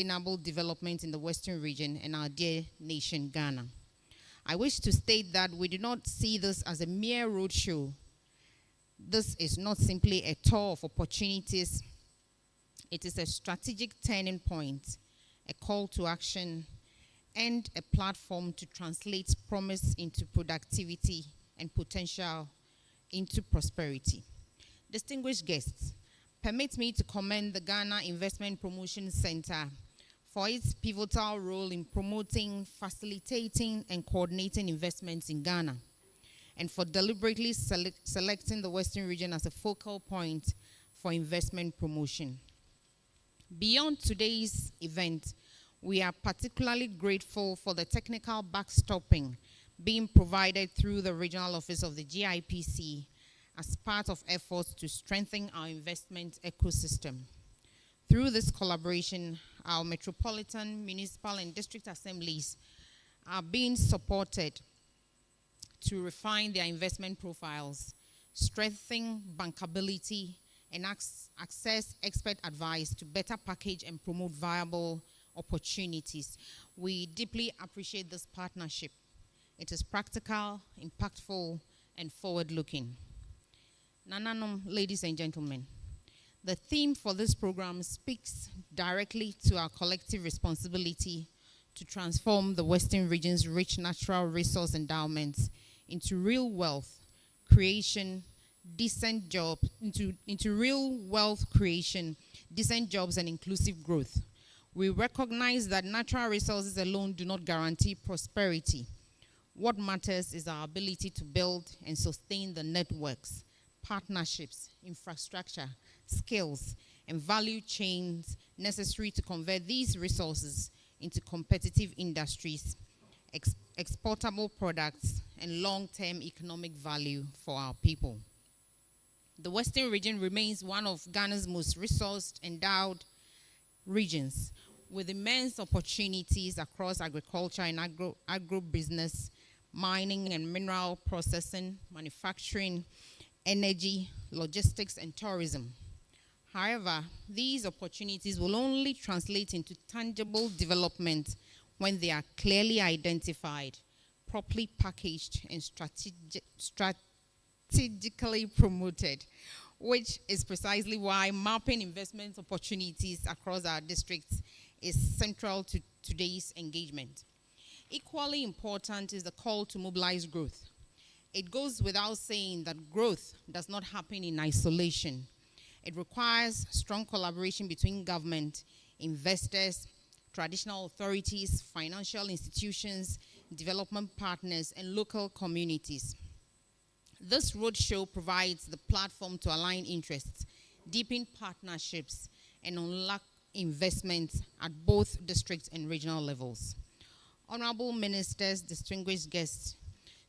sustainable development in the Western region and our dear nation, Ghana. I wish to state that we do not see this as a mere roadshow. This is not simply a tour of opportunities. It is a strategic turning point, a call to action, and a platform to translate promise into productivity and potential into prosperity. Distinguished guests, permit me to commend the Ghana Investment Promotion Center for its pivotal role in promoting, facilitating, and coordinating investments in Ghana, and for deliberately selecting the Western region as a focal point for investment promotion. Beyond today's event, we are particularly grateful for the technical backstopping being provided through the regional office of the GIPC as part of efforts to strengthen our investment ecosystem. Through this collaboration, our metropolitan, municipal, and district assemblies are being supported to refine their investment profiles, strengthen bankability, and access expert advice to better package and promote viable opportunities. We deeply appreciate this partnership. It is practical, impactful, and forward-looking. Nananom, ladies and gentlemen, the theme for this program speaks directly to our collective responsibility to transform the Western region's rich natural resource endowments into real wealth creation, decent jobs, into real wealth creation, decent jobs, and inclusive growth. We recognize that natural resources alone do not guarantee prosperity. What matters is our ability to build and sustain the networks, partnerships, infrastructure, skills, and value chains necessary to convert these resources into competitive industries, exportable products, and long-term economic value for our people. The Western region remains one of Ghana's most resourced endowed regions, with immense opportunities across agriculture and agribusiness, mining and mineral processing, manufacturing, energy, logistics, and tourism. However, these opportunities will only translate into tangible development when they are clearly identified, properly packaged, and strategically promoted, which is precisely why mapping investment opportunities across our districts is central to today's engagement. Equally important is the call to mobilize growth. It goes without saying that growth does not happen in isolation. It requires strong collaboration between government, investors, traditional authorities, financial institutions, development partners, and local communities. This roadshow provides the platform to align interests, deepen partnerships, and unlock investments at both district and regional levels. Honorable ministers, distinguished guests,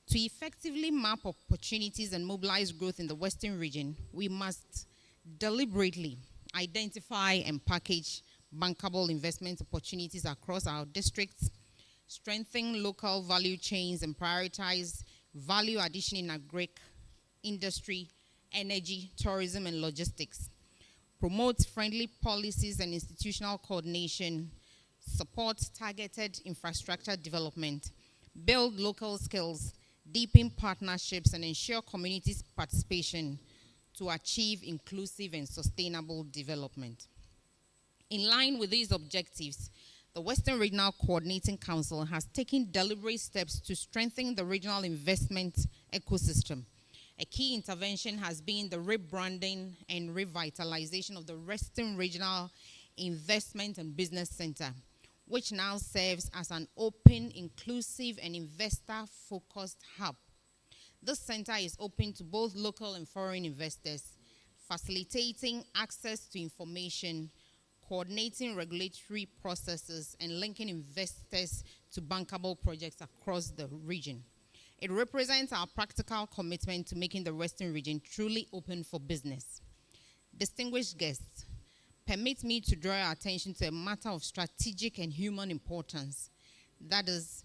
to effectively map opportunities and mobilize growth in the Western region, we must deliberately identify and package bankable investment opportunities across our districts, strengthen local value chains, and prioritize value addition in industry, energy, tourism, and logistics. Promote friendly policies and institutional coordination, support targeted infrastructure development, build local skills, deepen partnerships, and ensure communities' participation to achieve inclusive and sustainable development. In line with these objectives, the Western Regional Coordinating Council has taken deliberate steps to strengthen the regional investment ecosystem. A key intervention has been the rebranding and revitalization of the Western Regional Investment and Business Center, which now serves as an open, inclusive, and investor-focused hub. This center is open to both local and foreign investors, facilitating access to information, coordinating regulatory processes, and linking investors to bankable projects across the region. It represents our practical commitment to making the Western region truly open for business. Distinguished guests, permit me to draw your attention to a matter of strategic and human importance. That is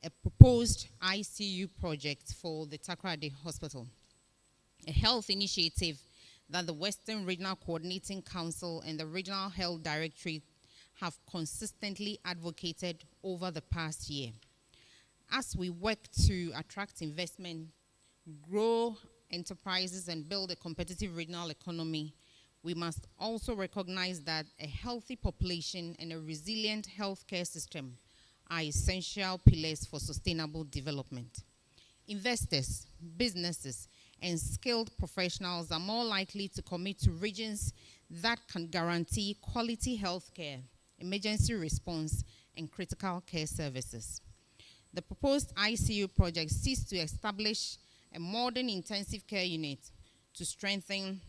a proposed ICU project for the Takoradi Hospital, a health initiative that the Western Regional Coordinating Council and the Regional Health Directorate have consistently advocated over the past year. As we work to attract investment, grow enterprises, and build a competitive regional economy, we must also recognize that a healthy population and a resilient healthcare system are essential pillars for sustainable development. Investors, businesses, and skilled professionals are more likely to commit to regions that can guarantee quality healthcare, emergency response, and critical care services. The proposed ICU project seeks to establish a modern intensive care unit to strengthen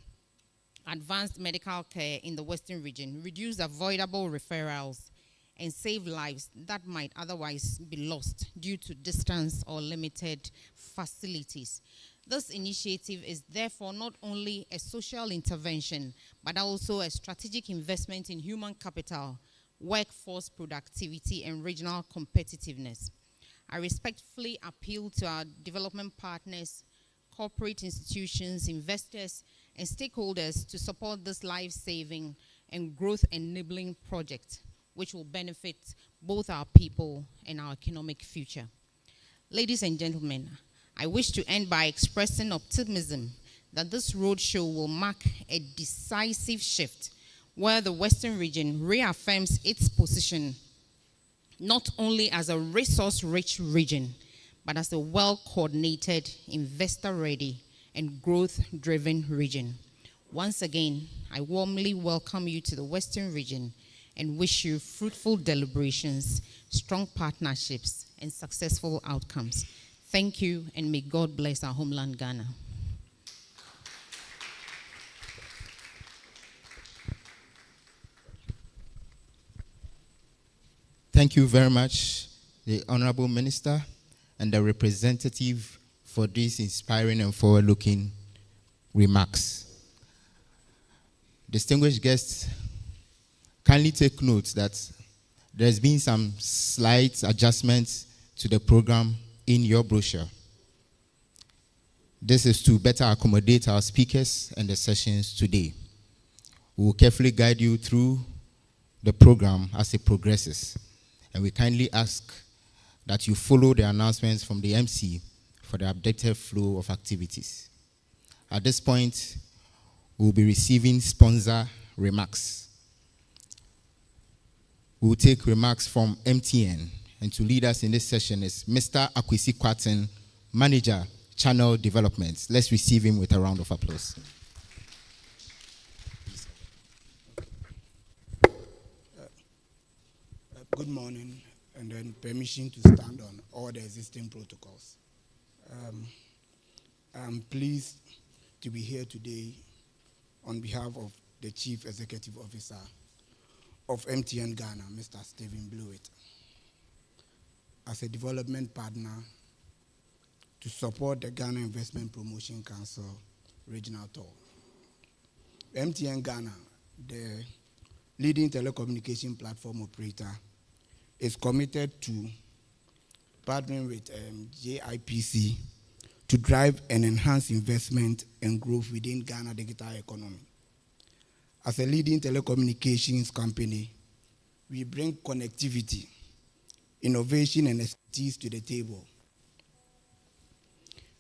advanced medical care in the Western region, reduce avoidable referrals, and save lives that might otherwise be lost due to distance or limited facilities. This initiative is therefore not only a social intervention, but also a strategic investment in human capital, workforce productivity, and regional competitiveness. I respectfully appeal to our development partners, corporate institutions, investors, and stakeholders to support this life-saving and growth-enabling project, which will benefit both our people and our economic future. Ladies and gentlemen, I wish to end by expressing optimism that this roadshow will mark a decisive shift where the Western region reaffirms its position not only as a resource-rich region, but as a well-coordinated, investor-ready, and growth-driven region. Once again, I warmly welcome you to the Western region and wish you fruitful deliberations, strong partnerships, and successful outcomes. Thank you, and may God bless our homeland, Ghana. Thank you very much, the Honorable Minister and the representative, for these inspiring and forward-looking remarks. Distinguished guests, kindly take note that there's been some slight adjustments to the program in your brochure. This is to better accommodate our speakers and the sessions today. We will carefully guide you through the program as it progresses, and we kindly ask that you follow the announcements from the MC for the updated flow of activities. At this point, we will be receiving sponsor remarks. We will take remarks from MTN, and to lead us in this session is Mr. Akwesi Kwatin, Manager, Channel Development. Let's receive him with a round of applause. Good morning, and then permission to stand on all the existing protocols. I'm pleased to be here today on behalf of the Chief Executive Officer of MTN Ghana, Mr. Stephen Blewett, as a development partner to support the Ghana Investment Promotion Council regional tour. MTN Ghana, the leading telecommunication platform operator, is committed to partnering with GIPC to drive and enhance investment and growth within Ghana digital economy. As a leading telecommunications company, we bring connectivity, innovation, and expertise to the table.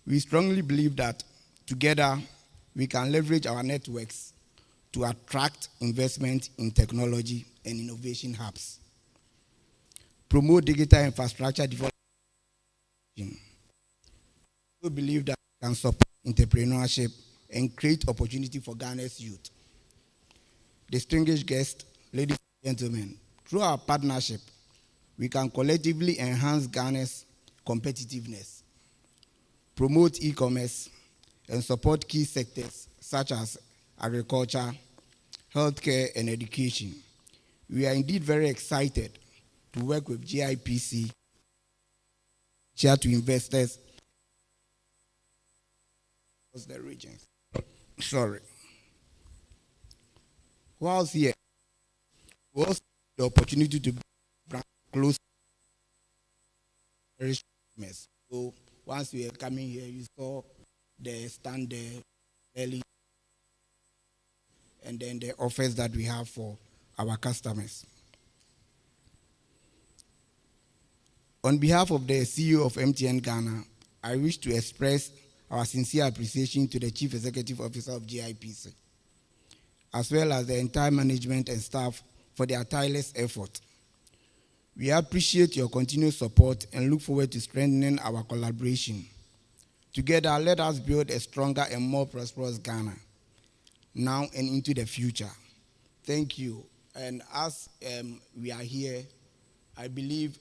We strongly believe that together we can leverage our networks to attract investment in technology and innovation hubs, promote digital infrastructure development. We believe that we can support entrepreneurship and create opportunity for Ghana's youth. Distinguished guests, ladies and gentlemen, through our partnership, we can collectively enhance Ghana's competitiveness, promote e-commerce, and support key sectors such as agriculture, healthcare, and education. We are indeed very excited to work with GIPC, share to investors across the region. Whilst here, we also have the opportunity to bring close customers. So once we are coming here, you saw the stand there early, and then the offers that we have for our customers. On behalf of the CEO of MTN Ghana, I wish to express our sincere appreciation to the Chief Executive Officer of GIPC, as well as the entire management and staff for their tireless effort. We appreciate your continued support and look forward to strengthening our collaboration. Together, let us build a stronger and more prosperous Ghana, now and into the future. Thank you. And as we are here, I believe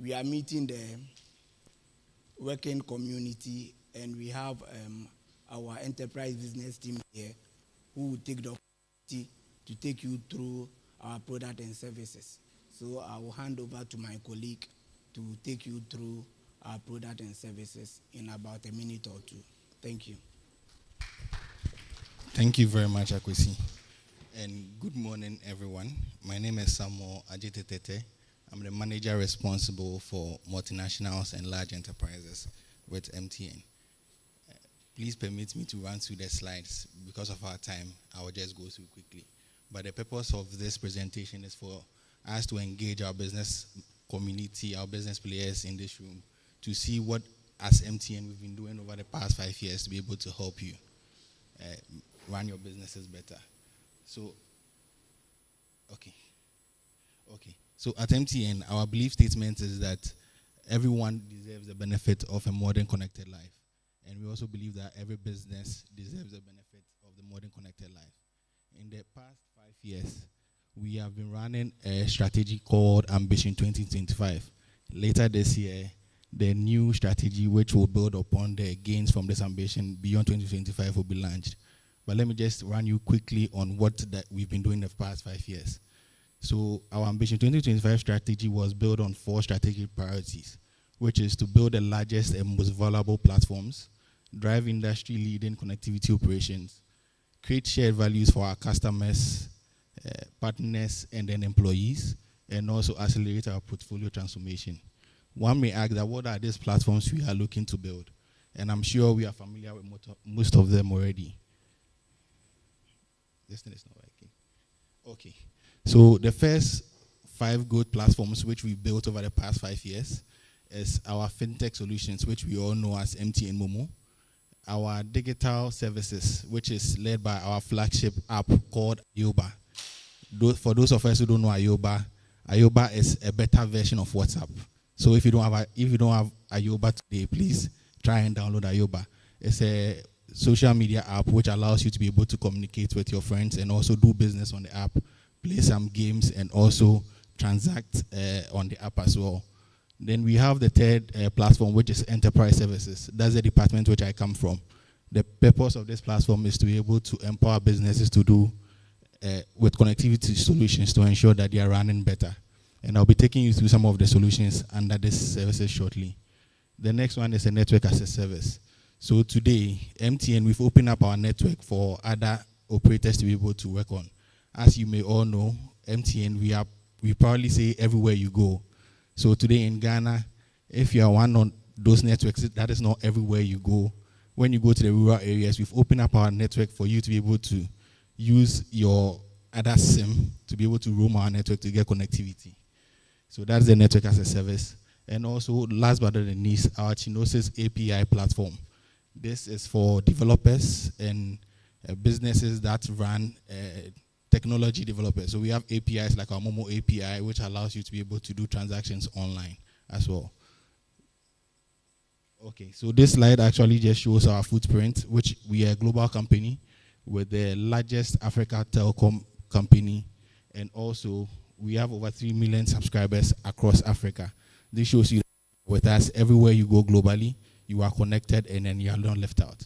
we are meeting the working community, and we have our enterprise business team here who will take the opportunity to take you through our product and services. So I will hand over to my colleague to take you through our product and services in about a minute or two. Thank you. Thank you very much, Akwesi. And good morning, everyone. My name is Samuel Ajitetete. I'm the manager responsible for multinationals and large enterprises with MTN. Please permit me to run through the slides. Because of our time, I will just go through quickly. But the purpose of this presentation is for us to engage our business community, our business players in this room, to see what, as MTN, we've been doing over the past 5 years to be able to help you run your businesses better. So, okay. So at MTN, our belief statement is that everyone deserves the benefit of a modern connected life. And we also believe that every business deserves the benefit of the modern connected life. In the past 5 years, we have been running a strategy called Ambition 2025. Later this year, the new strategy, which will build upon the gains from this ambition beyond 2025, will be launched. But let me just run you quickly on what that we've been doing the past 5 years. So our Ambition 2025 strategy was built on 4 strategic priorities, which is to build the largest and most valuable platforms, drive industry-leading connectivity operations, create shared values for our customers, partners, and then employees, and also accelerate our portfolio transformation. One may ask that what are these platforms we are looking to build? And I'm sure we are familiar with most of them already. This thing is not working. Okay. So the first 5 good platforms which we built over the past 5 years is our fintech solutions, which we all know as MTN Momo, our digital services, which is led by our flagship app called Ayoba. For those of us who don't know Ayoba, Ayoba is a better version of WhatsApp. So if you don't have Ayoba today, please try and download Ayoba. It's a social media app which allows you to be able to communicate with your friends and also do business on the app, play some games, and also transact on the app as well. Then we have the third platform, which is enterprise services. That's the department which I come from. The purpose of this platform is to be able to empower businesses to do with connectivity solutions to ensure that they are running better. And I'll be taking you through some of the solutions under these services shortly. The next one is a network as a service. So today, MTN, we've opened up our network for other operators to be able to work on. As you may all know, MTN, we proudly say everywhere you go. So today in Ghana, if you are one on those networks, that is not everywhere you go. When you go to the rural areas, we've opened up our network for you to be able to use your other SIM to be able to roam our network to get connectivity. So that's the network as a service. And also, last but not least, our Chinosis API platform. This is for developers and businesses that run technology developers. So we have APIs like our Momo API, which allows you to be able to do transactions online as well. Okay, so this slide actually just shows our footprint, which we are a global company with the largest Africa telecom company, and also we have over 3 million subscribers across Africa. This shows you that with us, everywhere you go globally, you are connected and then you are not left out.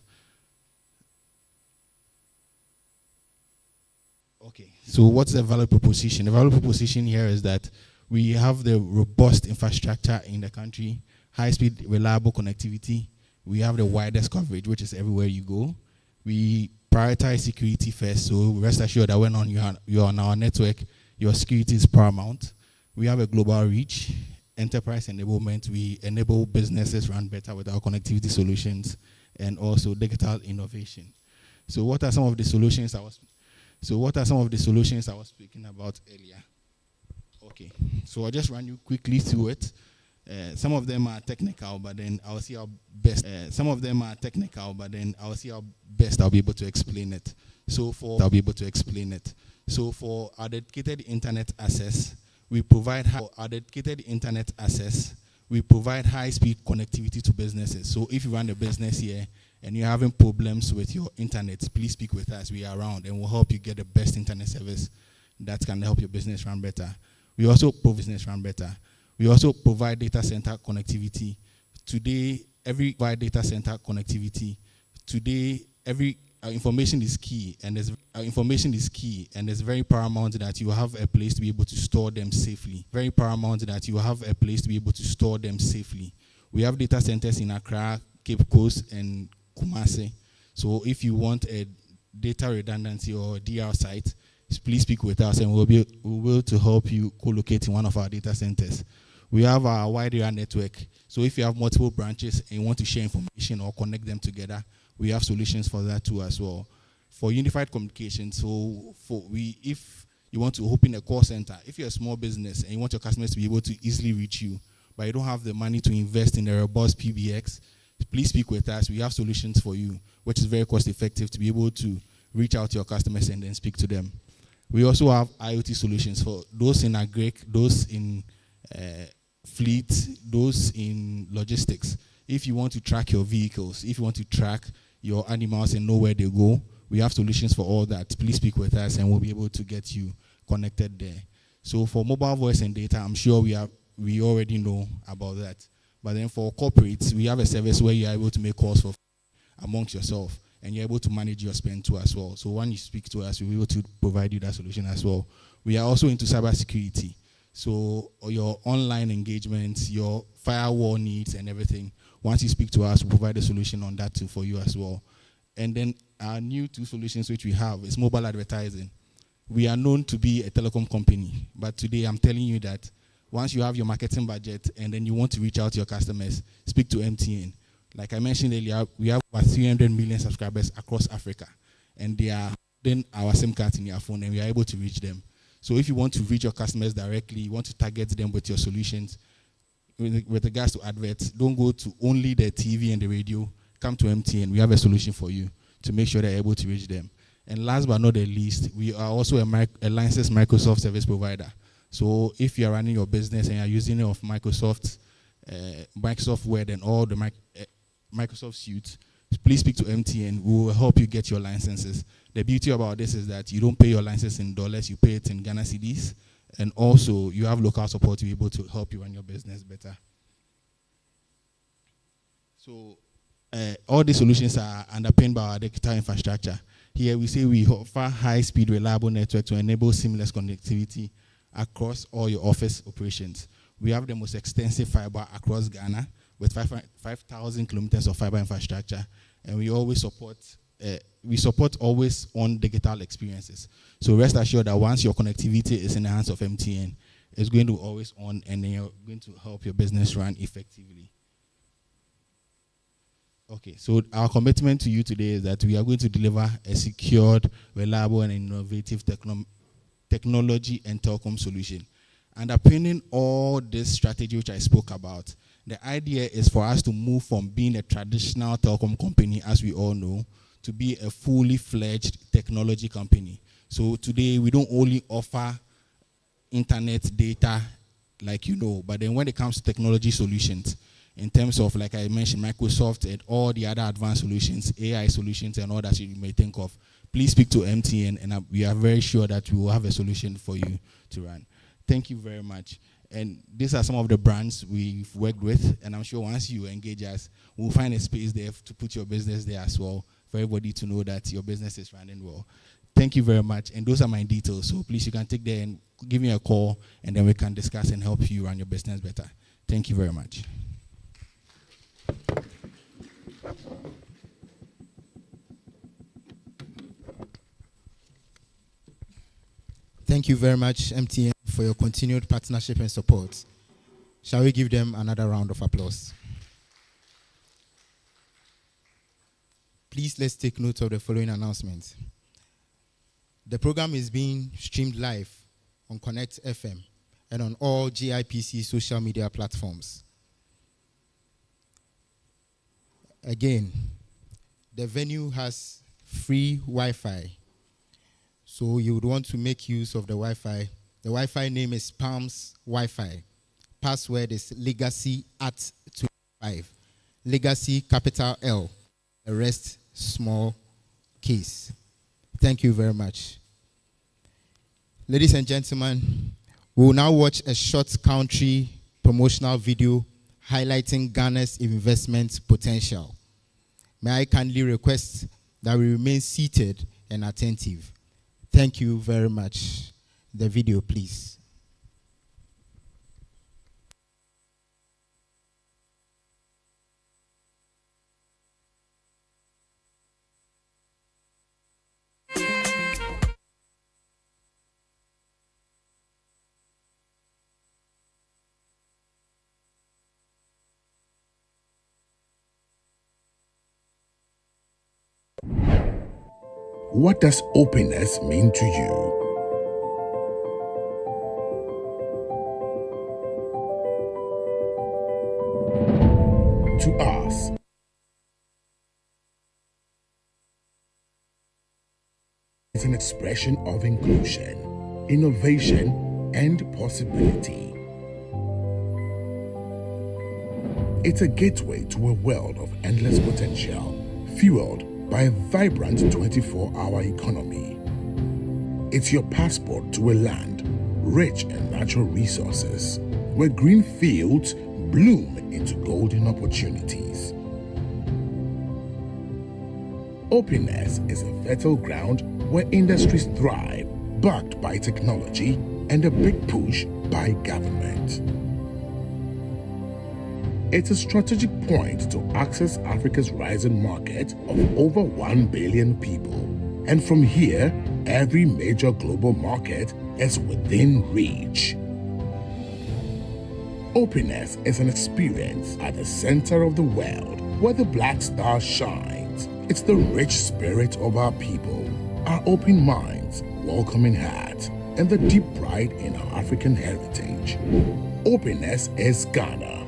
Okay, so what's the value proposition? The value proposition here is that we have the robust infrastructure in the country, high-speed, reliable connectivity. We have the widest coverage, which is everywhere you go. We prioritize security first, so rest assured that when you're on our network, your security is paramount. We have a global reach, enterprise enablement. We enable businesses run better with our connectivity solutions, and also digital innovation. So what are some of the solutions I was speaking about earlier? Okay, so I'll just run you quickly through it. Some of them are technical, but then I'll see how best. Some of them are technical, but then I'll see how best I'll be able to explain it. So for our dedicated internet access, we provide high-speed connectivity to businesses. So if you run a business here and you're having problems with your internet, please speak with us. We are around and we'll help you get the best internet service that can help your business run better. We also provide data center connectivity. Today, every information is key, and it's very paramount that you have a place to be able to store them safely. We have data centers in Accra, Cape Coast, and Kumasi. So if you want a data redundancy or DR site, please speak with us, and we'll be able to help you co-locate in one of our data centers. We have our wide area network. So if you have multiple branches and you want to share information or connect them together, we have solutions for that too as well. For unified communication, if you want to open a call center, if you're a small business and you want your customers to be able to easily reach you, but you don't have the money to invest in a robust PBX, please speak with us. We have solutions for you, which is very cost effective to be able to reach out to your customers and then speak to them. We also have IoT solutions for those in agric, those in fleet, those in logistics. If you want to track your vehicles, if you want to track your animals and know where they go, we have solutions for all that. Please speak with us and we'll be able to get you connected there. So for mobile voice and data, I'm sure we already know about that. But then for corporates, we have a service where you're able to make calls for amongst yourself and you're able to manage your spend too as well. So when you speak to us, we'll be able to provide you that solution as well. We are also into cybersecurity. So your online engagements, your firewall needs and everything, once you speak to us, we'll provide a solution on that too for you as well. And then our new two solutions which we have is mobile advertising. We are known to be a telecom company, but today I'm telling you that once you have your marketing budget and then you want to reach out to your customers, speak to MTN. Like I mentioned earlier, we have about 300 million subscribers across Africa, and they are then our SIM card in your phone, and we are able to reach them. So if you want to reach your customers directly, you want to target them with your solutions, with regards to adverts, don't go to only the TV and the radio. Come to MTN. We have a solution for you to make sure they're able to reach them. And last but not the least, we are also a licensed Microsoft service provider. So if you're running your business and you're using of Microsoft Word and all the Microsoft suite, please speak to MTN. We will help you get your licenses. The beauty about this is that you don't pay your license in dollars, you pay it in Ghana cedis. And also, you have local support to be able to help you run your business better. So, all these solutions are underpinned by our digital infrastructure. Here we say we offer high-speed, reliable network to enable seamless connectivity across all your office operations. We have the most extensive fiber across Ghana with 5,000 kilometers of fiber infrastructure, and we always support always-on digital experiences. So rest assured that once your connectivity is in the hands of MTN, it's going to always on, and then you're going to help your business run effectively. Okay, so our commitment to you today is that we are going to deliver a secured, reliable, and innovative technology and telecom solution. Underpinning all this strategy which I spoke about, the idea is for us to move from being a traditional telecom company, as we all know, to be a fully fledged technology company. So today we don't only offer internet data like you know, but then when it comes to technology solutions, in terms of, like I mentioned, Microsoft and all the other advanced solutions, AI solutions and all that you may think of, please speak to MTN, and we are very sure that we will have a solution for you to run. Thank you very much. And these are some of the brands we've worked with, and I'm sure once you engage us, we'll find a space there to put your business there as well, for everybody to know that your business is running well. Thank you very much, and those are my details, so please you can take there and give me a call, and then we can discuss and help you run your business better. Thank you very much. Thank you very much, MTN, for your continued partnership and support. Shall we give them another round of applause? Please, let's take note of the following announcements. The program is being streamed live on Connect FM and on all GIPC social media platforms. Again, the venue has free Wi-Fi. So you would want to make use of the Wi-Fi. The Wi-Fi name is Palms Wi-Fi. Password is legacy@25. Legacy capital L. The rest small case. Thank you very much. Ladies and gentlemen, we will now watch a short country promotional video highlighting Ghana's investment potential. May I kindly request that we remain seated and attentive. Thank you very much. The video, please. What does openness mean to you? To us, it's an expression of inclusion, innovation, and possibility. It's a gateway to a world of endless potential, fueled by a vibrant 24-hour economy. It's your passport to a land rich in natural resources, where green fields bloom into golden opportunities. Openness is a fertile ground where industries thrive, backed by technology and a big push by government. It's a strategic point to access Africa's rising market of over 1 billion people. And from here, every major global market is within reach. Openness is an experience at the center of the world where the black star shines. It's the rich spirit of our people, our open minds, welcoming hearts, and the deep pride in our African heritage. Openness is Ghana.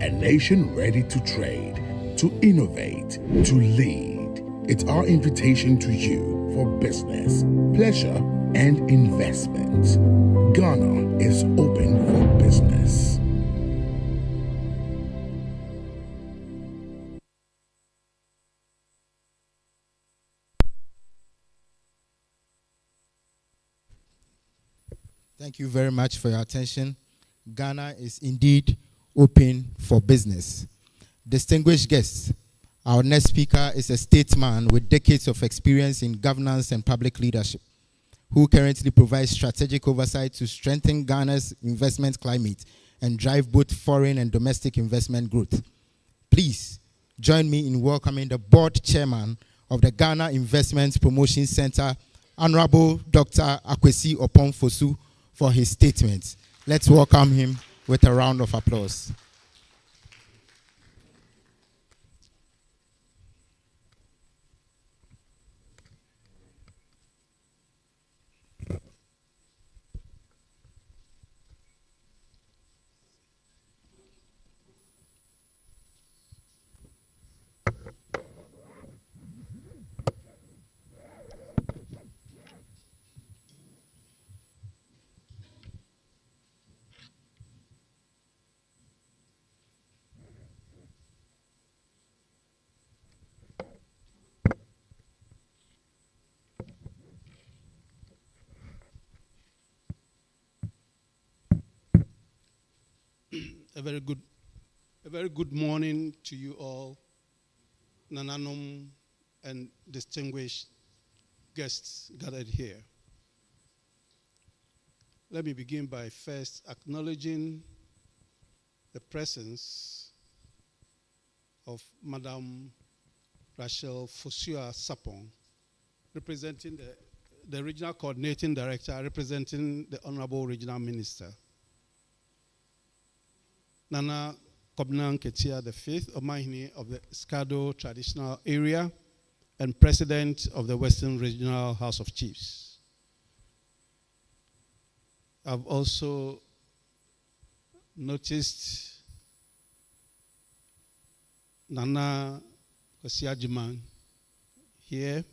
A nation ready to trade, to innovate, to lead. It's our invitation to you for business, pleasure, and investment. Ghana is open for business. Thank you very much for your attention. Ghana is indeed open for business. Distinguished guests, our next speaker is a statesman with decades of experience in governance and public leadership, who currently provides strategic oversight to strengthen Ghana's investment climate and drive both foreign and domestic investment growth. Please join me in welcoming the board chairman of the Ghana Investment Promotion Center, Honorable Dr. Akwesi Opon-Fosu, for his statement. Let's welcome him with a round of applause. A very good morning to you all, Nananom and distinguished guests gathered here. Let me begin by first acknowledging the presence of Madam Rachel Fosua Sapong, representing the Regional Coordinating Director, representing the Honorable Regional Minister. Nana Kobnan Ketia V, Omahini of the Skado Traditional Area and President of the Western Regional House of Chiefs. I've also noticed Nana Kosiajiman here,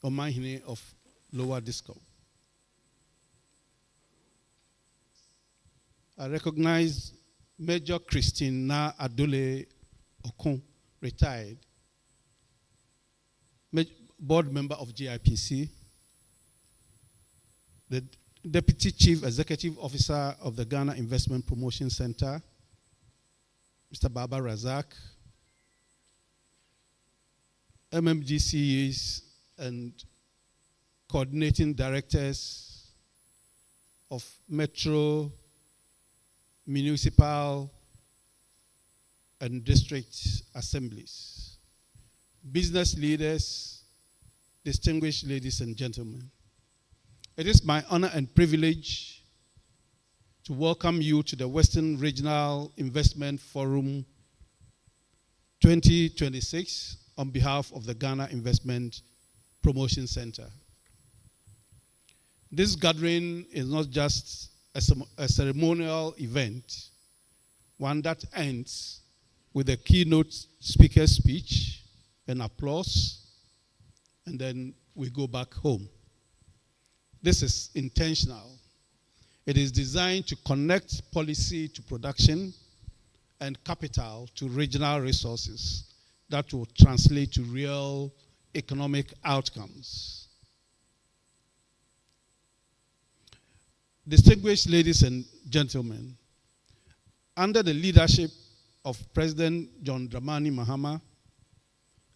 Omahine of Lower Disco. I recognize Major Christina Adole Okon, retired, board member of GIPC, the Deputy Chief Executive Officer of the Ghana Investment Promotion Center, Mr. Baba Razak, MMGCs and coordinating directors of Metro, Municipal, and District Assemblies, business leaders, distinguished ladies and gentlemen. It is my honor and privilege to welcome you to the Western Regional Investment Forum 2026 on behalf of the Ghana Investment Promotion Center. This gathering is not just a ceremonial event, one that ends with a keynote speaker's speech and applause, and then we go back home. This is intentional. It is designed to connect policy to production and capital to regional resources that will translate to real economic outcomes. Distinguished ladies and gentlemen, under the leadership of President John Dramani Mahama,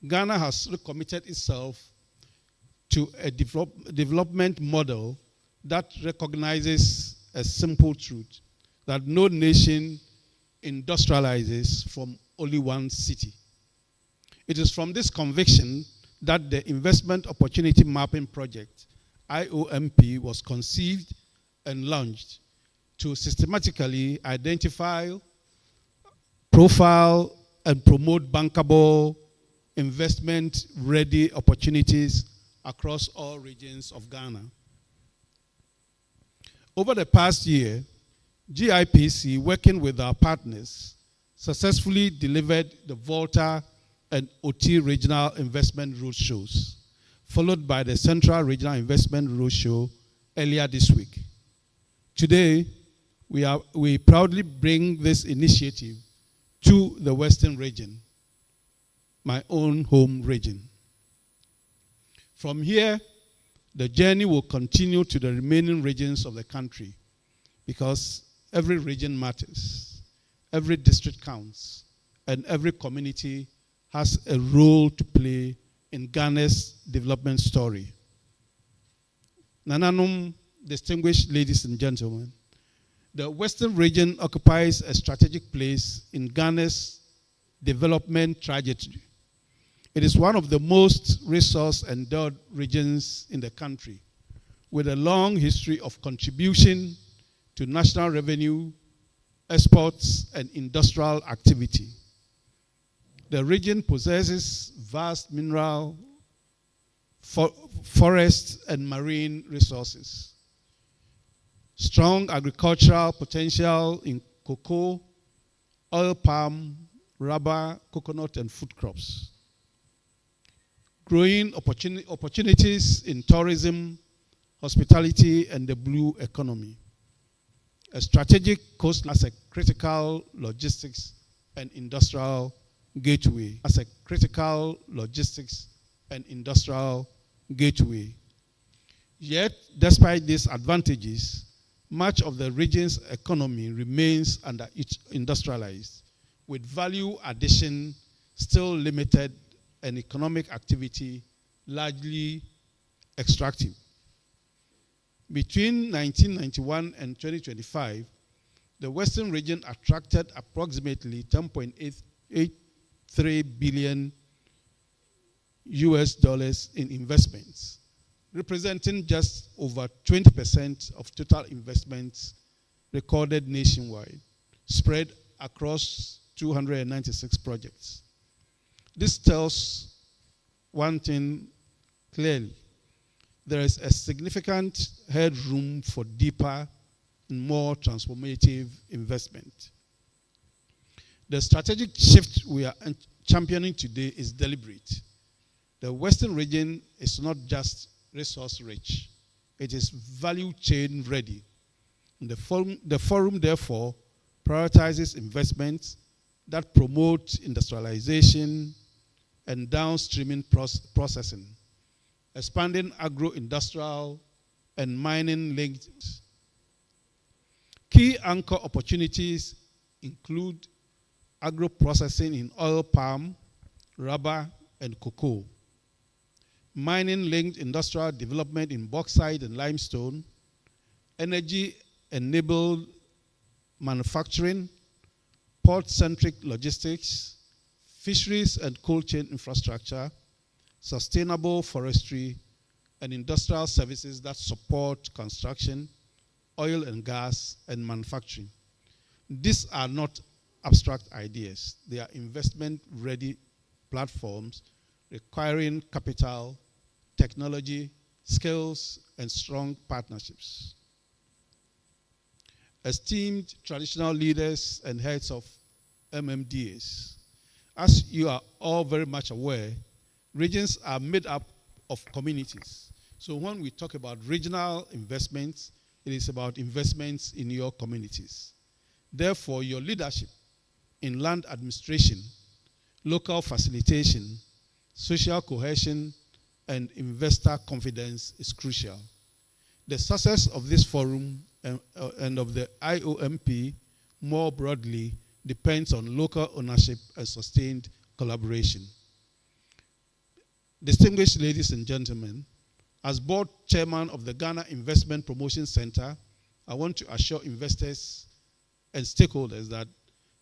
Ghana has recommitted itself to a development model that recognizes a simple truth, that no nation industrializes from only one city. It is from this conviction that the Investment Opportunity Mapping Project, IOMP, was conceived and launched to systematically identify, profile, and promote bankable, investment-ready opportunities across all regions of Ghana. Over the past year, GIPC, working with our partners, successfully delivered the Volta and OT Regional Investment Roadshows, followed by the Central Regional Investment Roadshow earlier this week. Today, we proudly bring this initiative to the Western region, my own home region. From here, the journey will continue to the remaining regions of the country, because every region matters, every district counts, and every community has a role to play in Ghana's development story. Nananum, distinguished ladies and gentlemen, the Western region occupies a strategic place in Ghana's development trajectory. It is one of the most resource-endowed regions in the country, with a long history of contribution to national revenue, exports, and industrial activity. The region possesses vast mineral, forest, and marine resources, strong agricultural potential in cocoa, oil palm, rubber, coconut, and food crops, growing opportunities in tourism, hospitality, and the blue economy, a strategic coast as a critical logistics and industrial gateway, Yet, despite these advantages, much of the region's economy remains under-industrialized, with value addition still limited and economic activity largely extractive. Between 1991 and 2025, the Western region attracted approximately $10.83 billion in investments, representing just over 20% of total investments recorded nationwide, spread across 296 projects. This tells one thing clearly: there is a significant headroom for deeper and more transformative investment. The strategic shift we are championing today is deliberate. The Western region is not just resource rich, it is value chain ready. The forum therefore prioritizes investments that promote industrialization and downstreaming processing, expanding agro-industrial and mining links. Key anchor opportunities include agro-processing in oil palm, rubber, and cocoa, mining-linked industrial development in bauxite and limestone, energy-enabled manufacturing, port-centric logistics, fisheries and cold chain infrastructure, sustainable forestry, and industrial services that support construction, oil and gas, and manufacturing. These are not abstract ideas. They are investment-ready platforms requiring capital, technology, skills, and strong partnerships. Esteemed traditional leaders and heads of MMDAs, as you are all very much aware, regions are made up of communities. So when we talk about regional investments, it is about investments in your communities. Therefore, your leadership in land administration, local facilitation, social cohesion, and investor confidence is crucial. The success of this forum and of the IOMP more broadly depends on local ownership and sustained collaboration. Distinguished ladies and gentlemen, as board chairman of the Ghana Investment Promotion Center, I want to assure investors and stakeholders that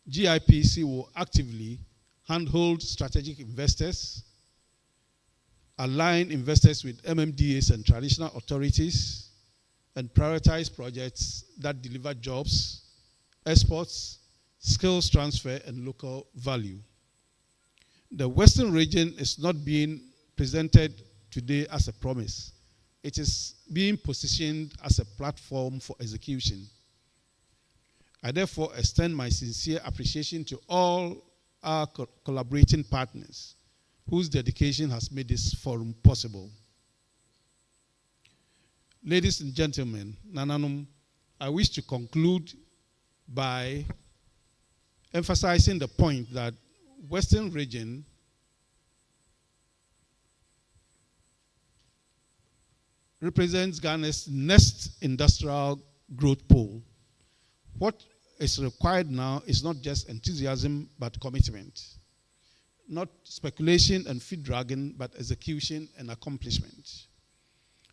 GIPC will actively handhold strategic investors, align investors with MMDAs and traditional authorities, and prioritize projects that deliver jobs, exports, skills transfer, and local value. The Western region is not being presented today as a promise. It is being positioned as a platform for execution. I therefore extend my sincere appreciation to all our collaborating partners whose dedication has made this forum possible. Ladies and gentlemen, Nananum, I wish to conclude by emphasizing the point that Western region represents Ghana's next industrial growth pole. What is required now is not just enthusiasm, but commitment. Not speculation and feed-dragging, but execution and accomplishment.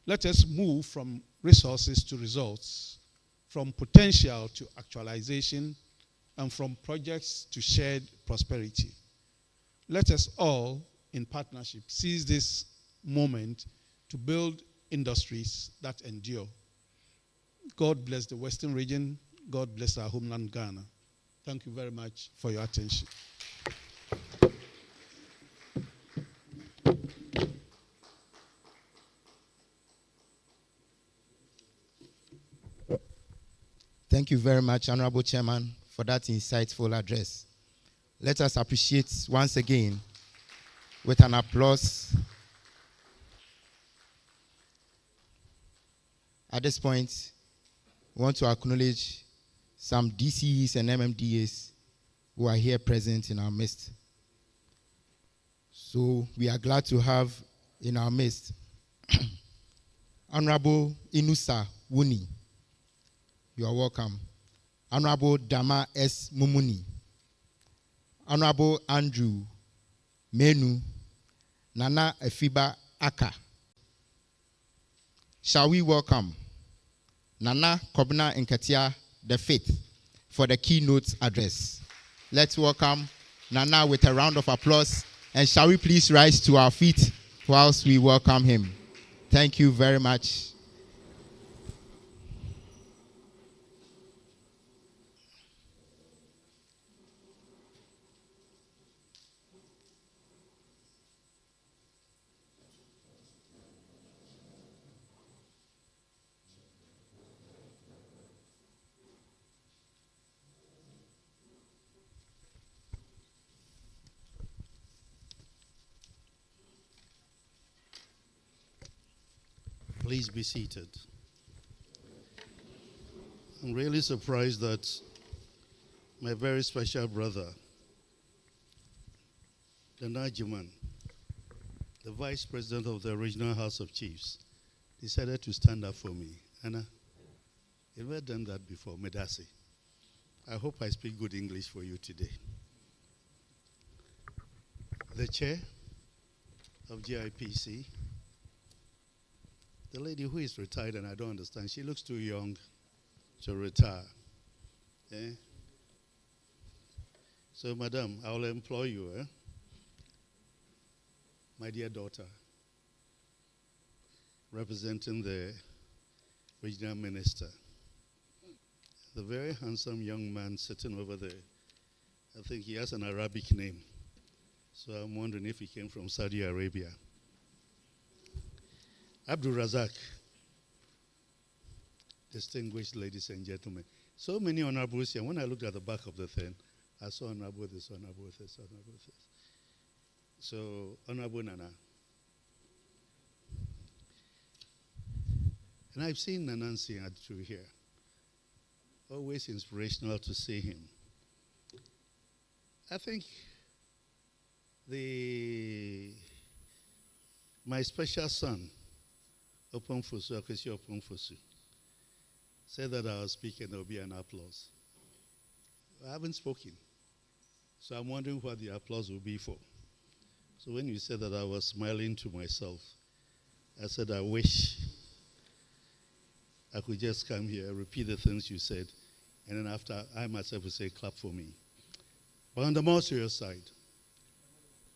Let us move from resources to results, from potential to actualization, and from projects to shared prosperity. Let us all, in partnership, seize this moment to build industries that endure. God bless the Western region. God bless our homeland, Ghana. Thank you very much for your attention. Thank you very much, Honorable Chairman, for that insightful address. Let us appreciate once again with an applause. At this point, we want to acknowledge some DCEs and MMDAs who are here present in our midst. So we are glad to have in our midst Honorable Inusa Wuni. You are welcome. Honorable Dama S. Mumuni. Honorable Andrew Menu. Nana Efiba Aka. Shall we welcome Nana Kobna Nkatia the Fifth for the keynote address? Let's welcome Nana with a round of applause, and shall we please rise to our feet whilst we welcome him? Thank you very much. Please be seated. I'm really surprised that my very special brother, the Najiman, the Vice President of the Regional House of Chiefs, decided to stand up for me. Anna, you've never done that before, Medasi. I hope I speak good English for you today. The chair of GIPC, the lady who is retired, and I don't understand, she looks too young to retire. Eh? So, madam, I will employ you, my dear daughter, representing the regional minister. The very handsome young man sitting over there, I think he has an Arabic name. So I'm wondering if he came from Saudi Arabia. Abdul Razak, distinguished ladies and gentlemen. So many honorables here. When I looked at the back of the thing, I saw honorable this, honorable this, honorable this. So, Honorable Nana. And I've seen Nanansi through here. Always inspirational to see him. I think my special son, Oponfosu, Akwesi Oponfosu, said that I was speaking, there will be an applause. I haven't spoken. So I'm wondering what the applause will be for. So when you said that, I was smiling to myself. I said, I wish I could just come here, repeat the things you said, and then after I myself would say, clap for me. But on the more serious side,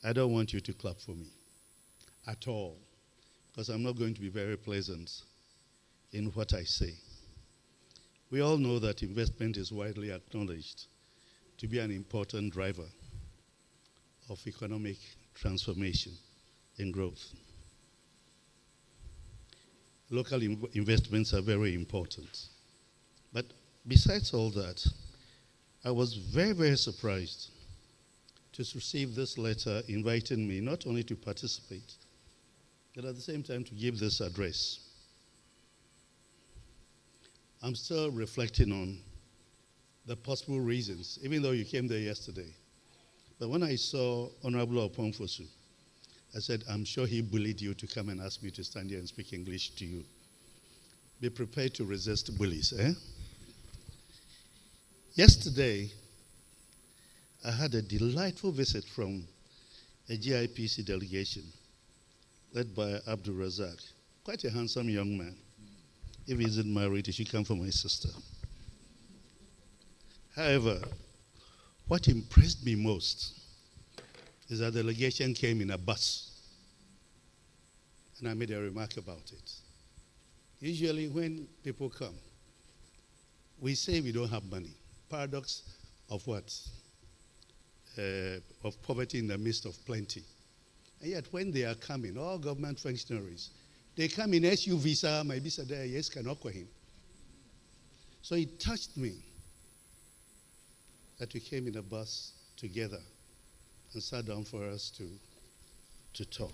I don't want you to clap for me at all, because I'm not going to be very pleasant in what I say. We all know that investment is widely acknowledged to be an important driver of economic transformation and growth. Local investments are very important. But besides all that, I was very, very surprised to receive this letter inviting me not only to participate, but at the same time to give this address. I'm still reflecting on the possible reasons, even though you came there yesterday. But when I saw Honorable Oponfosu, I said, I'm sure he bullied you to come and ask me to stand here and speak English to you. Be prepared to resist bullies, eh? Yesterday, I had a delightful visit from a GIPC delegation led by Abdul Razak, quite a handsome young man. If he isn't married, he should come for my sister. However, what impressed me most is that the delegation came in a bus, and I made a remark about it. Usually when people come, we say we don't have money. Paradox of what? Of poverty in the midst of plenty. And yet when they are coming, all government functionaries, they come in SUVs, maybe there, yes, cannot go him. So it touched me that we came in a bus together and sat down for us to talk.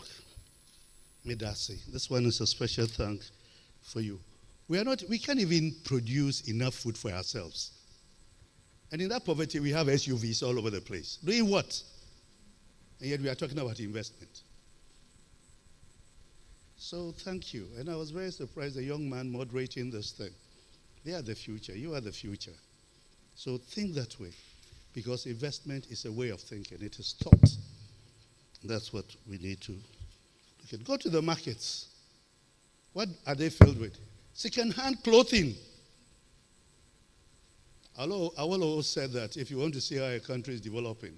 Medasi, this one is a special thank for you. We can't even produce enough food for ourselves. And in that poverty, we have SUVs all over the place. Doing what? And yet we are talking about investment. So thank you. And I was very surprised, a young man moderating this thing. They are the future. You are the future. So think that way, because investment is a way of thinking. It is taught. That's what we need to look at. Go to the markets. What are they filled with? Second-hand clothing. Awolowo said that if you want to see how a country is developing,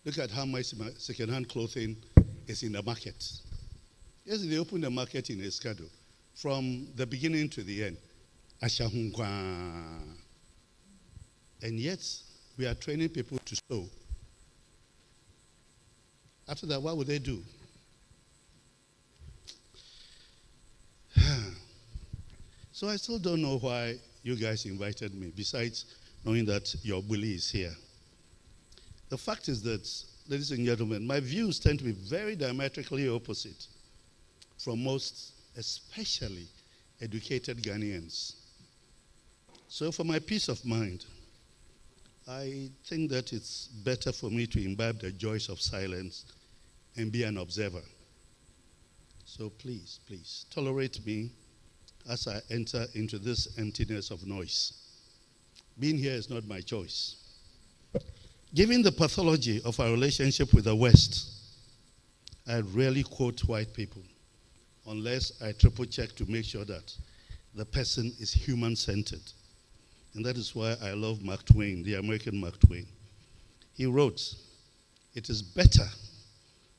look at how much second-hand clothing is in the market. Yes, they open the market in Escado from the beginning to the end. Ashahungwa. And yet, we are training people to sew. After that, what would they do? So I still don't know why you guys invited me, besides knowing that your bully is here. The fact is that, ladies and gentlemen, my views tend to be very diametrically opposite from most, especially educated Ghanaians. So for my peace of mind, I think that it's better for me to imbibe the joys of silence and be an observer. So please, please, tolerate me as I enter into this emptiness of noise. Being here is not my choice. Given the pathology of our relationship with the West, I rarely quote white people unless I triple check to make sure that the person is human-centered. And that is why I love Mark Twain, the American Mark Twain. He wrote, "It is better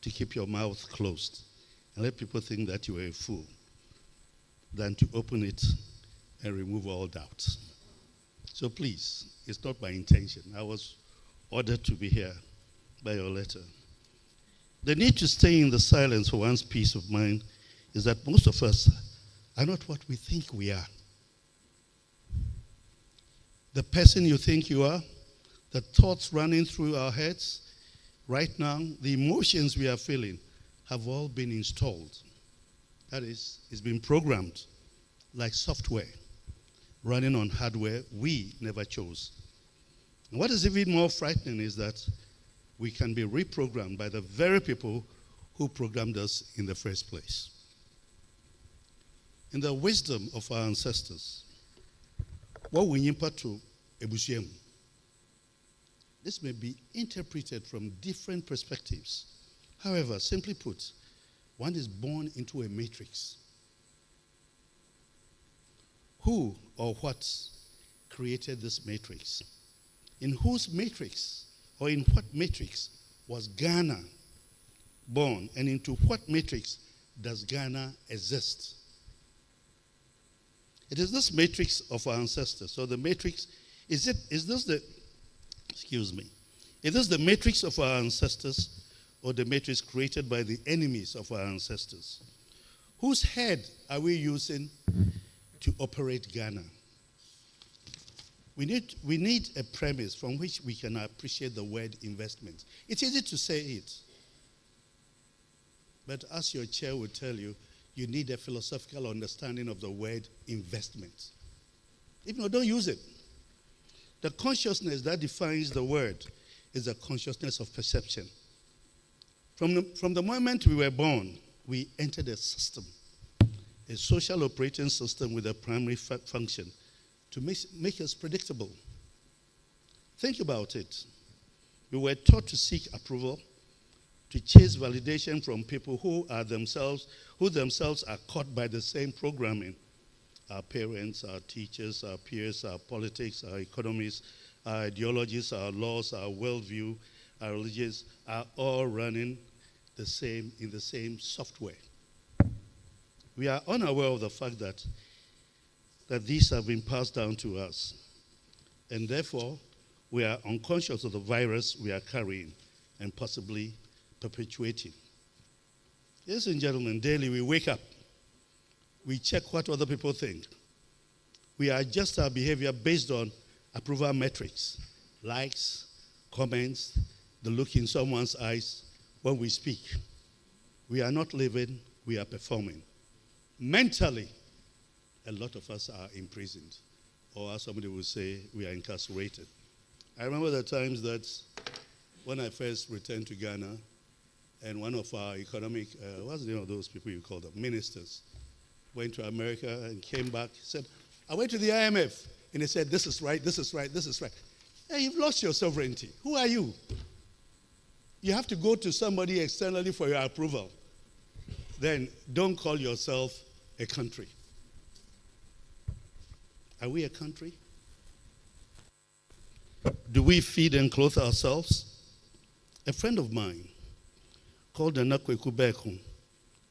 to keep your mouth closed and let people think that you are a fool than to open it and remove all doubts." So please, it's not my intention. I was ordered to be here by your letter. The need to stay in the silence for one's peace of mind is that most of us are not what we think we are. The person you think you are, the thoughts running through our heads, right now, the emotions we are feeling have all been installed. That is, it's been programmed like software running on hardware we never chose. And what is even more frightening is that we can be reprogrammed by the very people who programmed us in the first place. In the wisdom of our ancestors, what we impact to Ebusiem, this may be interpreted from different perspectives. However, simply put, one is born into a matrix. Who or what created this matrix? In whose matrix or in what matrix was Ghana born, and into what matrix does Ghana exist? It is this matrix of our ancestors. So the matrix, is this the matrix of our ancestors or the matrix created by the enemies of our ancestors? Whose head are we using to operate Ghana? We need a premise from which we can appreciate the word investment. It's easy to say it. But as your chair will tell you, you need a philosophical understanding of the word investment. If not, don't use it. The consciousness that defines the word is a consciousness of perception. From the moment we were born, we entered a system, a social operating system with a primary function to make us predictable. Think about it. We were taught to seek approval, to chase validation from people who themselves are caught by the same programming. Our parents, our teachers, our peers, our politics, our economies, our ideologies, our laws, our worldview, our religions are all running in the same software. We are unaware of the fact that these have been passed down to us. And therefore, we are unconscious of the virus we are carrying and possibly perpetuating. Ladies and gentlemen, daily we wake up. We check what other people think. We adjust our behavior based on approval metrics, likes, comments, the look in someone's eyes when we speak. We are not living, we are performing. Mentally, a lot of us are imprisoned, or as somebody would say, we are incarcerated. I remember the times that when I first returned to Ghana, and one of our economic, what's the name of those people you call them, ministers, went to America and came back, said, I went to the IMF, and they said, this is right, this is right, this is right. Hey, you've lost your sovereignty. Who are you? You have to go to somebody externally for your approval. Then don't call yourself a country. Are we a country? Do we feed and clothe ourselves? A friend of mine called Anakweku Beku,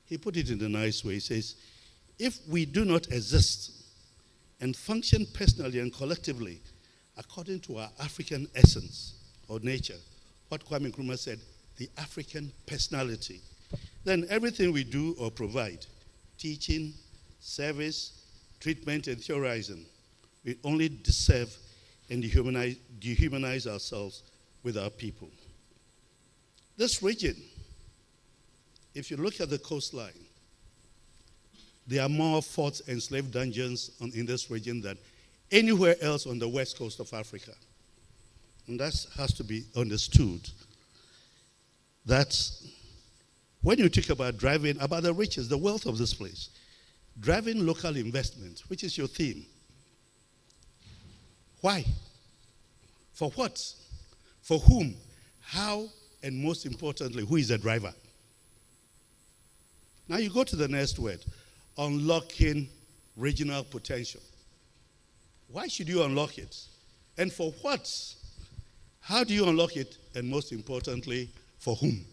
he put it in a nice way. He says, if we do not exist and function personally and collectively according to our African essence or nature, what Kwame Nkrumah said, the African personality, then everything we do or provide, teaching, service, treatment, and theorizing, we only deserve and dehumanize ourselves with our people. This region, if you look at the coastline, there are more forts and slave dungeons in this region than anywhere else on the west coast of Africa. And that has to be understood. That when you talk about driving, about the riches, the wealth of this place, driving local investment, which is your theme. Why? For what? For whom? How? And most importantly, who is the driver? Now you go to the next word, unlocking regional potential. Why should you unlock it? And for what? How do you unlock it? And most importantly, for whom?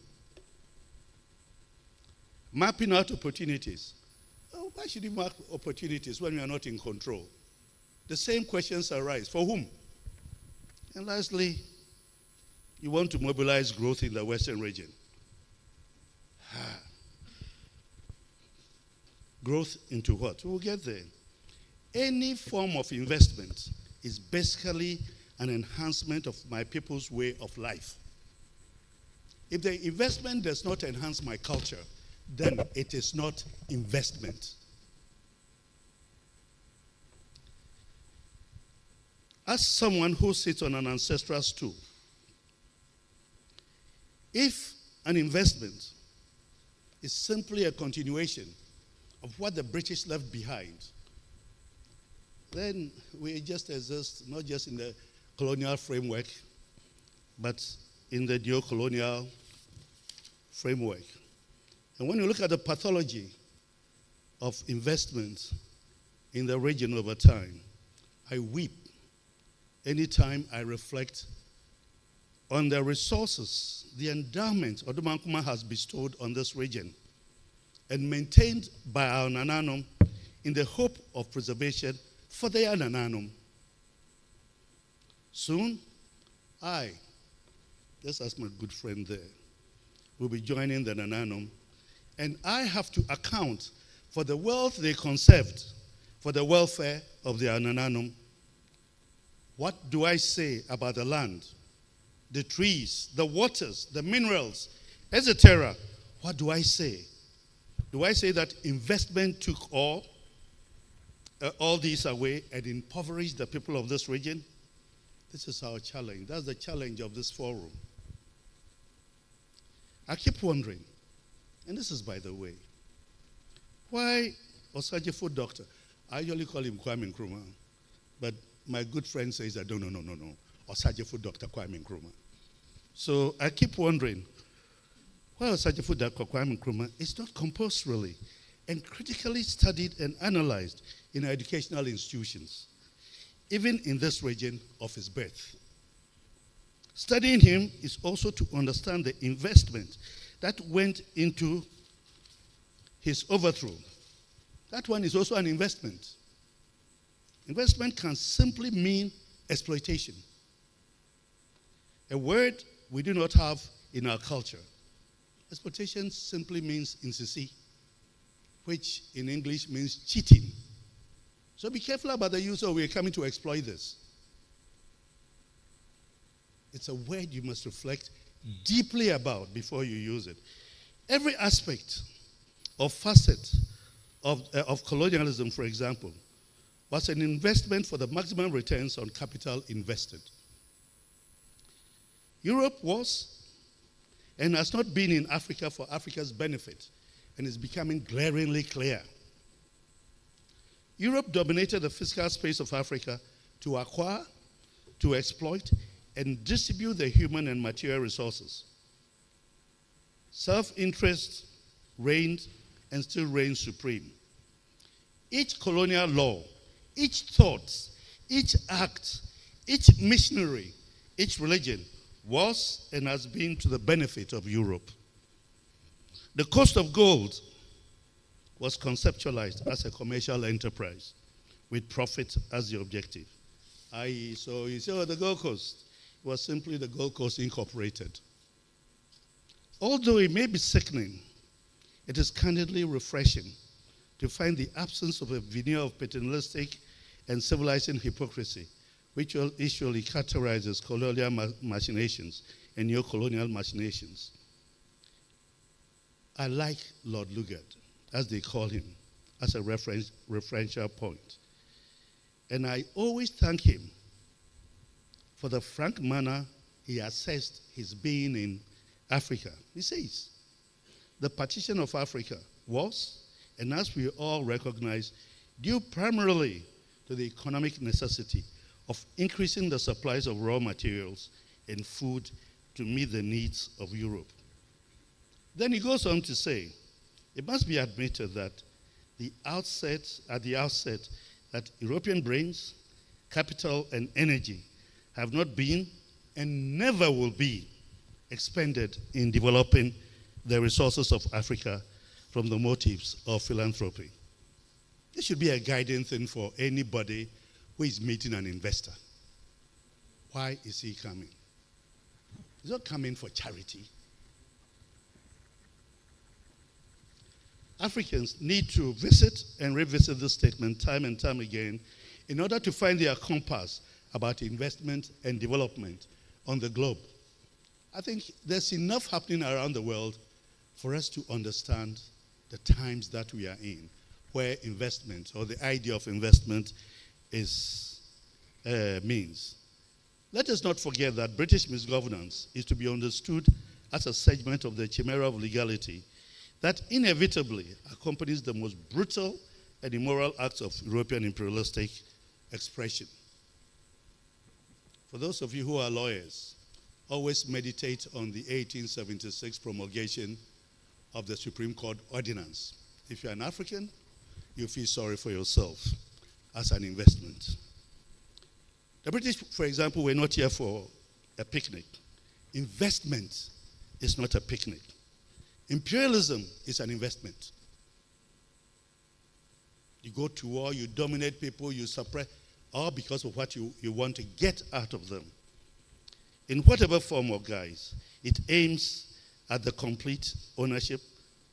Mapping out opportunities. Oh, why should you map opportunities when you are not in control? The same questions arise. For whom? And lastly, you want to mobilize growth in the Western region. Growth into what? We'll get there. Any form of investment is basically an enhancement of my people's way of life. If the investment does not enhance my culture, then it is not investment. As someone who sits on an ancestral stool, if an investment is simply a continuation of what the British left behind, then we just exist not just in the colonial framework, but in the neo-colonial framework. And when you look at the pathology of investment in the region over time, I weep anytime I reflect on the resources, the endowment Oduma Nkrumah has bestowed on this region and maintained by our Nananum in the hope of preservation for their Nananum. Soon, just as my good friend there, will be joining the Nananum, and I have to account for the wealth they conserved for the welfare of their Nananum. What do I say about the land, the trees, the waters, the minerals, etc.? What do I say? Do I say that investment took all these away and impoverished the people of this region? This is our challenge. That's the challenge of this forum. I keep wondering, and this is by the way, why Osajifo Doctor, I usually call him Kwame Nkrumah, but my good friend says that no, Osajifo Dr. Kwame Nkrumah. So I keep wondering, why Osajifo Dr. Kwame Nkrumah is not compulsorily and critically studied and analyzed in educational institutions, even in this region of his birth. Studying him is also to understand the investment that went into his overthrow. That one is also an investment. Investment can simply mean exploitation, a word we do not have in our culture. Exploitation simply means insisi, which in English means cheating. So be careful about the use of "we're coming to exploit this." It's a word you must reflect deeply about before you use it. Every aspect or facet of colonialism, for example, was an investment for the maximum returns on capital invested. Europe was and has not been in Africa for Africa's benefit, and is becoming glaringly clear. Europe dominated the fiscal space of Africa to acquire, to exploit, and distribute the human and material resources. Self-interest reigned and still reigns supreme. Each colonial law, each thought, each act, each missionary, each religion was and has been to the benefit of Europe. The cost of gold was conceptualized as a commercial enterprise with profit as the objective. I.e., so you say, oh, the Gold Coast was simply the Gold Coast Incorporated. Although it may be sickening, it is candidly refreshing to find the absence of a veneer of paternalistic and civilizing hypocrisy, which usually characterizes colonial machinations and neo-colonial machinations. I like Lord Lugard, as they call him, as a referential point. And I always thank him for the frank manner he assessed his being in Africa. He says, the partition of Africa was, and as we all recognize, due primarily to the economic necessity of increasing the supplies of raw materials and food to meet the needs of Europe. Then he goes on to say, it must be admitted that at the outset, that European brains, capital, and energy have not been and never will be expended in developing the resources of Africa from the motives of philanthropy. This should be a guiding thing for anybody who is meeting an investor. Why is he coming? He's not coming for charity. Africans need to visit and revisit this statement time and time again in order to find their compass about investment and development on the globe. I think there's enough happening around the world for us to understand the times that we are in, where investment or the idea of investment means. Let us not forget that British misgovernance is to be understood as a segment of the chimera of legality that inevitably accompanies the most brutal and immoral acts of European imperialistic expression. For those of you who are lawyers, always meditate on the 1876 promulgation of the Supreme Court Ordinance. If you're an African, you feel sorry for yourself as an investment. The British, for example, were not here for a picnic. Investment is not a picnic. Imperialism is an investment. You go to war, you dominate people, you suppress, all because of what you want to get out of them. In whatever form or guise, it aims at the complete ownership,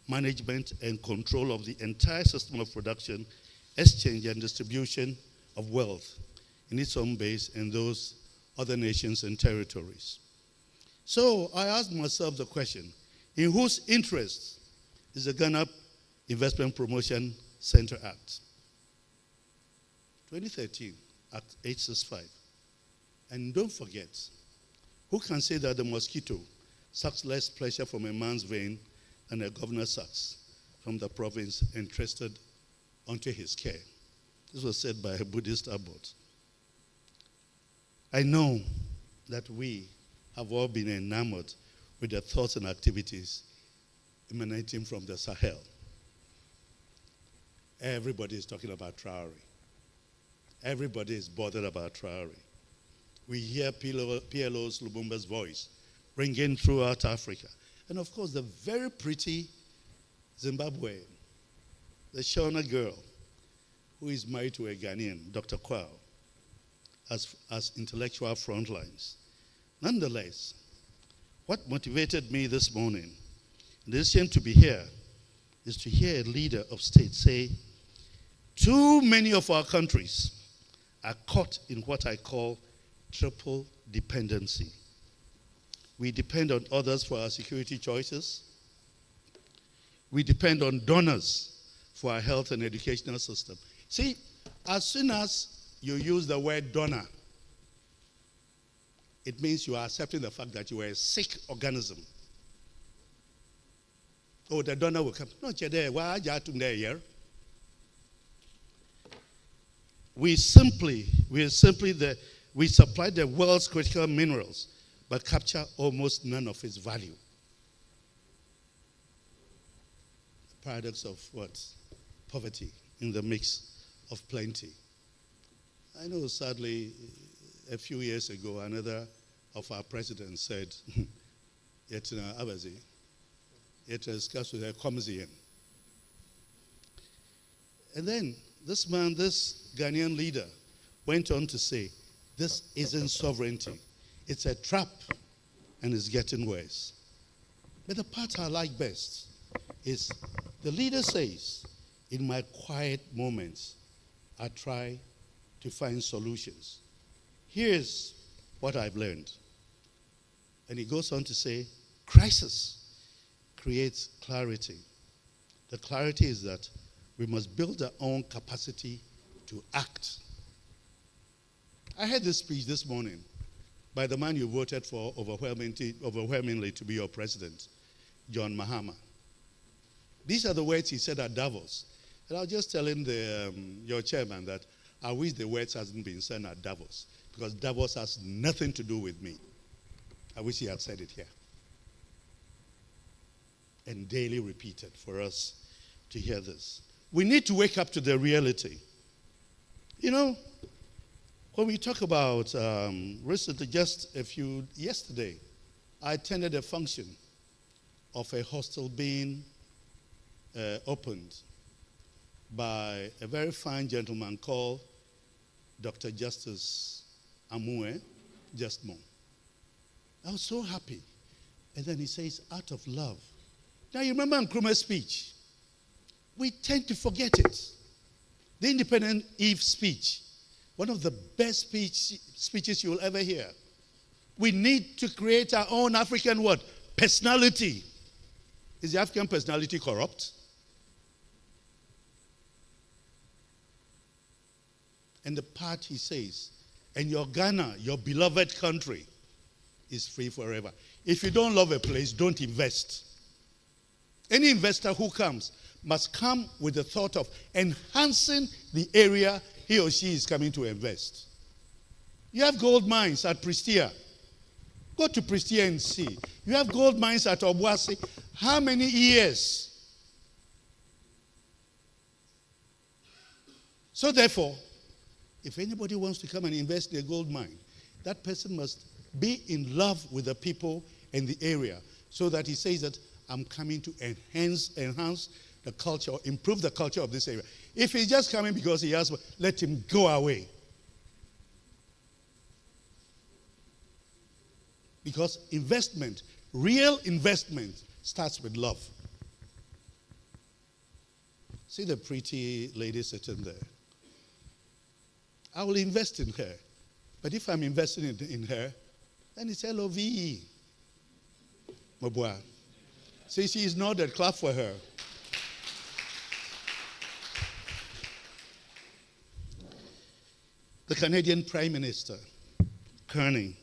management, and control of the entire system of production, exchange, and distribution of wealth in its own base and those other nations and territories. So I asked myself the question, in whose interest is the Ghana Investment Promotion Center Act? 2013, Act 865. And don't forget, who can say that the mosquito sucks less pleasure from a man's vein than a governor sucks from the province entrusted unto his care? This was said by a Buddhist abbot. I know that we have all been enamored with the thoughts and activities emanating from the Sahel. Everybody is talking about Traore. Everybody is bothered about Traore. We hear PLO's Lubumba's voice ringing throughout Africa. And of course, the very pretty Zimbabwean, the Shona girl, who is married to a Ghanaian, Dr. Kwao, as intellectual frontlines. Nonetheless, what motivated me this morning, in addition to be here, is to hear a leader of state say, too many of our countries are caught in what I call triple dependency. We depend on others for our security choices. We depend on donors for our health and educational system. See, as soon as you use the word donor, it means you are accepting the fact that you are a sick organism. Oh, the donor will come. No, why are you there? We supply the world's critical minerals, but capture almost none of its value. The paradox of what? Poverty in the mix of plenty. I know, sadly, a few years ago, another of our presidents said, "Yetina abazi, yetina with a comedian." And then this Ghanaian leader, went on to say, this isn't sovereignty. It's a trap, and it's getting worse. But the part I like best is the leader says, in my quiet moments, I try to find solutions. Here's what I've learned. And he goes on to say, crisis creates clarity. The clarity is that We must build our own capacity to act. I heard this speech this morning by the man you voted for overwhelmingly to be your president, John Mahama. These are the words he said at Davos. And I was just telling your chairman that I wish the words hasn't been said at Davos, because Davos has nothing to do with me. I wish he had said it here. And daily repeated for us to hear this. We need to wake up to the reality. You know, when we talk about recently, yesterday, I attended a function of a hostel being opened by a very fine gentleman called Dr. Justice Amue Justmo. I was so happy. And then he says, out of love. Now you remember Nkrumah's speech. We tend to forget it. The Independent Eve speech, one of the best speeches you will ever hear. We need to create our own African what? Personality. Is the African personality corrupt? And the part he says, and your Ghana, your beloved country, is free forever. If you don't love a place, don't invest. Any investor who comes must come with the thought of enhancing the area he or she is coming to invest. You have gold mines at Prestia. Go to Prestia and see. You have gold mines at Obuasi. How many years? So therefore, if anybody wants to come and invest in a gold mine, that person must be in love with the people and the area, so that he says that I'm coming to enhance the culture, improve the culture of this area. If he's just coming because he has, let him go away. Because investment, real investment, starts with love. See the pretty lady sitting there. I will invest in her. But if I'm investing in her, then it's L-O-V-E. Mabua. See, she is nodded. Clap for her. The Canadian Prime Minister, Kearney,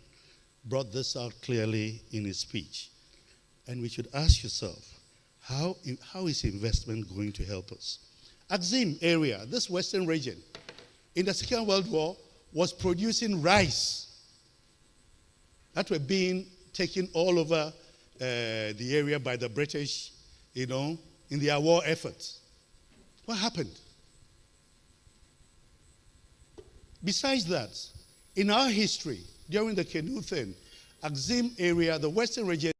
brought this out clearly in his speech. And we should ask yourself, how is investment going to help us? Axim area, this western region, in the Second World War, was producing rice that were being taken all over the area by the British, in their war efforts. What happened? Besides that, in our history, during the canoe thing, Axim area, the western region,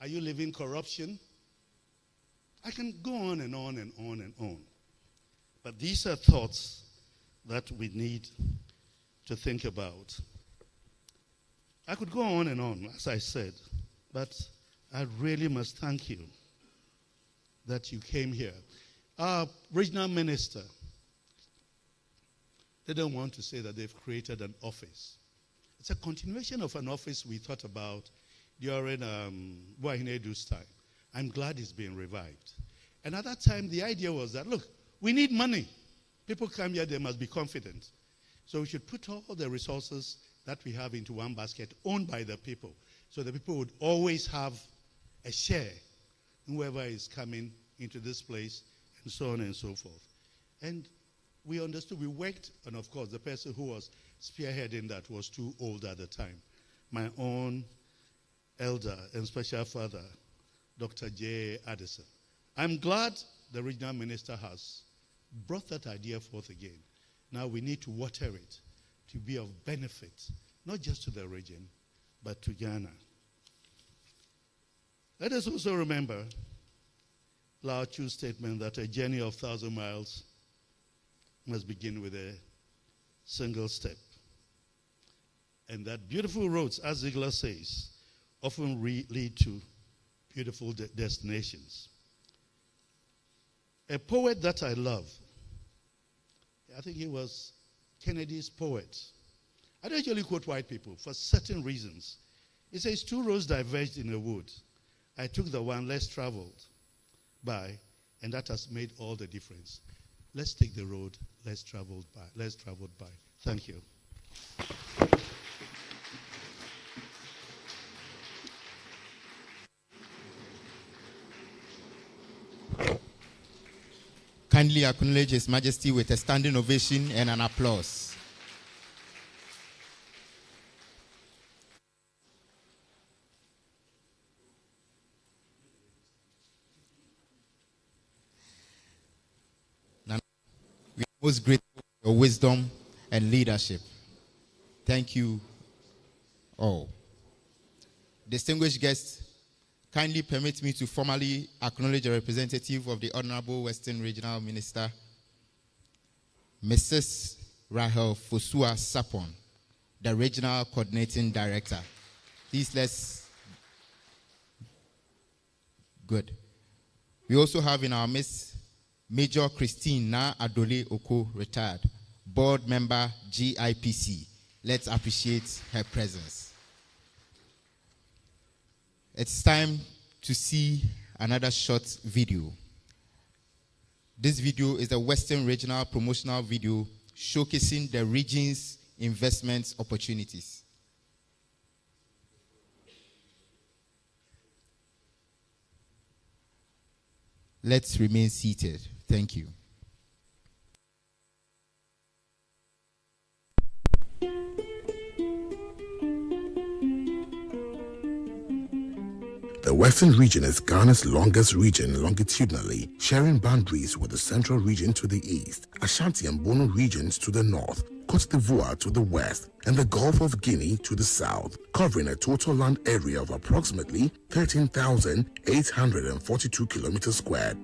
Are you living corruption? I can go on and on and on and on. But these are thoughts that we need to think about. I could go on and on, as I said, but I really must thank you that you came here. Our regional minister, they don't want to say that they've created an office. It's a continuation of an office we thought about during Boahinedu's time. I'm glad it's being revived. And at that time, the idea was that, look, we need money. People come here, they must be confident. So we should put all the resources that we have into one basket owned by the people. So the people would always have a share in whoever is coming into this place, and so on and so forth. And we understood, we worked, and of course, the person who was spearheading that was too old at the time. My own elder and special father, Dr. J. Addison. I'm glad the regional minister has brought that idea forth again. Now we need to water it to be of benefit, not just to the region, but to Ghana. Let us also remember Lao Tzu's statement that a journey of 1,000 miles must begin with a single step. And that beautiful roads, as Ziegler says, often lead to beautiful destinations. A poet that I love, I think he was Kennedy's poet. I don't usually quote white people for certain reasons. He says, 2 roads diverged in a wood. I took the one less traveled by, and that has made all the difference. Let's take the road less traveled by. Thank you. Kindly acknowledge His Majesty with a standing ovation and an applause. We are most grateful for your wisdom and leadership. Thank you all. Distinguished guests, kindly permit me to formally acknowledge a representative of the Honorable Western Regional Minister, Mrs. Rahel Fosua Sapon, the Regional Coordinating Director. Please let's... Good. We also have in our midst Major Christine Na Adole Oko, retired, Board Member GIPC. Let's appreciate her presence. It's time to see another short video. This video is a Western Regional promotional video showcasing the region's investment opportunities. Let's remain seated. Thank you. The Western region is Ghana's longest region longitudinally, sharing boundaries with the Central region to the east, Ashanti and Bono regions to the north, Cote d'Ivoire to the west, and the Gulf of Guinea to the south, covering a total land area of approximately 13,842 kilometers squared.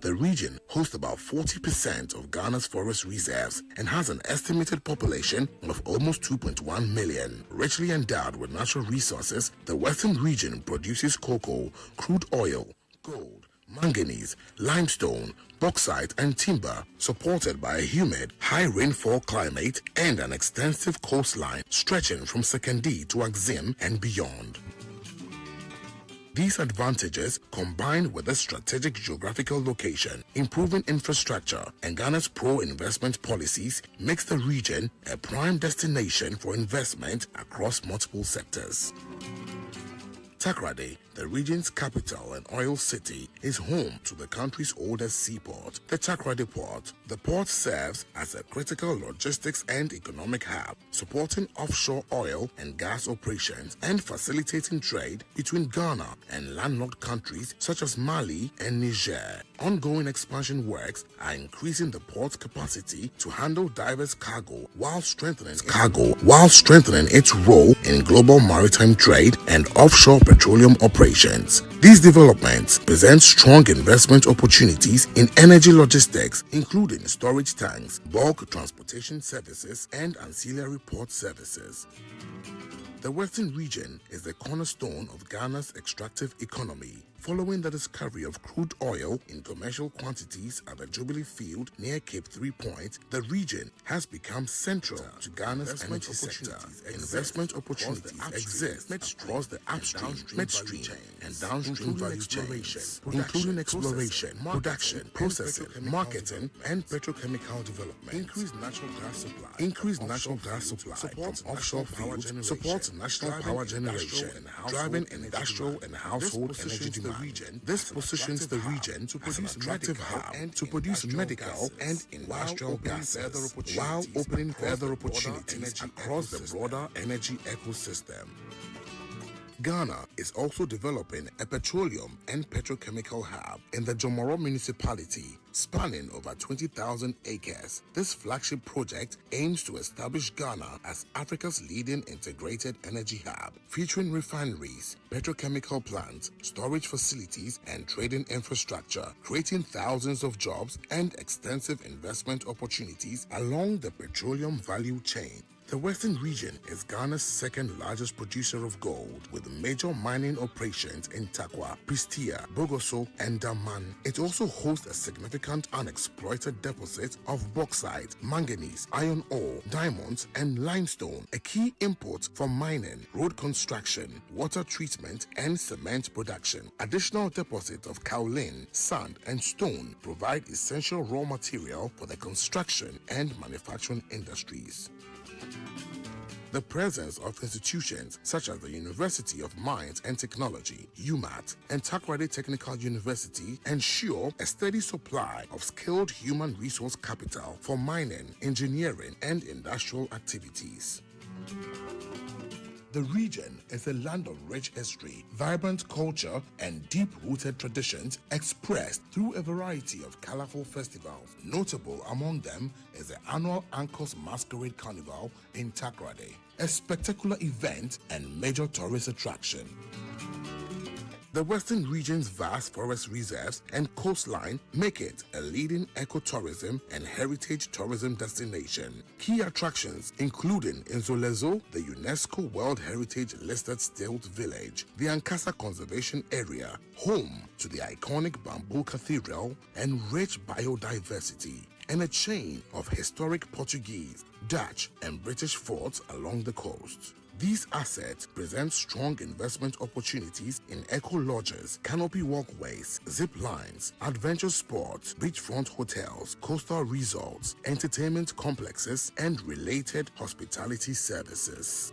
The region hosts about 40% of Ghana's forest reserves and has an estimated population of almost 2.1 million. Richly endowed with natural resources, the Western region produces cocoa, crude oil, gold, manganese, limestone, bauxite, and timber, supported by a humid, high rainfall climate and an extensive coastline stretching from Sekondi to Axim and beyond. These advantages, combined with a strategic geographical location, improving infrastructure, and Ghana's pro-investment policies, makes the region a prime destination for investment across multiple sectors. Takoradi, the region's capital and oil city, is home to the country's oldest seaport, the Takoradi Port. The port serves as a critical logistics and economic hub, supporting offshore oil and gas operations and facilitating trade between Ghana and landlocked countries such as Mali and Niger. Ongoing expansion works are increasing the port's capacity to handle diverse cargo while strengthening its role in global maritime trade and offshore petroleum operations. These developments present strong investment opportunities in energy logistics, including storage tanks, bulk transportation services, and ancillary port services. The Western region is the cornerstone of Ghana's extractive economy. Following the discovery of crude oil in commercial quantities at the Jubilee Field near Cape 3 Point, the region has become central to Ghana's energy sector. Investment opportunities exist across the upstream, midstream, and downstream value chains, including exploration, production, processing, marketing, and petrochemical development. Increased natural gas supply from offshore fields supports national power generation, driving industrial and household energy demand. This positions the region as an attractive hub to produce medical and industrial gases, while opening further opportunities across the broader energy ecosystem. Ghana is also developing a petroleum and petrochemical hub in the Jomoro municipality, spanning over 20,000 acres. This flagship project aims to establish Ghana as Africa's leading integrated energy hub, featuring refineries, petrochemical plants, storage facilities, and trading infrastructure, creating thousands of jobs and extensive investment opportunities along the petroleum value chain. The Western region is Ghana's second largest producer of gold, with major mining operations in Takwa, Pristia, Bogoso, and Daman. It also hosts a significant unexploited deposit of bauxite, manganese, iron ore, diamonds, and limestone, a key import for mining, road construction, water treatment, and cement production. Additional deposits of kaolin, sand, and stone provide essential raw material for the construction and manufacturing industries. The presence of institutions such as the University of Mines and Technology, UMAT, and Takoradi Technical University ensure a steady supply of skilled human resource capital for mining, engineering, and industrial activities. The region is a land of rich history, vibrant culture, and deep-rooted traditions expressed through a variety of colorful festivals. Notable among them is the annual Ankos Masquerade Carnival in Takoradi, a spectacular event and major tourist attraction. The Western region's vast forest reserves and coastline make it a leading ecotourism and heritage tourism destination. Key attractions including Nzolezo, the UNESCO World Heritage listed stilt village, the Ankasa Conservation Area, home to the iconic Bamboo Cathedral and rich biodiversity, and a chain of historic Portuguese, Dutch, and British forts along the coast. These assets present strong investment opportunities in eco-lodges, canopy walkways, zip lines, adventure sports, beachfront hotels, coastal resorts, entertainment complexes, and related hospitality services.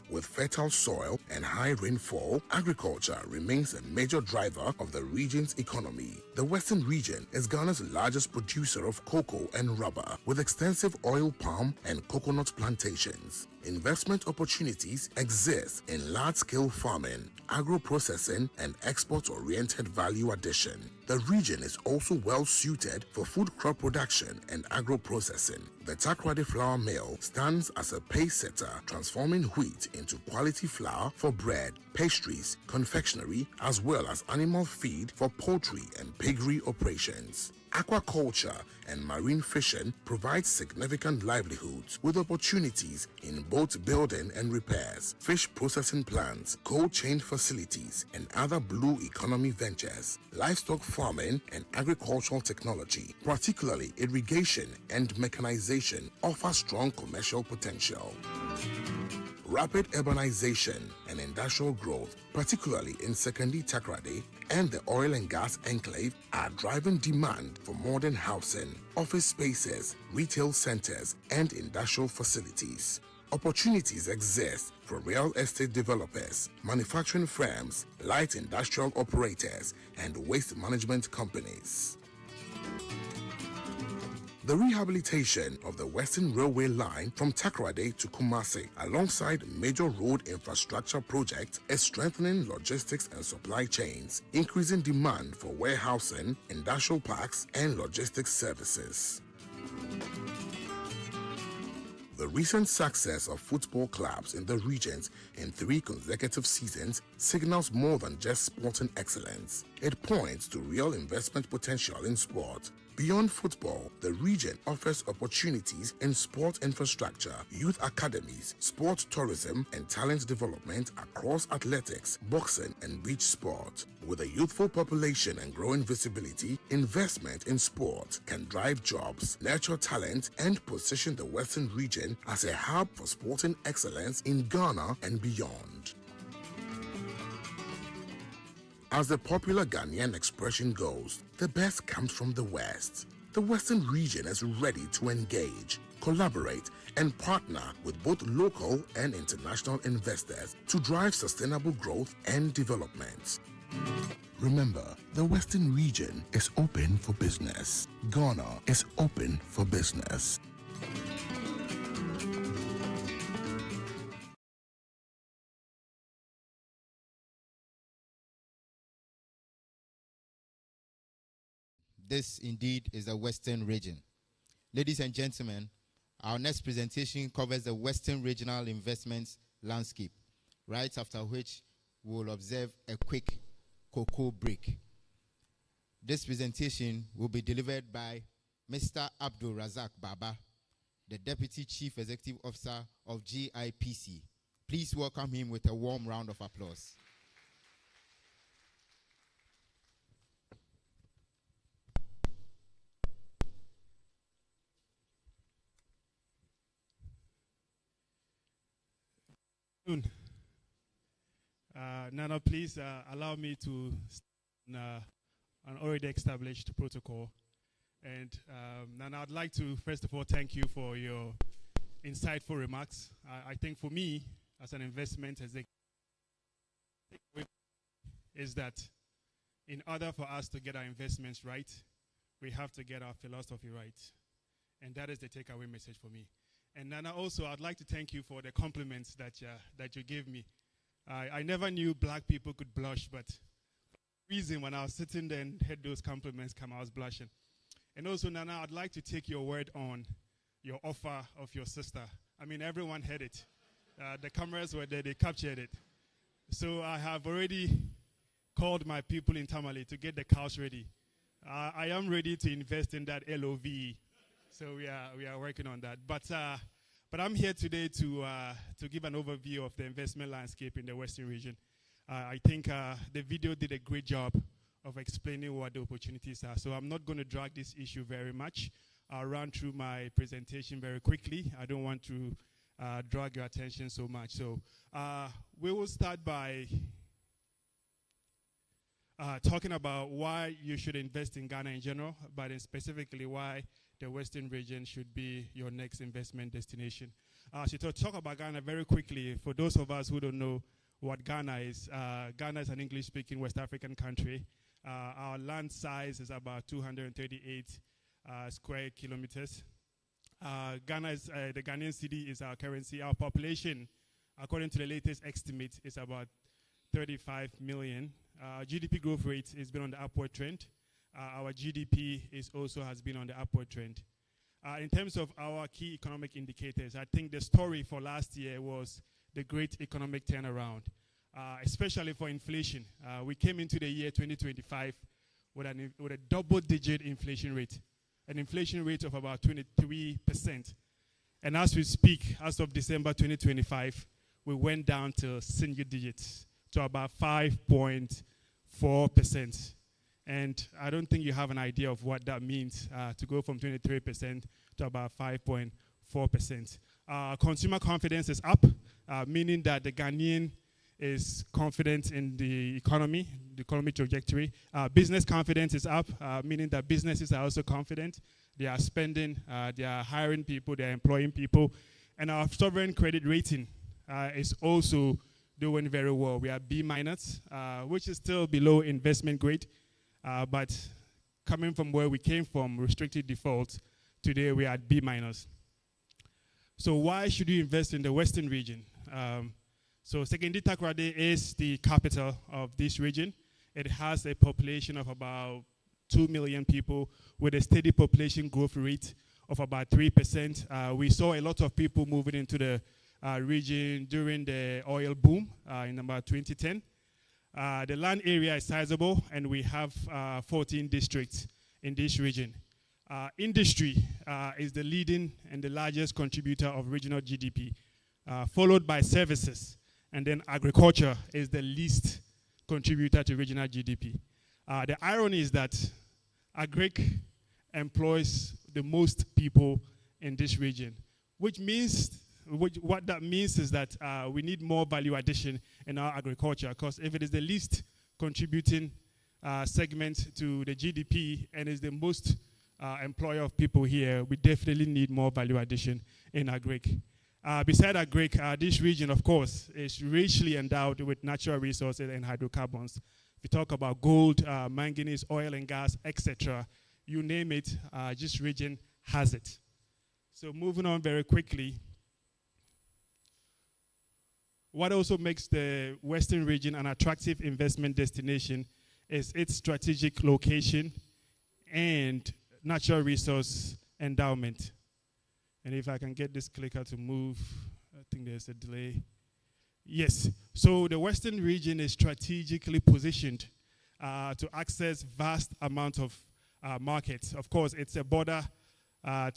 With fertile soil and high rainfall, agriculture remains a major driver of the region's economy. The Western region is Ghana's largest producer of cocoa and rubber, with extensive oil palm and coconut plantations. Investment opportunities exist in large-scale farming, agro-processing, and export-oriented value addition. The region is also well-suited for food crop production and agro-processing. The Takoradi Flour Mill stands as a pace-setter, transforming wheat into quality flour for bread, pastries, confectionery, as well as animal feed for poultry and piggery operations. Aquaculture and marine fishing provide significant livelihoods with opportunities in boat building and repairs, fish processing plants, cold chain facilities, and other blue economy ventures. Livestock farming and agricultural technology, particularly irrigation and mechanization, offer strong commercial potential. Rapid urbanization and industrial growth, particularly in Sekondi Takoradi and the oil and gas enclave, are driving demand for modern housing, office spaces, retail centers, and industrial facilities. Opportunities exist for real estate developers, manufacturing firms, light industrial operators, and waste management companies. The rehabilitation of the Western Railway line from Takoradi to Kumasi alongside major road infrastructure projects is strengthening logistics and supply chains, increasing demand for warehousing, industrial parks, and logistics services. The recent success of football clubs in the regions in 3 consecutive seasons signals more than just sporting excellence. It points to real investment potential in sport. Beyond football, the region offers opportunities in sport infrastructure, youth academies, sport tourism, and talent development across athletics, boxing, and beach sport. With a youthful population and growing visibility, investment in sport can drive jobs, nurture talent, and position the Western region as a hub for sporting excellence in Ghana and beyond. As the popular Ghanaian expression goes, the best comes from the West. The Western region is ready to engage, collaborate, and partner with both local and international investors to drive sustainable growth and development. Remember, the Western region is open for business. Ghana is open for business. This indeed is the Western region. Ladies and gentlemen, our next presentation covers the Western regional investments landscape, right after which we will observe a quick cocoa break. This presentation will be delivered by Mr. Abdul Razak Baba, the Deputy Chief Executive Officer of GIPC. Please welcome him with a warm round of applause. Nana, please allow me to an already established protocol. And Nana, I'd like to first of all thank you for your insightful remarks. I think for me, as an investment executive, is that in order for us to get our investments right, we have to get our philosophy right. And that is the takeaway message for me. And Nana, also, I'd like to thank you for the compliments that you gave me. I never knew black people could blush, but for the reason when I was sitting there and heard those compliments come, I was blushing. And also, Nana, I'd like to take your word on your offer of your sister. I mean, everyone heard it. The cameras were there, they captured it. So I have already called my people in Tamale to get the cows ready. I am ready to invest in that LOVE. So we are working on that. But I'm here today to give an overview of the investment landscape in the Western region. I think the video did a great job of explaining what the opportunities are. So I'm not going to drag this issue very much. I'll run through my presentation very quickly. I don't want to drag your attention so much. So we will start by talking about why you should invest in Ghana in general, but specifically why the Western region should be your next investment destination. So to talk about Ghana very quickly, for those of us who don't know what Ghana is an English-speaking West African country. Our land size is about 238 square kilometers. Ghana is, the Ghanaian cedi is our currency. Our population, according to the latest estimate, is about 35 million. GDP growth rate has been on the upward trend. Our GDP has been on the upward trend. In terms of our key economic indicators, I think the story for last year was the great economic turnaround, especially for inflation. We came into the year 2025 with a double-digit inflation rate, an inflation rate of about 23%. And as we speak, as of December 2025, we went down to single digits, to about 5.4%. And I don't think you have an idea of what that means to go from 23% to about 5.4%. Consumer confidence is up, meaning that the Ghanaian is confident in the economic trajectory. Business confidence is up, meaning that businesses are also confident. They are spending, they are hiring people, they are employing people. And our sovereign credit rating is also doing very well. We are B-, which is still below investment grade, but coming from where we came from, restricted default, today we are at B-. So why should you invest in the Western region? So Sekindi Takoradi is the capital of this region. It has a population of about 2 million people with a steady population growth rate of about 3%. We saw a lot of people moving into the region during the oil boom in about 2010. The land area is sizable, and we have 14 districts in this region. Industry is the leading and the largest contributor of regional GDP, followed by services, and then agriculture is the least contributor to regional GDP. The irony is that Agric employs the most people in this region, which means, what that means is that we need more value addition in our agriculture, because if it is the least contributing segment to the GDP and is the most employer of people here, we definitely need more value addition in Agric. Beside Agric, this region, of course, is richly endowed with natural resources and hydrocarbons. If you talk about gold, manganese, oil and gas, etc., you name it, this region has it. So moving on very quickly, what also makes the Western region an attractive investment destination is its strategic location and natural resource endowment. And if I can get this clicker to move, I think there's a delay. Yes, so the Western region is strategically positioned to access vast amounts of markets. Of course, it's a border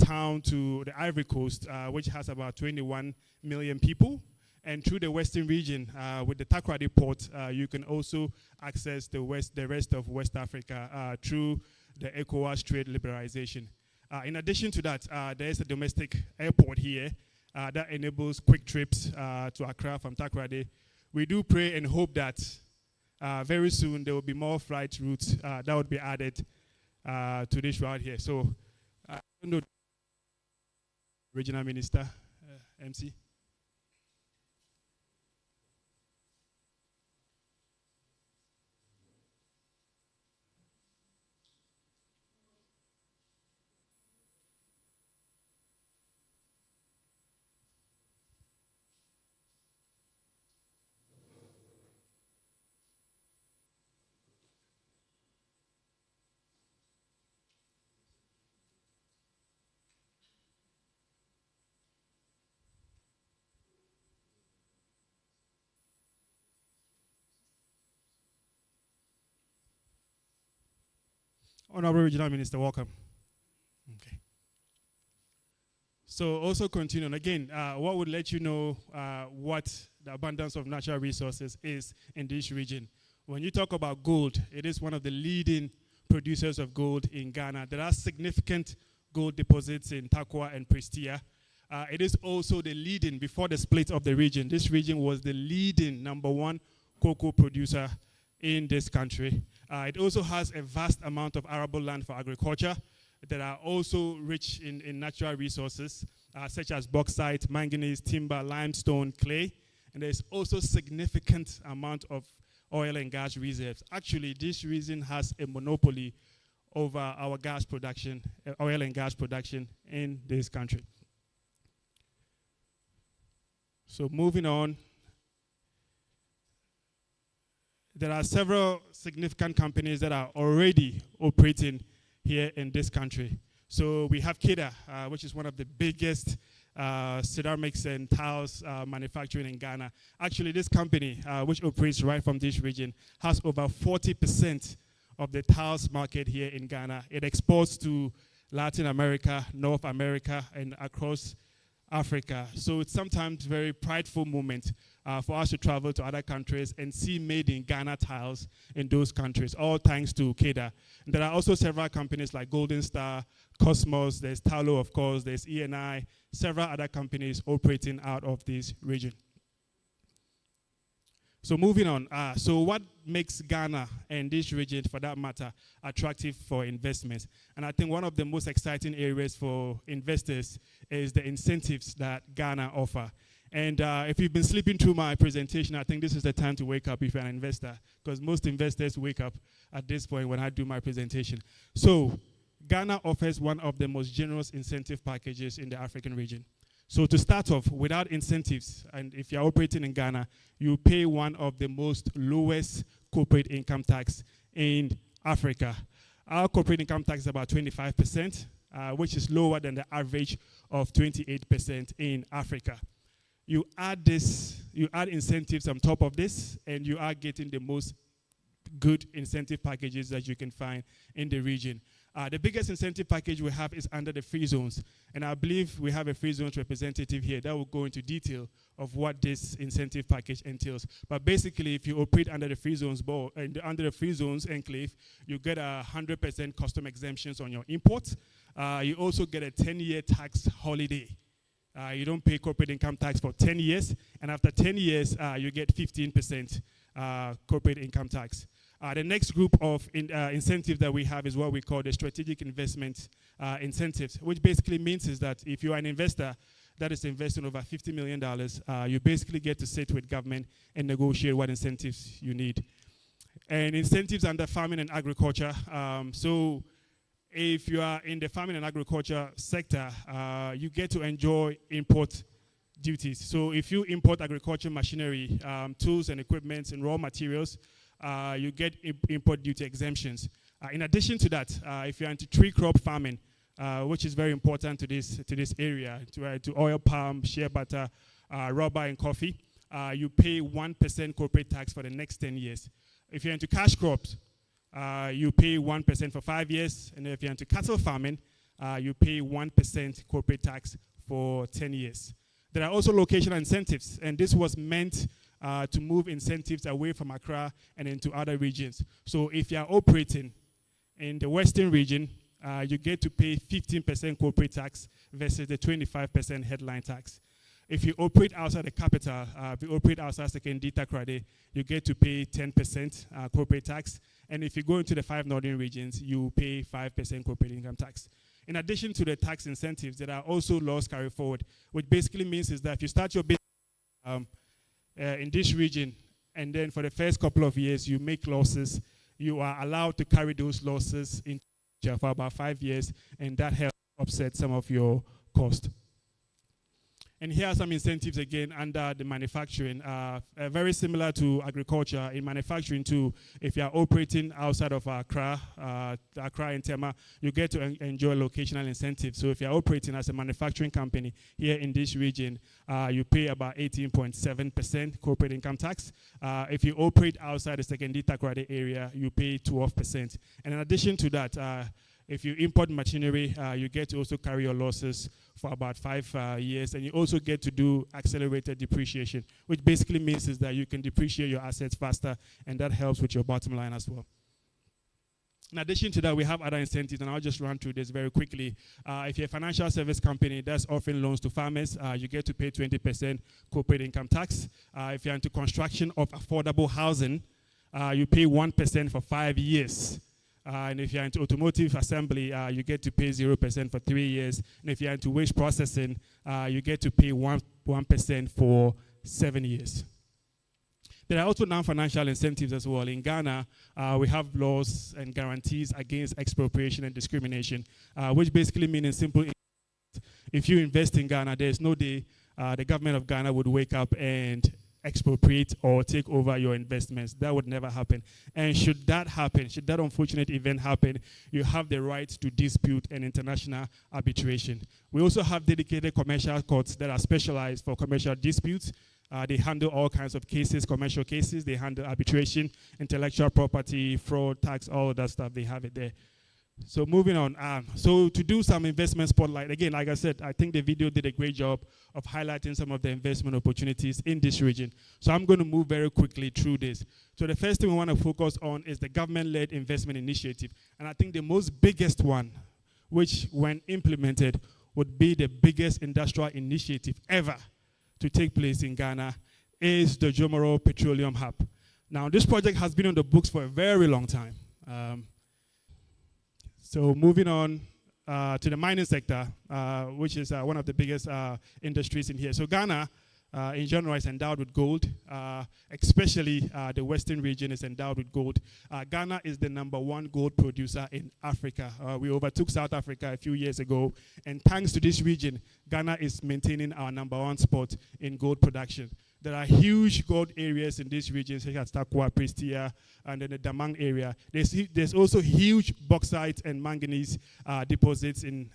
town to the Ivory Coast, which has about 21 million people. And through the Western region, with the Takoradi port, you can also access the rest of West Africa through the ECOWAS trade liberalization. In addition to that, there is a domestic airport here that enables quick trips to Accra from Takoradi. We do pray and hope that very soon there will be more flight routes that would be added to this route here. So, I don't know, Regional Minister, MC. Honorable Regional Minister, welcome. Okay. So also continuing, again, what would let you know what the abundance of natural resources is in this region? When you talk about gold, it is one of the leading producers of gold in Ghana. There are significant gold deposits in Takwa and Prestia. It is also the leading, before the split of the region, this region was the leading #1 cocoa producer in this country. It also has a vast amount of arable land for agriculture that are also rich in natural resources, such as bauxite, manganese, timber, limestone, clay. And there's also significant amount of oil and gas reserves. Actually, this region has a monopoly over our gas production, oil and gas production in this country. So moving on, there are several significant companies that are already operating here in this country. So we have KEDA, which is one of the biggest ceramics and tiles manufacturing in Ghana. Actually, this company, which operates right from this region, has over 40% of the tiles market here in Ghana. It exports to Latin America, North America, and across Africa. So it's sometimes a very prideful moment for us to travel to other countries and see made in Ghana tiles in those countries, all thanks to KEDA. And there are also several companies like Golden Star, Cosmos, there's Talo, of course, there's ENI, several other companies operating out of this region. So moving on. So what makes Ghana and this region, for that matter, attractive for investments? And I think one of the most exciting areas for investors is the incentives that Ghana offer. And if you've been sleeping through my presentation, I think this is the time to wake up if you're an investor, because most investors wake up at this point when I do my presentation. So Ghana offers one of the most generous incentive packages in the African region. So to start off, without incentives, and if you're operating in Ghana, you pay one of the most lowest corporate income tax in Africa. Our corporate income tax is about 25%, which is lower than the average of 28% in Africa. You add incentives on top of this, and you are getting the most good incentive packages that you can find in the region. The biggest incentive package we have is under the free zones. And I believe we have a free zones representative here that will go into detail of what this incentive package entails. But basically, if you operate under the free zones board and under the free zones enclave, you get 100% custom exemptions on your imports. You also get a 10-year tax holiday. You don't pay corporate income tax for 10 years. And after 10 years, you get 15% corporate income tax. The next group of incentives that we have is what we call the strategic investment incentives, which basically means is that if you are an investor that is investing over $50 million, you basically get to sit with government and negotiate what incentives you need. And incentives under farming and agriculture. So if you are in the farming and agriculture sector, you get to enjoy import duties. So if you import agriculture machinery, tools and equipment and raw materials, you get import duty exemptions. In addition to that, if you're into tree crop farming, which is very important to this area, to oil palm, shea butter, rubber, and coffee, you pay 1% corporate tax for the next 10 years. If you're into cash crops, you pay 1% for 5 years, and if you're into cattle farming, you pay 1% corporate tax for 10 years. There are also locational incentives, and this was meant to move incentives away from Accra and into other regions. So if you are operating in the Western region, you get to pay 15% corporate tax versus the 25% headline tax. If you operate outside the capital, if you operate outside Second Takrade, you get to pay 10% corporate tax. And if you go into the 5 northern regions, you pay 5% corporate income tax. In addition to the tax incentives, there are also laws carried forward, which basically means is that if you start your business in this region, and then for the first couple of years you make losses, you are allowed to carry those losses in for about 5 years, and that helps offset some of your cost. And here are some incentives again under the manufacturing, very similar to agriculture. In manufacturing too, if you are operating outside of Accra and Tema, you get to enjoy locational incentives. So if you are operating as a manufacturing company here in this region, you pay about 18.7% corporate income tax. If you operate outside the Second Takrade area, you pay 12%. And in addition to that, if you import machinery, you get to also carry your losses for about 5 years, and you also get to do accelerated depreciation, which basically means is that you can depreciate your assets faster, and that helps with your bottom line as well. In addition to that, we have other incentives, and I'll just run through this very quickly. If you're a financial service company that's offering loans to farmers, you get to pay 20% corporate income tax. If you're into construction of affordable housing, you pay 1% for 5 years. And if you're into automotive assembly, you get to pay 0% for 3 years. And if you're into waste processing, you get to pay 1% for 7 years. There are also non-financial incentives as well. In Ghana, we have laws and guarantees against expropriation and discrimination, which basically mean in simple, if you invest in Ghana, there's no day the government of Ghana would wake up and expropriate or take over your investments. That would never happen. And should that happen, should that unfortunate event happen, you have the right to dispute an international arbitration. We also have dedicated commercial courts that are specialized for commercial disputes. They handle all kinds of cases, commercial cases. They handle arbitration, intellectual property, fraud, tax, all of that stuff. They have it there. So moving on. So to do some investment spotlight, again, like I said, I think the video did a great job of highlighting some of the investment opportunities in this region. So I'm going to move very quickly through this. So the first thing we want to focus on is the government-led investment initiative. And I think the most biggest one, which when implemented, would be the biggest industrial initiative ever to take place in Ghana, is the Jomoro Petroleum Hub. Now, this project has been on the books for a very long time. So moving on to the mining sector, which is one of the biggest industries in here. So Ghana, in general, is endowed with gold, especially the western region is endowed with gold. Ghana is the #1 gold producer in Africa. We overtook South Africa a few years ago, and thanks to this region, Ghana is maintaining our #1 spot in gold production. There are huge gold areas in this region, such as Takwa, Prestia, and then the Damang area. There's also huge bauxite and manganese deposits in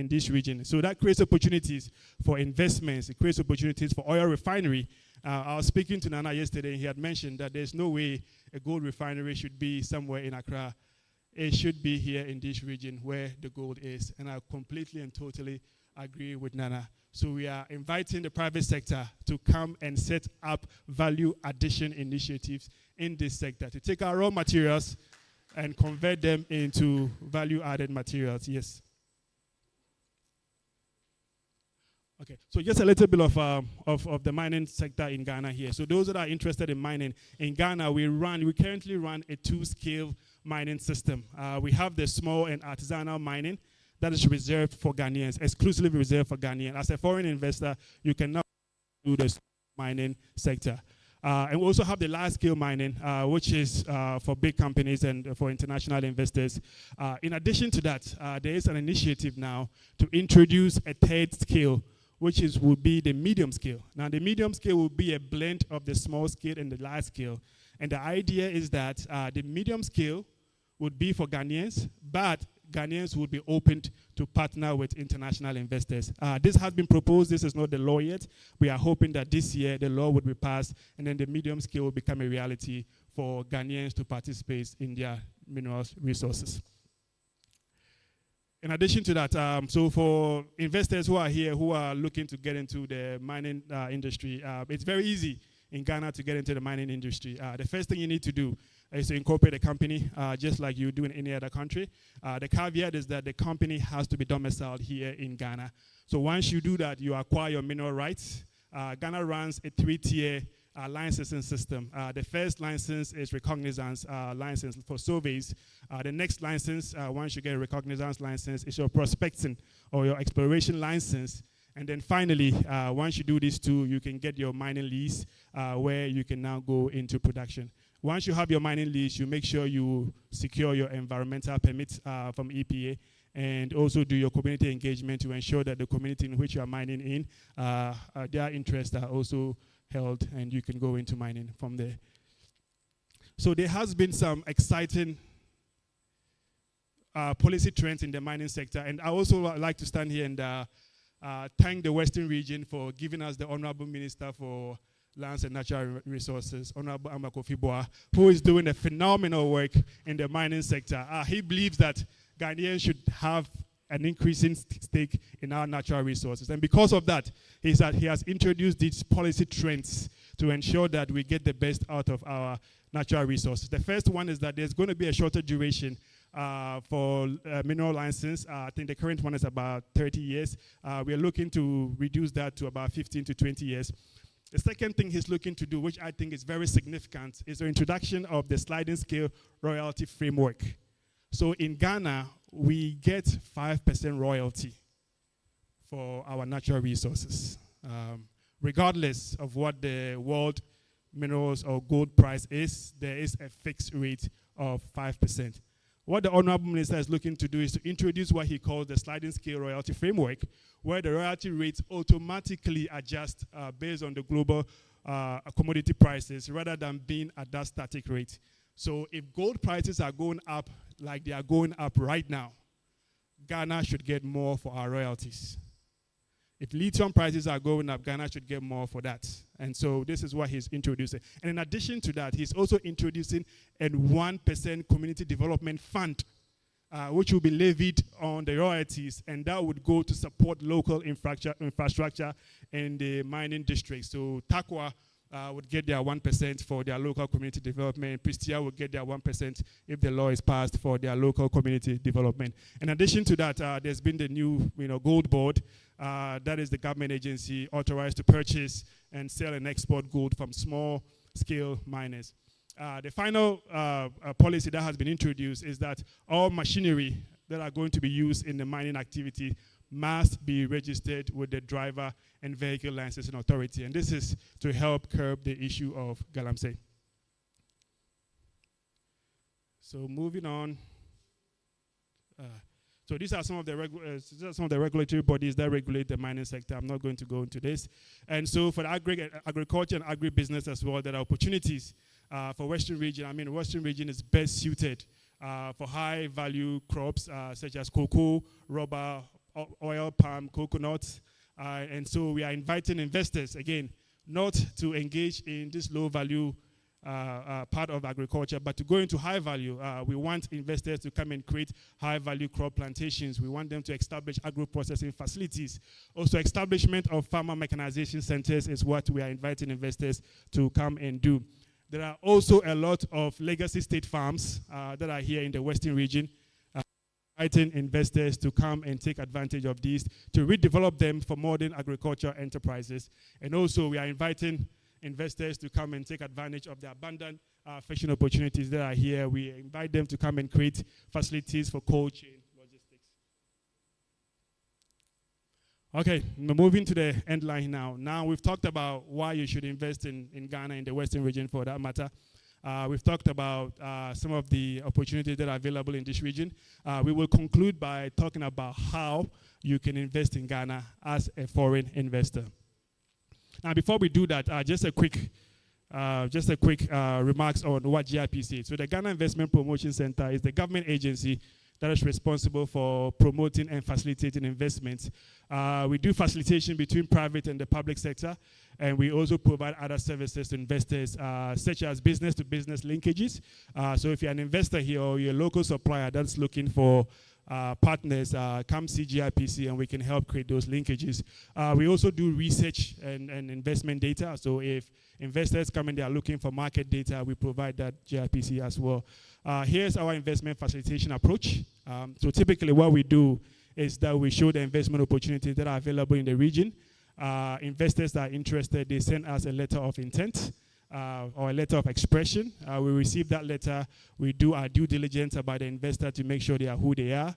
this region. So that creates opportunities for investments. It creates opportunities for oil refinery. I was speaking to Nana yesterday, and he had mentioned that there's no way a gold refinery should be somewhere in Accra. It should be here in this region where the gold is. And I completely and totally agree with Nana. So we are inviting the private sector to come and set up value addition initiatives in this sector to take our raw materials and convert them into value added materials. Yes. Okay, so just a little bit of the mining sector in Ghana here. So those that are interested in mining, in Ghana, we currently run a 2-scale mining system. We have the small and artisanal mining that is reserved for Ghanaians, exclusively reserved for Ghanaians. As a foreign investor, you cannot do the mining sector. And we also have the large-scale mining, which is for big companies and for international investors. In addition to that, there is an initiative now to introduce a 3rd scale, which will be the medium scale. Now, the medium scale will be a blend of the small scale and the large scale. And the idea is that the medium scale would be for Ghanaians, but Ghanaians would be opened to partner with international investors. This has been proposed. This is not the law yet. We are hoping that this year the law would be passed, and then the medium scale will become a reality for Ghanaians to participate in their minerals resources. In addition to that, so for investors who are here who are looking to get into the mining industry, it's very easy in Ghana to get into the mining industry. The first thing you need to do is to incorporate a company, just like you do in any other country. The caveat is that the company has to be domiciled here in Ghana. So once you do that, you acquire your mineral rights. Ghana runs a 3-tier licensing system. The first license is recognizance license for surveys. The next license, once you get a recognizance license, is your prospecting or your exploration license. And then finally, once you do these two, you can get your mining lease where you can now go into production. Once you have your mining lease, you make sure you secure your environmental permits from EPA and also do your community engagement to ensure that the community in which you are mining in, their interests are also held and you can go into mining from there. So there has been some exciting policy trends in the mining sector, and I also like to stand here and thank the Western region for giving us the Honorable Minister for Lands and Natural Resources, Honorable Amakofi Boa, who is doing a phenomenal work in the mining sector. He believes that Ghanaians should have an increasing stake in our natural resources. And because of that, he has introduced these policy trends to ensure that we get the best out of our natural resources. The first one is that there's going to be a shorter duration for mineral license. I think the current one is about 30 years. We are looking to reduce that to about 15 to 20 years. The second thing he's looking to do, which I think is very significant, is the introduction of the sliding scale royalty framework. So in Ghana, we get 5% royalty for our natural resources. Regardless of what the world minerals or gold price is, there is a fixed rate of 5%. What the Honorable Minister is looking to do is to introduce what he calls the sliding scale royalty framework, where the royalty rates automatically adjust based on the global commodity prices rather than being at that static rate. So if gold prices are going up like they are going up right now, Ghana should get more for our royalties. If lithium prices are going up, Ghana should get more for that. And so this is what he's introducing. And in addition to that, he's also introducing a 1% community development fund, which will be levied on the royalties, and that would go to support local infrastructure in the mining district. So Takwa would get their 1% for their local community development. Prestia would get their 1% if the law is passed for their local community development. In addition to that, there's been the new gold board that is the government agency authorized to purchase and sell and export gold from small-scale miners. The final policy that has been introduced is that all machinery that are going to be used in the mining activity must be registered with the Driver and Vehicle Licensing Authority. And this is to help curb the issue of galamsey. So moving on. So these are some of the regulatory bodies that regulate the mining sector. I'm not going to go into this. And so for the agriculture and agribusiness as well, there are opportunities for Western region. I mean, Western region is best suited for high-value crops such as cocoa, rubber, oil, palm, coconuts. And so we are inviting investors, again, not to engage in this low-value part of agriculture, but to go into high value. We want investors to come and create high value crop plantations. We want them to establish agro-processing facilities. Also, establishment of farmer mechanization centers is what we are inviting investors to come and do. There are also a lot of legacy state farms that are here in the Western region, inviting investors to come and take advantage of these, to redevelop them for modern agricultural enterprises. And also, we are inviting investors to come and take advantage of the abundant fishing opportunities that are here. We invite them to come and create facilities for cold chain logistics. Okay, moving to the end line now. Now we've talked about why you should invest in Ghana, in the Western region for that matter. We've talked about some of the opportunities that are available in this region. We will conclude by talking about how you can invest in Ghana as a foreign investor. Now, before we do that, just a quick remarks on what GIPC is. So the Ghana Investment Promotion Center is the government agency that is responsible for promoting and facilitating investments. We do facilitation between private and the public sector, and we also provide other services to investors, such as business-to-business linkages. So if you're an investor here or you're a local supplier that's looking for partners, come see GIPC and we can help create those linkages. We also do research and investment data. So if investors come in, they are looking for market data, we provide that GIPC as well. Here's our investment facilitation approach. So typically what we do is that we show the investment opportunities that are available in the region. Investors that are interested, they send us a letter of intent. Or a letter of expression. We receive that letter. We do our due diligence about the investor to make sure they are who they are.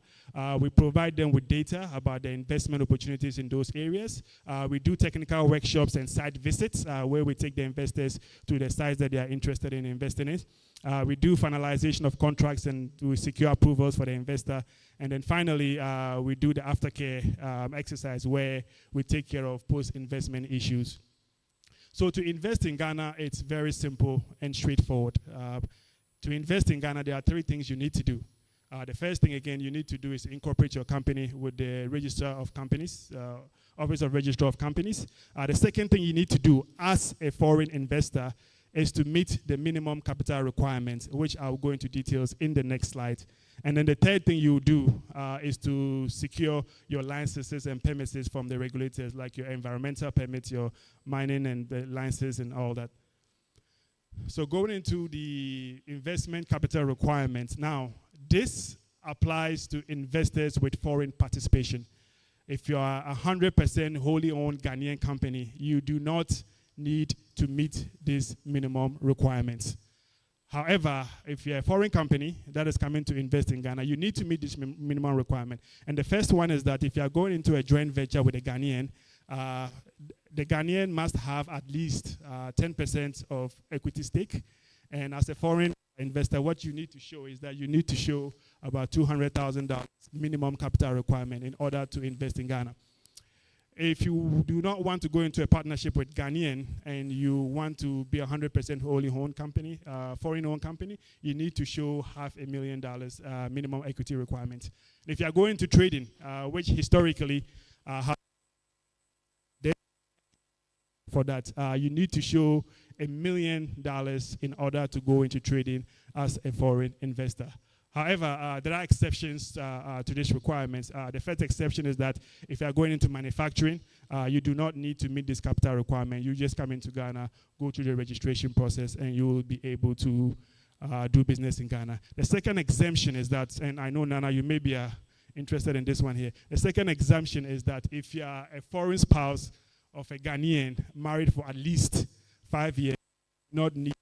We provide them with data about the investment opportunities in those areas. We do technical workshops and site visits where we take the investors to the sites that they are interested in investing in. We do finalization of contracts and we secure approvals for the investor. And then finally, we do the aftercare exercise where we take care of post-investment issues. So to invest in Ghana, it's very simple and straightforward. To invest in Ghana, there are three things you need to do. The first thing, again, you need to do is incorporate your company with the Register of Companies, Office of Registrar of Companies. The second thing you need to do as a foreign investor is to meet the minimum capital requirements, which I'll go into details in the next slide. And then the third thing you do is to secure your licenses and permits from the regulators, like your environmental permits, your mining and the licenses and all that. So going into the investment capital requirements, now this applies to investors with foreign participation. If you are 100% wholly owned Ghanaian company, you do not need to meet these minimum requirements. However, if you're a foreign company that is coming to invest in Ghana, you need to meet this minimum requirement. And the first one is that if you are going into a joint venture with a Ghanaian, the Ghanaian must have at least 10% of equity stake. And as a foreign investor, what you need to show is that you need to show about $200,000 minimum capital requirement in order to invest in Ghana. If you do not want to go into a partnership with Ghanaian and you want to be 100% wholly owned company, foreign-owned company, you need to show $500,000 minimum equity requirement. And if you are going to trading, which historically for that, you need to show $1 million in order to go into trading as a foreign investor. However, there are exceptions to these requirements. The first exception is that if you are going into manufacturing, you do not need to meet this capital requirement. You just come into Ghana, go through the registration process, and you will be able to do business in Ghana. The second exemption is that, and I know, Nana, you may be an interested in this one here. The second exemption is that if you are a foreign spouse of a Ghanaian married for at least 5 years, you do not need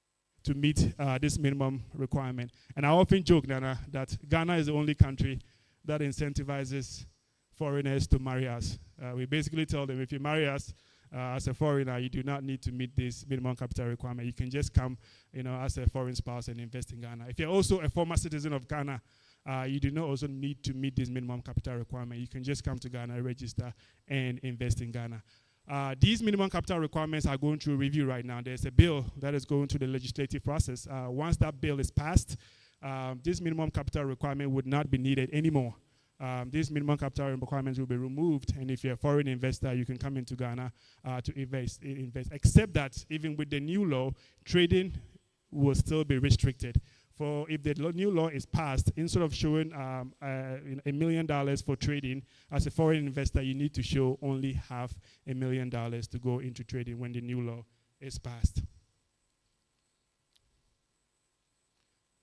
to meet this minimum requirement. And I often joke, Nana, that Ghana is the only country that incentivizes foreigners to marry us. We basically tell them, if you marry us as a foreigner, you do not need to meet this minimum capital requirement. You can just come, as a foreign spouse and invest in Ghana. If you're also a former citizen of Ghana, you do not also need to meet this minimum capital requirement. You can just come to Ghana, register, and invest in Ghana. These minimum capital requirements are going through review right now. There's a bill that is going through the legislative process. Once that bill is passed, this minimum capital requirement would not be needed anymore. These minimum capital requirements will be removed, and if you're a foreign investor, you can come into Ghana to invest. Except that even with the new law, trading will still be restricted. For if the new law is passed, instead of showing $1 million for trading as a foreign investor, you need to show only $500,000 to go into trading when the new law is passed.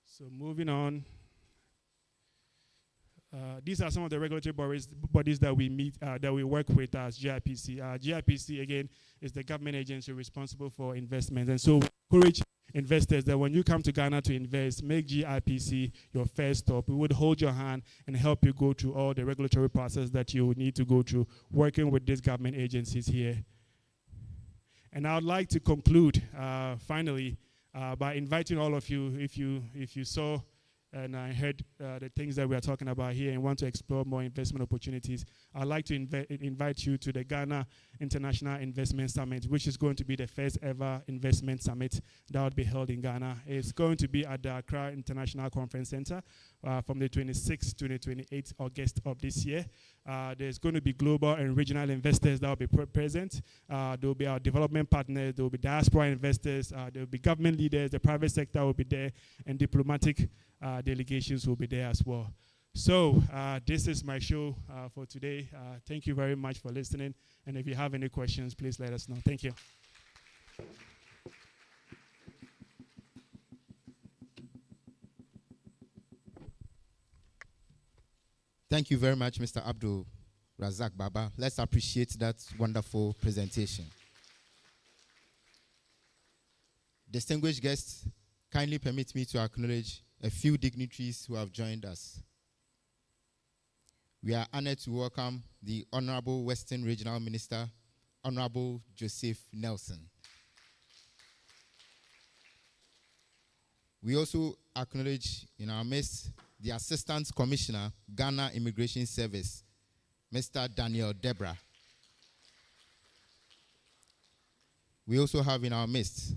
So moving on. These are some of the regulatory bodies that we meet, that we work with as GIPC. GIPC, again, is the government agency responsible for investments. And so we encourage investors that when you come to Ghana to invest, make GIPC your first stop. We would hold your hand and help you go through all the regulatory process that you need to go through working with these government agencies here. And I would like to conclude, finally, by inviting all of you, if you saw and I heard the things that we are talking about here and want to explore more investment opportunities, I'd like to invite you to the Ghana International Investment Summit, which is going to be the first ever investment summit that will be held in Ghana. It's going to be at the Accra International Conference Center from the 26th to the 28th August of this year. There's going to be global and regional investors that will be present. There will be our development partners, there will be diaspora investors, there will be government leaders, the private sector will be there, and diplomatic delegations will be there as well. So this is my show for today. Thank you very much for listening. And if you have any questions, please let us know. Thank you. Thank you very much, Mr. Abdul Razak Baba. Let's appreciate that wonderful presentation. Distinguished guests, kindly permit me to acknowledge a few dignitaries who have joined us. We are honored to welcome the Honorable Western Regional Minister, Honorable Joseph Nelson. We also acknowledge in our midst the Assistant Commissioner, Ghana Immigration Service, Mr. Daniel Debra. We also have in our midst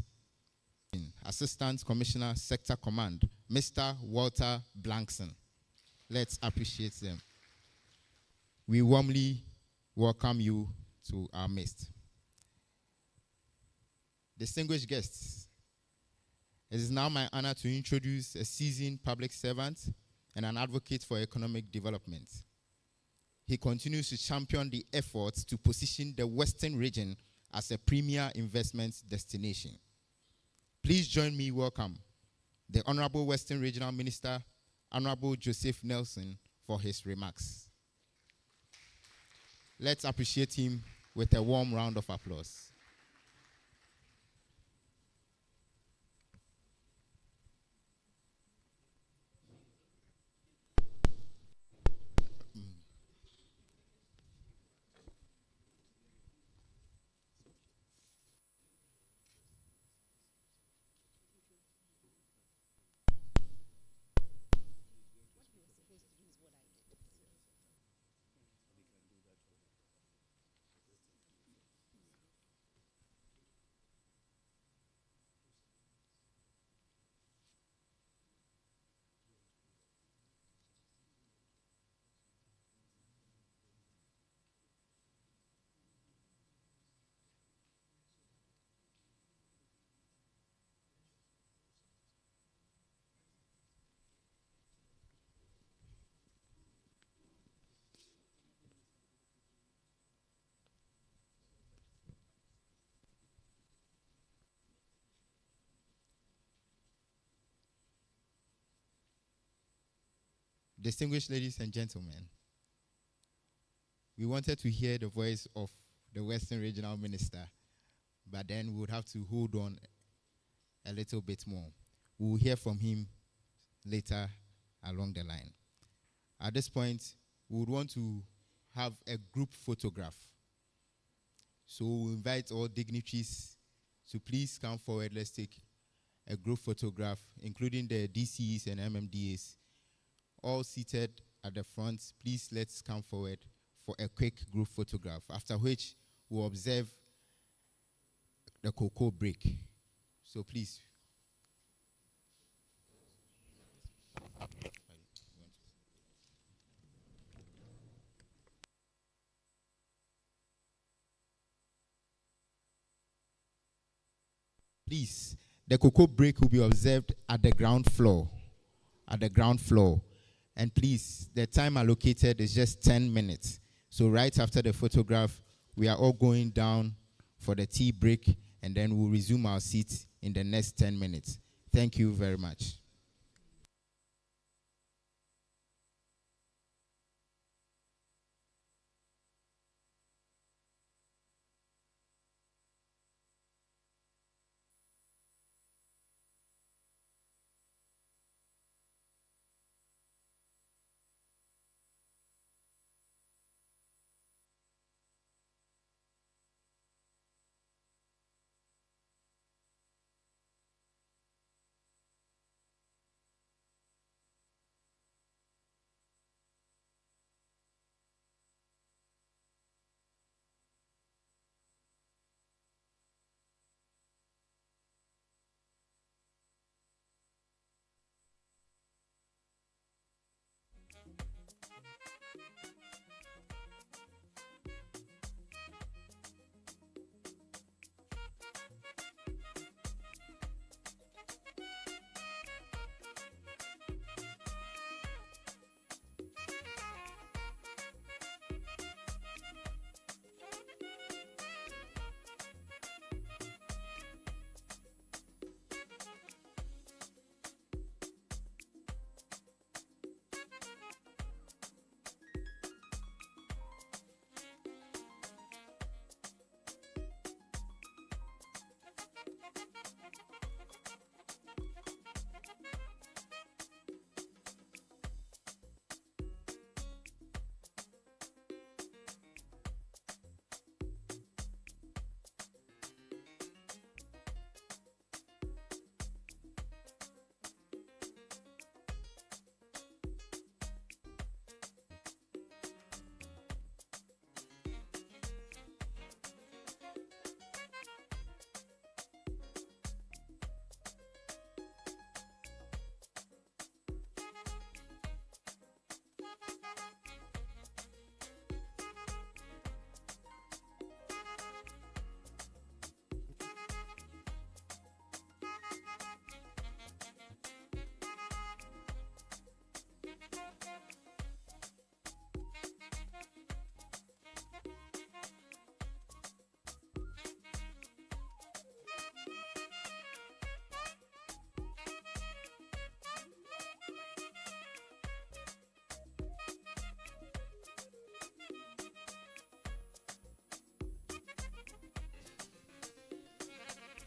Assistant Commissioner, Sector Command, Mr. Walter Blankson. Let's appreciate them. We warmly welcome you to our midst. Distinguished guests, it is now my honor to introduce a seasoned public servant and an advocate for economic development. He continues to champion the efforts to position the Western region as a premier investment destination. Please join me welcome the Honorable Western Regional Minister, Honorable Joseph Nelson, for his remarks. Let's appreciate him with a warm round of applause. Distinguished ladies and gentlemen, We wanted to hear the voice of the Western Regional Minister, but then we would have to hold on a little bit more. We will hear from him later along the line. At this point, we would want to have a group photograph. So we'll invite all dignitaries to please come forward. Let's take a group photograph, including the DCEs and MMDAs, all seated at the front. Please let's come forward for a quick group photograph, after which we'll observe the cocoa break. So please. Please, the cocoa break will be observed at the ground floor. At the ground floor. And please, the time allocated is just 10 minutes. So right after the photograph, we are all going down for the tea break, and then we'll resume our seats in the next 10 minutes. Thank you very much.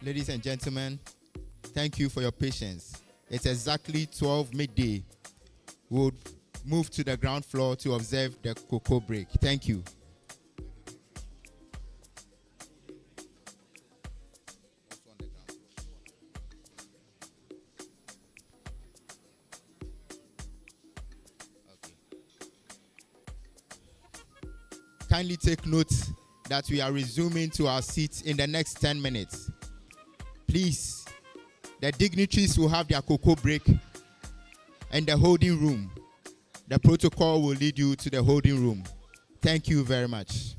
Ladies and gentlemen, thank you for your patience. It's exactly 12 midday. We'll move to the ground floor to observe the cocoa break. Thank you. Kindly take note that we are resuming to our seats in the next 10 minutes. Please, the dignitaries will have their cocoa break in the holding room. The protocol will lead you to the holding room. Thank you very much.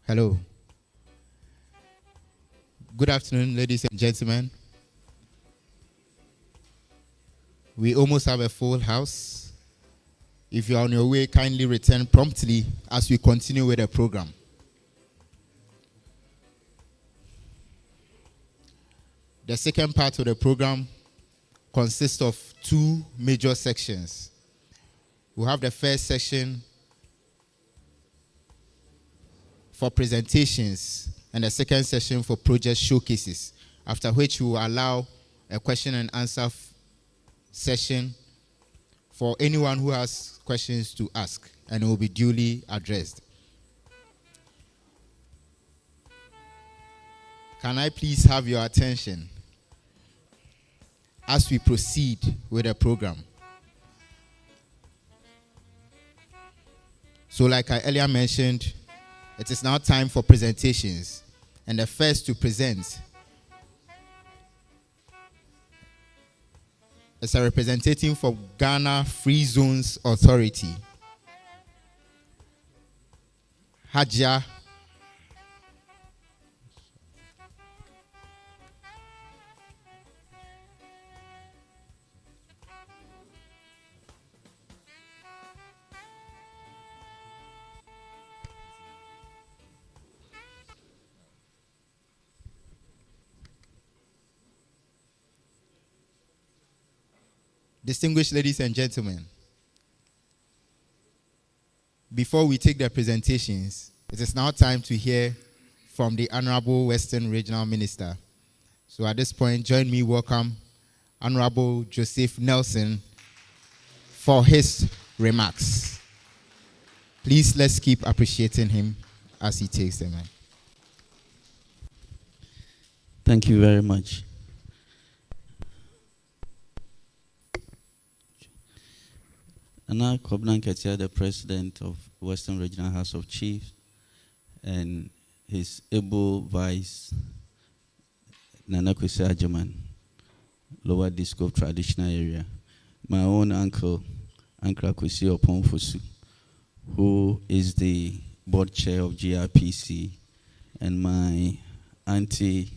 Hello. Good afternoon, ladies and gentlemen. We almost have a full house. If you are on your way, kindly return promptly as we continue with the program. The second part of the program consists of two major sections. We have the first section for presentations and the second session for project showcases, after which we will allow a question and answer session for anyone who has questions to ask, and it will be duly addressed. Can I please have your attention as we proceed with the program? So like I earlier mentioned, it is now time for presentations. And the first to present is a representative for Ghana Free Zones Authority, Hajia. Distinguished ladies and gentlemen, before we take the presentations, it is now time to hear from the Honorable Western Regional Minister. So at this point, join me welcome Honorable Joseph Nelson for his remarks. Please, let's keep appreciating him as he takes them. Thank you very much. Anna Kobnan Ketia, the President of Western Regional House of Chiefs, and his able vice, Nana Kwesi Ajaman, Lower Disco Traditional Area. My own uncle, Uncle Kwesi Oponfosu, who is the board chair of GIPC, and my auntie,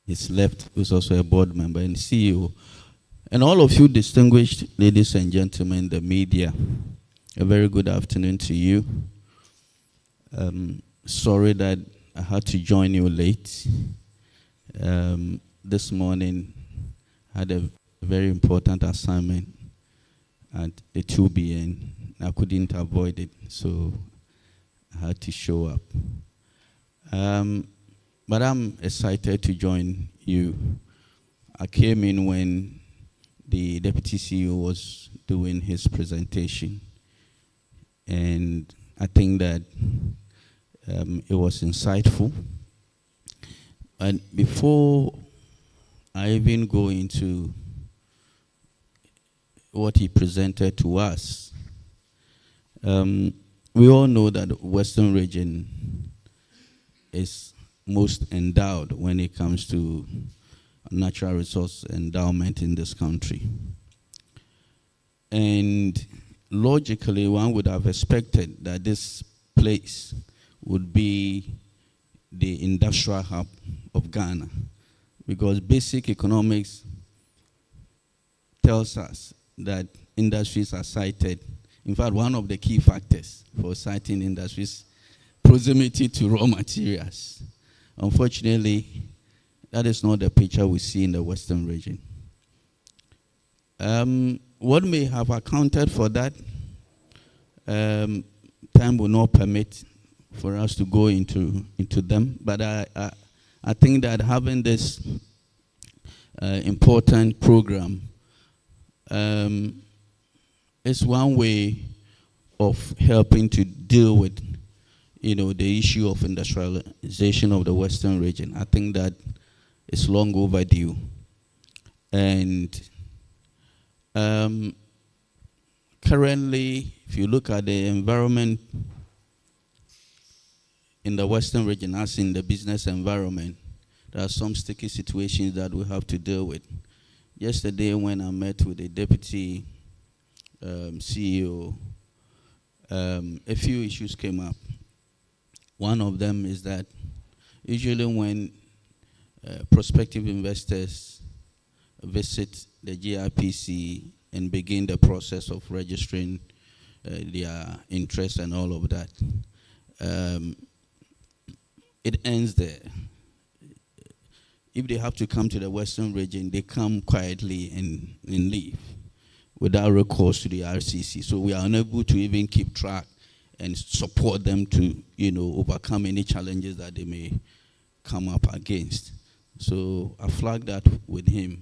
his left, who's also a board member and CEO. And all of you distinguished ladies and gentlemen, the media, a very good afternoon to you. Sorry that I had to join you late. This morning, I had a very important assignment at the 2 p.m. I couldn't avoid it, so I had to show up. But I'm excited to join you. I came in when the Deputy CEO was doing his presentation, and I think that it was insightful. And before I even go into what he presented to us, we all know that the Western region is most endowed when it comes to natural resource endowment in this country. And logically, one would have expected that this place would be the industrial hub of Ghana, because basic economics tells us that industries are cited. In fact, one of the key factors for citing industries, proximity to raw materials. Unfortunately, that is not the picture we see in the Western region. What may have accounted for that, time will not permit for us to go into them. But I think that having this important program is one way of helping to deal with, the issue of industrialization of the Western region. I think that it's long overdue. And currently, if you look at the environment in the Western region, as in the business environment, there are some sticky situations that we have to deal with. Yesterday, when I met with the deputy CEO, a few issues came up. One of them is that usually when prospective investors visit the GIPC and begin the process of registering their interest and all of that, it ends there. If they have to come to the Western region, they come quietly and leave without recourse to the RCC. So we are unable to even keep track and support them to, overcome any challenges that they may come up against. So I flagged that with him,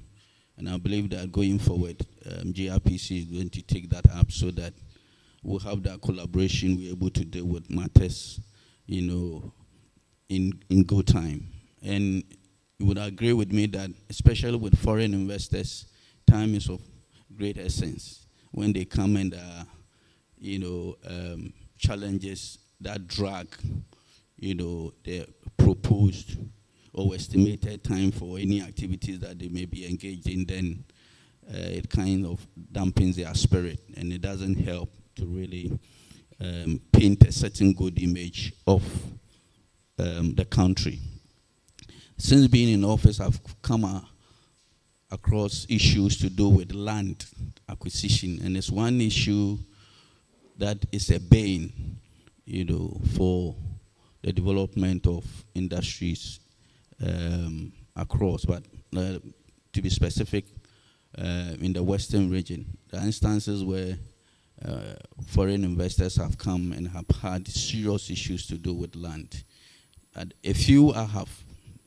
and I believe that going forward, GIPC is going to take that up so that we'll have that collaboration, we're able to deal with matters, in good time. And you would agree with me that, especially with foreign investors, time is of great essence. When they come and, challenges that drag, the proposed or estimated time for any activities that they may be engaged in, then it kind of dampens their spirit, and it doesn't help to really paint a certain good image of the country. Since being in office, I've come across issues to do with land acquisition, and it's one issue that is a bane, for the development of industries across. But to be specific, in the Western region, there are instances where foreign investors have come and have had serious issues to do with land. And a few I have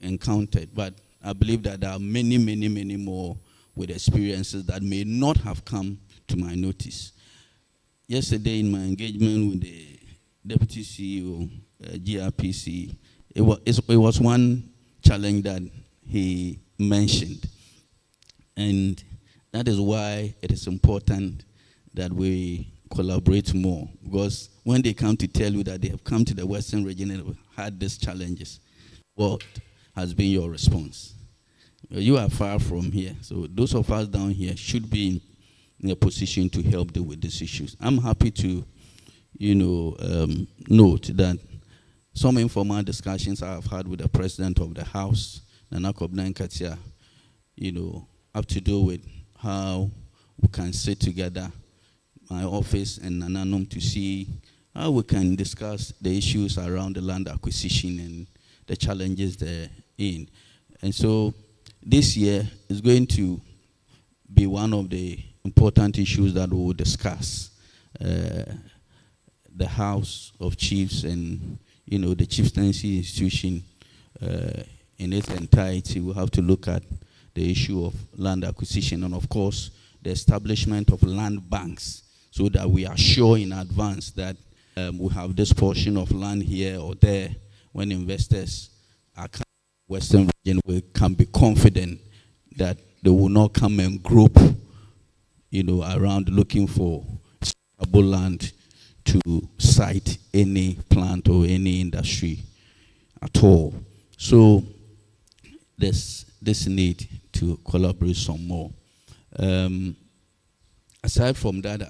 encountered, but I believe that there are many, many, many more with experiences that may not have come to my notice. Yesterday, in my engagement with the Deputy CEO, GIPC, it was one challenge that he mentioned. And that is why it is important that we collaborate more. Because when they come to tell you that they have come to the Western region and had these challenges, what has been your response? You are far from here. So those of us down here should be in a position to help deal with these issues. I'm happy to, note that some informal discussions I have had with the President of the House, Nana Kobna Nkatia, have to do with how we can sit together, my office and Nananum, to see how we can discuss the issues around the land acquisition and the challenges therein. And so this year is going to be one of the important issues that we will discuss. The House of Chiefs and the chieftaincy institution in its entirety will have to look at the issue of land acquisition, and of course the establishment of land banks, so that we are sure in advance that we have this portion of land here or there. When investors are coming to the Western region, we can be confident that they will not come and group around looking for suitable land to site any plant or any industry at all. So there's this need to collaborate some more. Aside from that,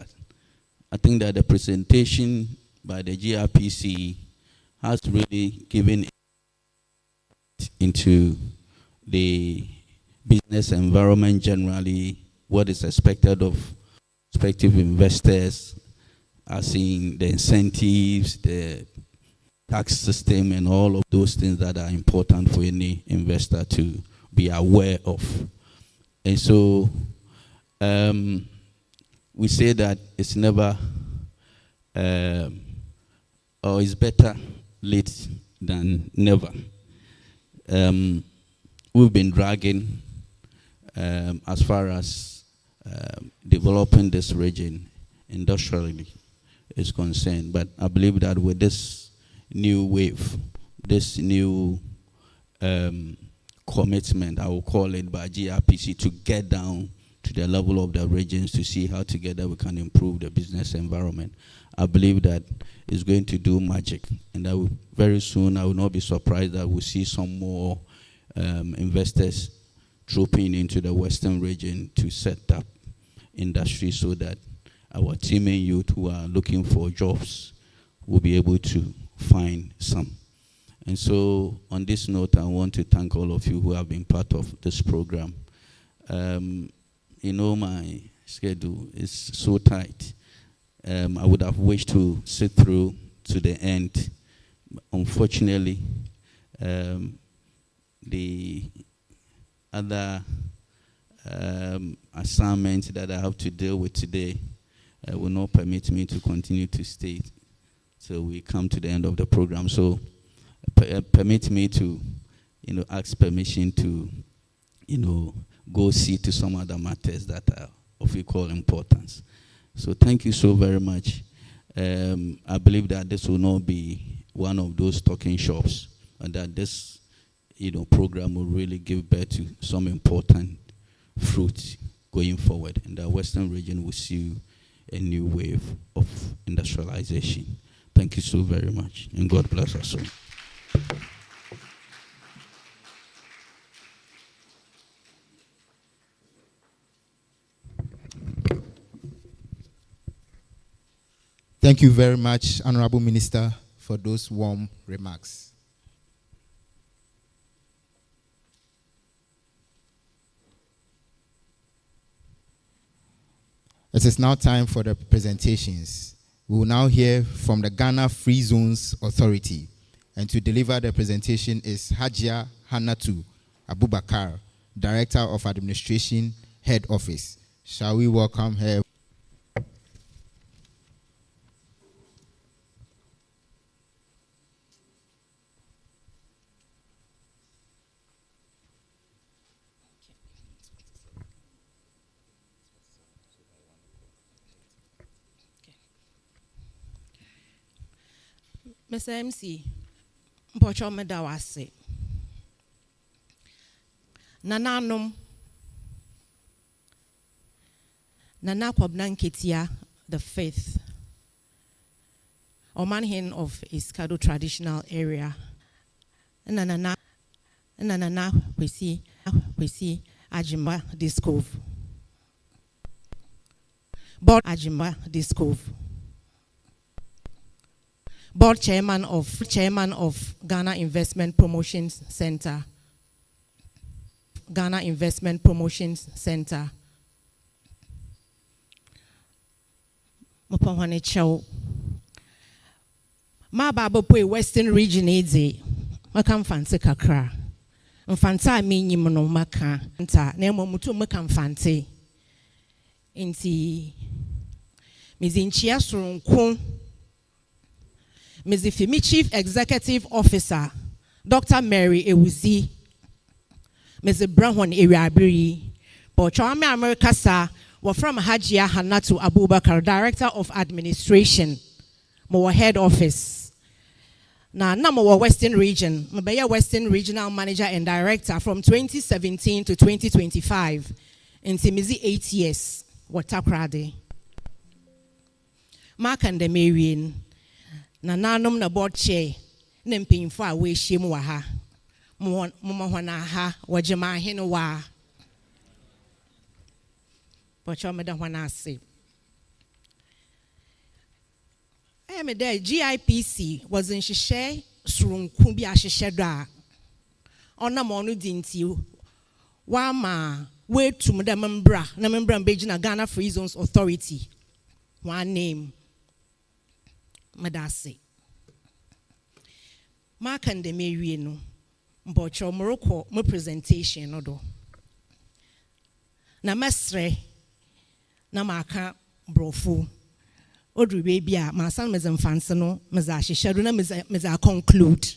I think that the presentation by the GIPC has really given into the business environment generally, what is expected of prospective investors, as in the incentives, the tax system, and all of those things that are important for any investor to be aware of. And so we say that it's never, or it's better late than never. We've been dragging as far as developing this region industrially is concerned. But I believe that with this new wave, this new commitment, I will call it, by GIPC to get down to the level of the regions to see how together we can improve the business environment, I believe that it's going to do magic. And that very soon I will not be surprised that we'll see some more investors trooping into the Western region to set up industry so that our teeming youth who are looking for jobs will be able to find some. And so on this note, I want to thank all of you who have been part of this program. My schedule is so tight. I would have wished to sit through to the end. Unfortunately, the other assignment that I have to deal with today will not permit me to continue to stay till we come to the end of the program. So permit me to, ask permission to, go see to some other matters that are of equal importance. So thank you so very much. I believe that this will not be one of those talking shops, and that this, program will really give birth to some important fruit going forward. And the Western region will see a new wave of industrialization. Thank you so very much, and God bless us all. Thank you very much, Honorable Minister, for those warm remarks. It is now time for the presentations. We will now hear from the Ghana Free Zones Authority. And to deliver the presentation is Hajia Hannatu Abubakar, Director of Administration, Head Office. Shall we welcome her? Mr. MC, Mpocho Medawase. Nananum Nana Kwabnanketia the fifth, Omanhin of Iskado traditional area. Nana we see Ajimba Discove. Board Ajimba Discove. Board chairman of Ghana Investment Promotions Center. Ghana Investment Promotions Center. Mopahwane Chow. Ma babo poe Western region eze. Maka mfante kakra. Mfante amenyi mno maka. Nta na emo mutu maka mfante. Inti mizinchia surunku. Ms. Ifimi Chief Executive Officer, Dr. Mary Ewuzi, Ms. Brown Iriabiri, Bochame America Sa, were from Hajia Hannatu Abubakar, Director of Administration, Mowa Head Office. Now, Mowa Western Region, Mbeya Western Regional Manager and Director from 2017 to 2025, in Timizi 8 years, Watakrade. Mark and the Marian. Na nanom na board chair na mpanyimfo a wɔahyia mu wɔ ha mo hɔ na ha wɔgyema ahene wa bɔchɔ me da hɔ na ase me da GIPC was in nhyehyɛ soronko bi ahyehyɛ do a ɔnam ɔno di nti wa ma wetum da membra na membra mbɛgyina Ghana Free Zones Authority one name Madase. Mark and the Mariano, Bocho Morocco, my presentation, no do. Na mestre, na maka brofu. Odri baby, my son is infansano, Mazashi Shaduna, Maza conclude.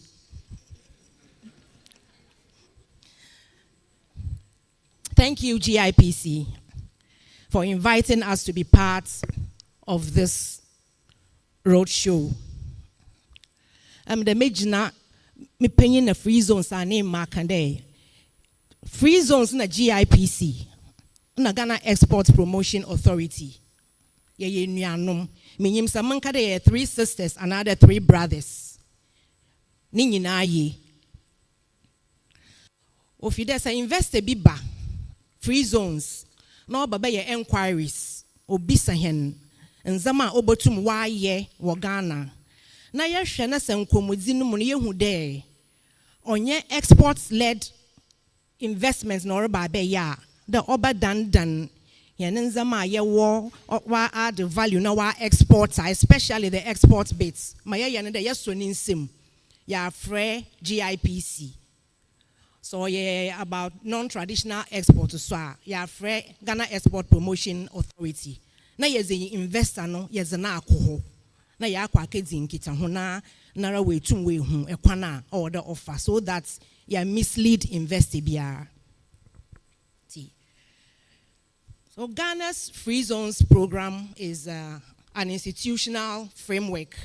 Thank you, GIPC, for inviting us to be part of this Roadshow. The major me paying the free zones are named Markande. Free zones na GIPC, na Ghana Export Promotion Authority. Ye nuanom. Minyim samanka de 3 sisters and other 3 brothers. Ni nyina ye. Ofi there say investor bi ba free zones. No baba ye enquiries. Obisa hen. Nzama obotum wa ye wo Ghana. Na ye hwe na se nkomodi no mu no ye hu de. Onye exports led investments no ba be ya. The oba dan Yanenzama ye war wa add value na wa exports, especially the export bits. Maya yanende yesonin sim. Ya free GIPC. So yeah about non-traditional export so ya free Ghana Export Promotion Authority. Na yeze investor no yeze na akoho. Na ya akwa akedi nkita ho na nara we tum we hu ekwana order offer so that ya mislead investor bia. So Ghana's Free Zones program is an institutional framework,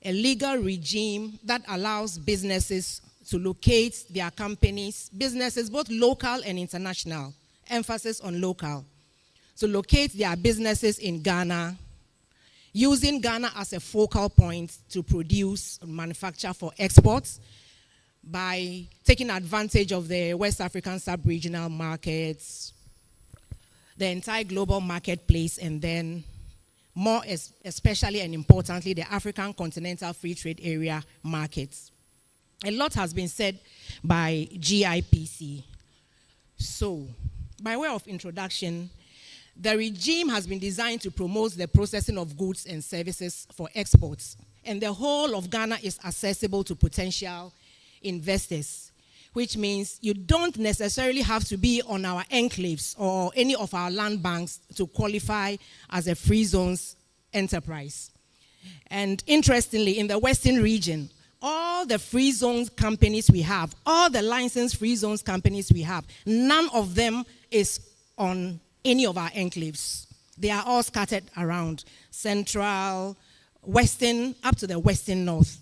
a legal regime that allows businesses to locate their companies, businesses both local and international, emphasis on local, to locate their businesses in Ghana, using Ghana as a focal point to produce and manufacture for exports by taking advantage of the West African sub-regional markets, the entire global marketplace, and then more especially and importantly, the African Continental Free Trade Area markets. A lot has been said by GIPC. So, by way of introduction, the regime has been designed to promote the processing of goods and services for exports, and the whole of Ghana is accessible to potential investors, which means you don't necessarily have to be on our enclaves or any of our land banks to qualify as a free zones enterprise. And interestingly, in the Western region, all the free zones companies we have, all the licensed free zones companies we have, none of them is on any of our enclaves. They are all scattered around central, western, up to the western north.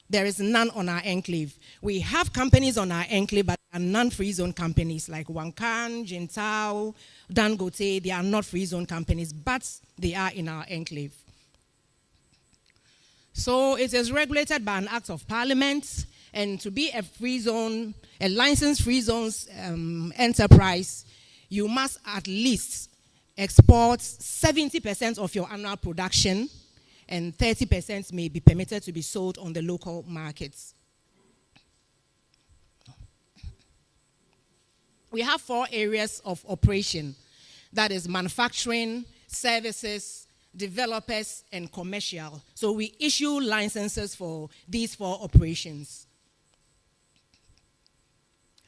There is none on our enclave. We have companies on our enclave, but are non-free zone companies like Wankan, Jintao, Dangote. They are not free zone companies, but they are in our enclave. So it is regulated by an act of parliament, and to be a free zone, a licensed free zones enterprise, you must at least export 70% of your annual production, and 30% may be permitted to be sold on the local markets. We have 4 areas of operation. That is manufacturing, services, developers, and commercial. So we issue licenses for these 4 operations.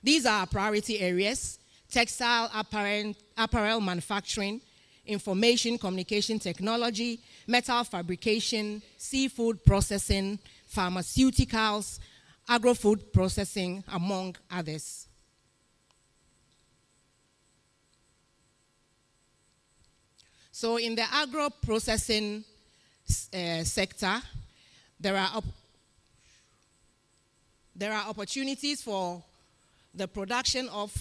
These are our priority areas: textile, apparel manufacturing, information communication technology, metal fabrication, seafood processing, pharmaceuticals, agro-food processing, among others. So in the agro-processing sector, there are opportunities for the production of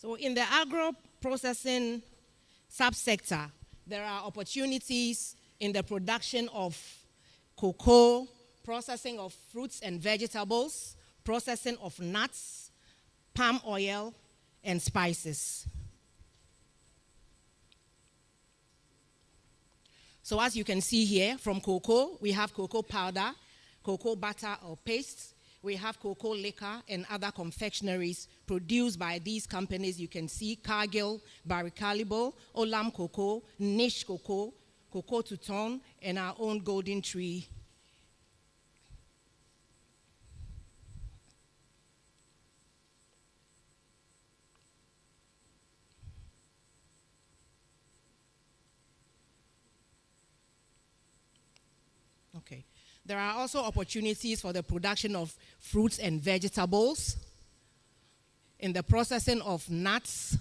So in the agro-processing subsector, there are opportunities in the production of cocoa, processing of fruits and vegetables, processing of nuts, palm oil, and spices. So as you can see here, from cocoa, we have cocoa powder, cocoa butter or paste. We have cocoa liquor and other confectionaries produced by these companies. You can see Cargill, Barry Callebaut, Olam Cocoa, Niche Cocoa, Cocoa Touton, and our own Golden Tree. Okay. There are also opportunities for the production of fruits and vegetables, in the processing of nuts.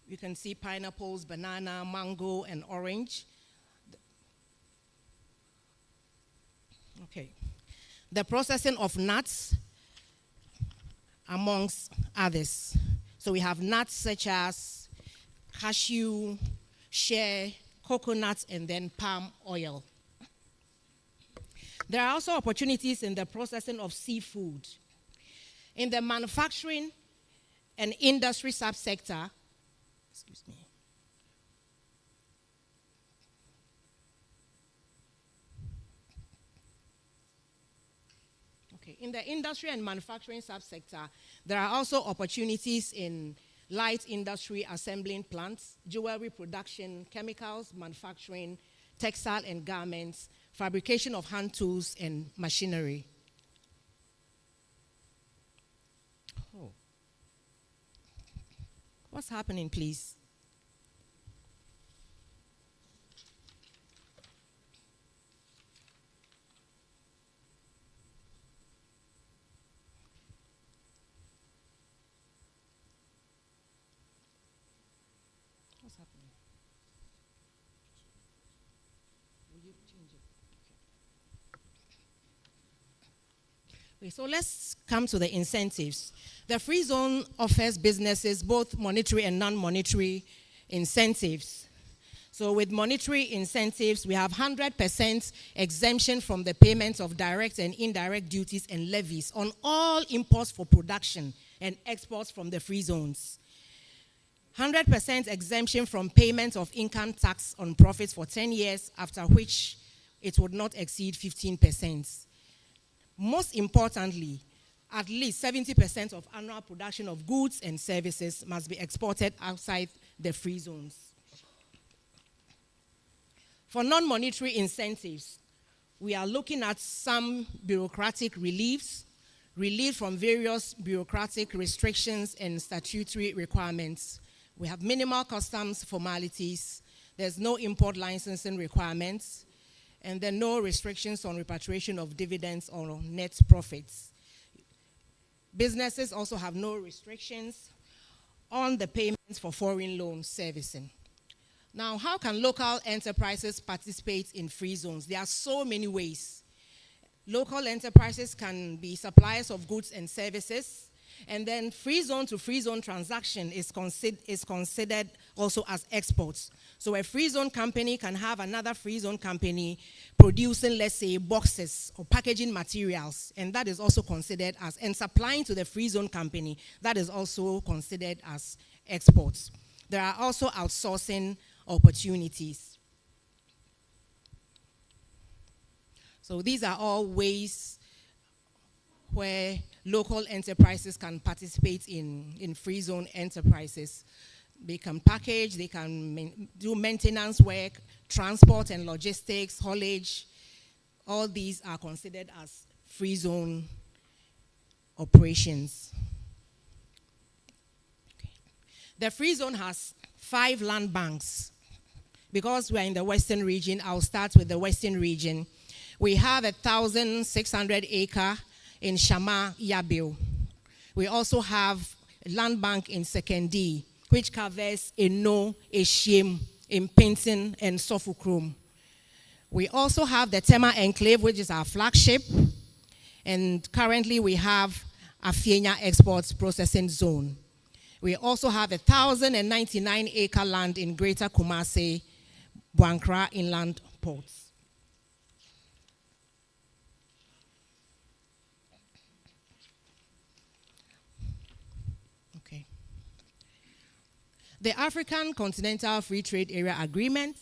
You can see pineapples, banana, mango, and orange. Okay. The processing of nuts, amongst others. So we have nuts such as cashew, shea, coconut, and then palm oil. There are also opportunities in the processing of seafood. In the manufacturing and industry subsector, excuse me. Okay, in the industry and manufacturing subsector, there are also opportunities in light industry assembling plants, jewelry production, chemicals, manufacturing, textile and garments, fabrication of hand tools and machinery. Oh. What's happening, please? What's happening? Will you change it? Okay, so let's come to the incentives. The free zone offers businesses both monetary and non-monetary incentives. So with monetary incentives, we have 100% exemption from the payment of direct and indirect duties and levies on all imports for production and exports from the free zones. 100% exemption from payment of income tax on profits for 10 years, after which it would not exceed 15%. Most importantly, at least 70% of annual production of goods and services must be exported outside the free zones. For non-monetary incentives, we are looking at some bureaucratic relief from various bureaucratic restrictions and statutory requirements. We have minimal customs formalities. There's no import licensing requirements. And there are no restrictions on repatriation of dividends or net profits. Businesses also have no restrictions on the payments for foreign loan servicing. Now, how can local enterprises participate in free zones? There are so many ways. Local enterprises can be suppliers of goods and services, and then free zone to free zone transaction is considered also as exports. So a free zone company can have another free zone company producing, let's say, boxes or packaging materials, and that is also considered as, and supplying to the free zone company, that is also considered as exports. There are also outsourcing opportunities. So these are all ways where local enterprises can participate in free zone enterprises. They can package, they can do maintenance work, transport and logistics, haulage. All these are considered as free zone operations. Okay. The free zone has 5 land banks. Because we are in the Western region, I'll start with the Western region. We have 1,600 acre in Shama, Yabil. We also have a land bank in Sekendi, which covers Eno, Eshim, Impinton, and Sofukrum. We also have the Tema Enclave, which is our flagship. And currently we have Afienya Exports Processing Zone. We also have 1,099 acre land in Greater Kumasi, Buankra Inland Ports. Okay. The African Continental Free Trade Area Agreement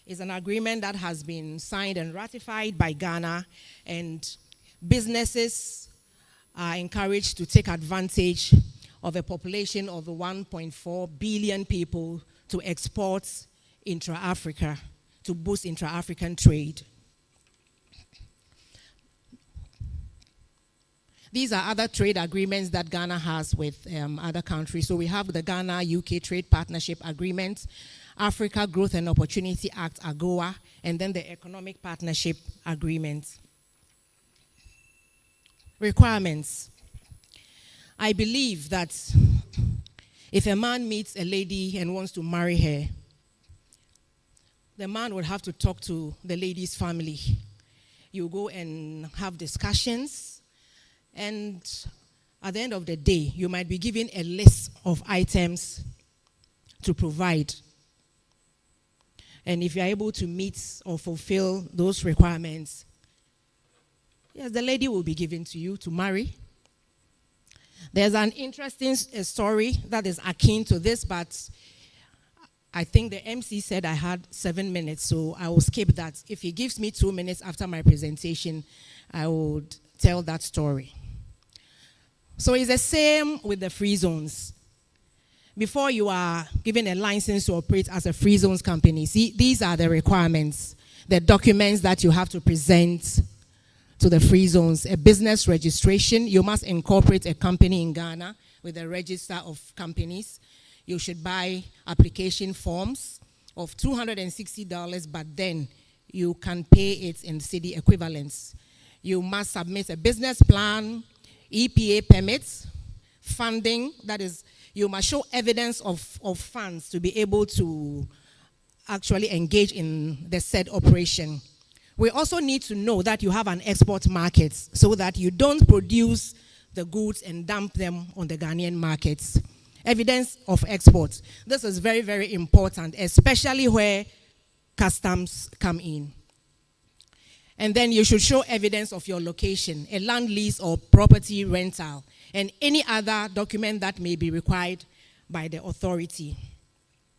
It's an agreement that has been signed and ratified by Ghana, and businesses are encouraged to take advantage of a population of 1.4 billion people to export intra-Africa, to boost intra-African trade. These are other trade agreements that Ghana has with other countries. So we have the Ghana-UK Trade Partnership Agreement, Africa Growth and Opportunity Act, AGOA, and then the Economic Partnership Agreement. Requirements. I believe that if a man meets a lady and wants to marry her, the man would have to talk to the lady's family. You go and have discussions, and at the end of the day, you might be given a list of items to provide. And if you're able to meet or fulfill those requirements, yes, the lady will be given to you to marry. There's an interesting story that is akin to this, but I think the MC said I had 7 minutes, so I will skip that. If he gives me 2 minutes after my presentation, I would tell that story. So it's the same with the free zones. Before you are given a license to operate as a free zones company, see, these are the requirements, the documents that you have to present to the free zones. A business registration. You must incorporate a company in Ghana with a register of companies. You should buy application forms of $260, but then you can pay it in cedi equivalents. You must submit a business plan, EPA permits, funding, that is, you must show evidence of funds to be able to actually engage in the said operation. We also need to know that you have an export market so that you don't produce the goods and dump them on the Ghanaian markets. Evidence of export. This is very, very important, especially where customs come in. And then you should show evidence of your location, a land lease or property rental, and any other document that may be required by the authority.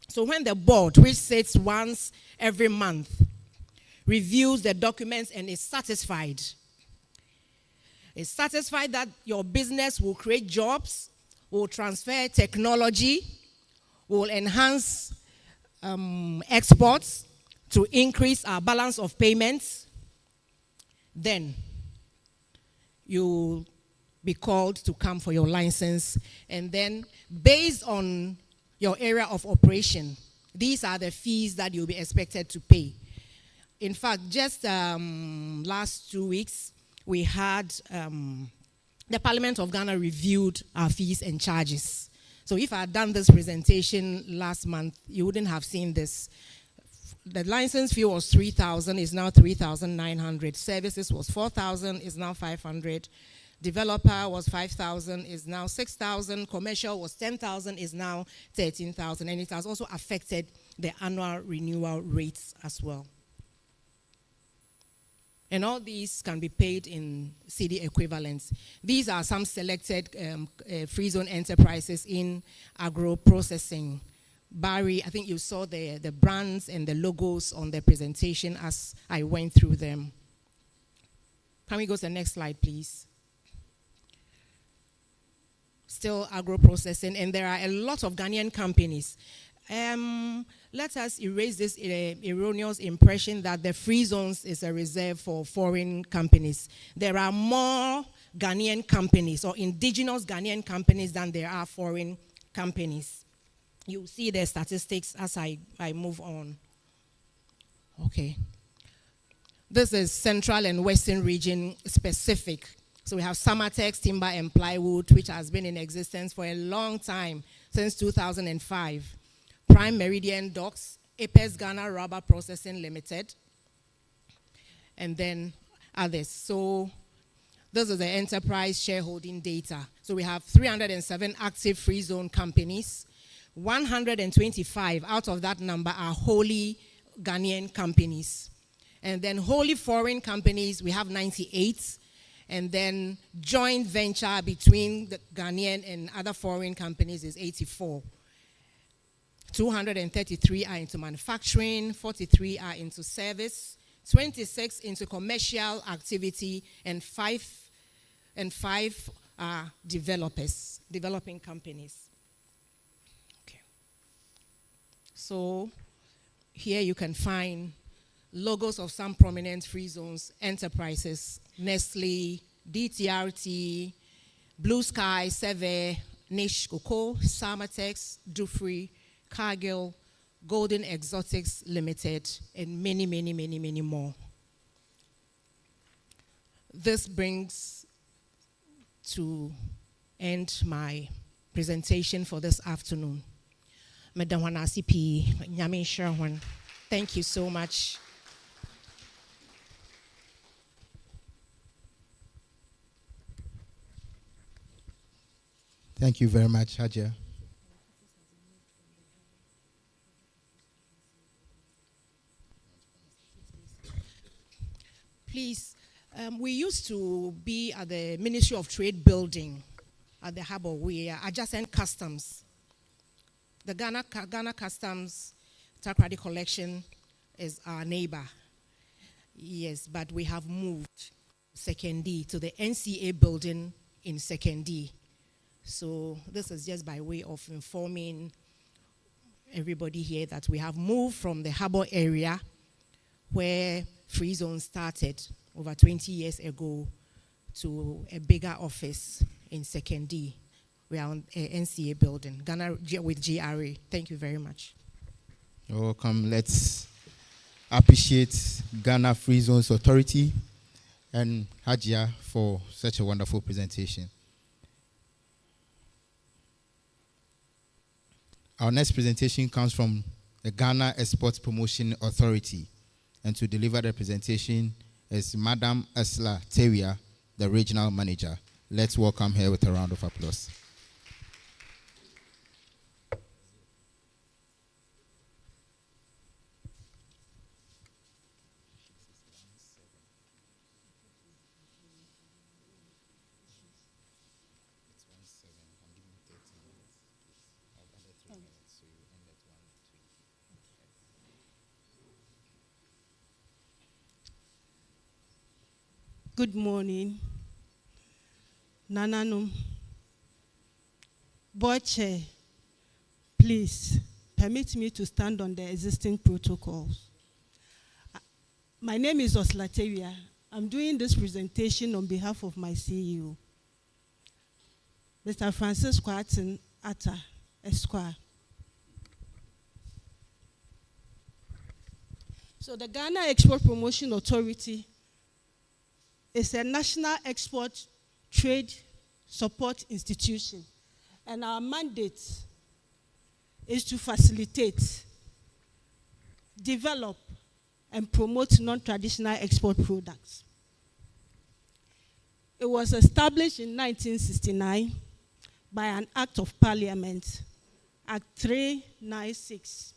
So when the board, which sits once every month, reviews the documents and is satisfied that your business will create jobs, will transfer technology, will enhance exports to increase our balance of payments, then you'll be called to come for your license. And then based on your area of operation, these are the fees that you'll be expected to pay. In fact, just last 2 weeks, we had the Parliament of Ghana reviewed our fees and charges. So if I had done this presentation last month, you wouldn't have seen this. The license fee was 3,000, is now 3,900. Services was 4,000, is now 500. Developer was 5,000, is now 6,000. Commercial was 10,000, is now 13,000. And it has also affected the annual renewal rates as well. And all these can be paid in cedi equivalents. These are some selected free zone enterprises in agro-processing. Barry, I think you saw the brands and the logos on the presentation as I went through them. Can we go to the next slide, please? Still agro-processing, and there are a lot of Ghanaian companies. Let us erase this erroneous impression that the free zones is a reserve for foreign companies. There are more Ghanaian companies or indigenous Ghanaian companies than there are foreign companies. You'll see the statistics as I move on. Okay. This is Central and Western region specific. So we have Summertex, Timber and Plywood, which has been in existence for a long time, since 2005. Prime Meridian Docks, Apex Ghana Rubber Processing Limited, and then others. So this is the enterprise shareholding data. So we have 307 active free zone companies. 125 out of that number are wholly Ghanaian companies. And then wholly foreign companies, we have 98. And then joint venture between the Ghanaian and other foreign companies is 84. 233 are into manufacturing, 43 are into service, 26 into commercial activity, and five are developers, developing companies. Okay. So here you can find logos of some prominent free zones enterprises: Nestle, DTRT, Blue Sky, Seve, Niche Cocoa, Samatex, Dufry, Cargill, Golden Exotics Limited, and many, many, many, many more. This brings to end my presentation for this afternoon. Thank you so much. Thank you very much, Haja. Please, we used to be at the Ministry of Trade building at the harbor. We are adjacent customs. The Ghana Customs Takrady Collection is our neighbor. Yes, but we have moved Second D to the NCA building in Second D. So this is just by way of informing everybody here that we have moved from the harbor area where Free Zone started over 20 years ago to a bigger office in Second D. We are on NCA building, Ghana with GRA. Thank you very much. You're welcome. Let's appreciate Ghana Free Zones Authority and Hajia for such a wonderful presentation. Our next presentation comes from the Ghana Export Promotion Authority. And to deliver the presentation is Madam Ursula Tewia, the Regional Manager. Let's welcome her with a round of applause. Good morning. Nananum. Board Chair, please permit me to stand on the existing protocols. My name is Ursula Tewia. I'm doing this presentation on behalf of my CEO, Mr. Francis Kwartin Atta, Esquire. So the Ghana Export Promotion Authority is a national export trade support institution, and our mandate is to facilitate, develop, and promote non-traditional export products. It was established in 1969 by an Act of Parliament, Act 396.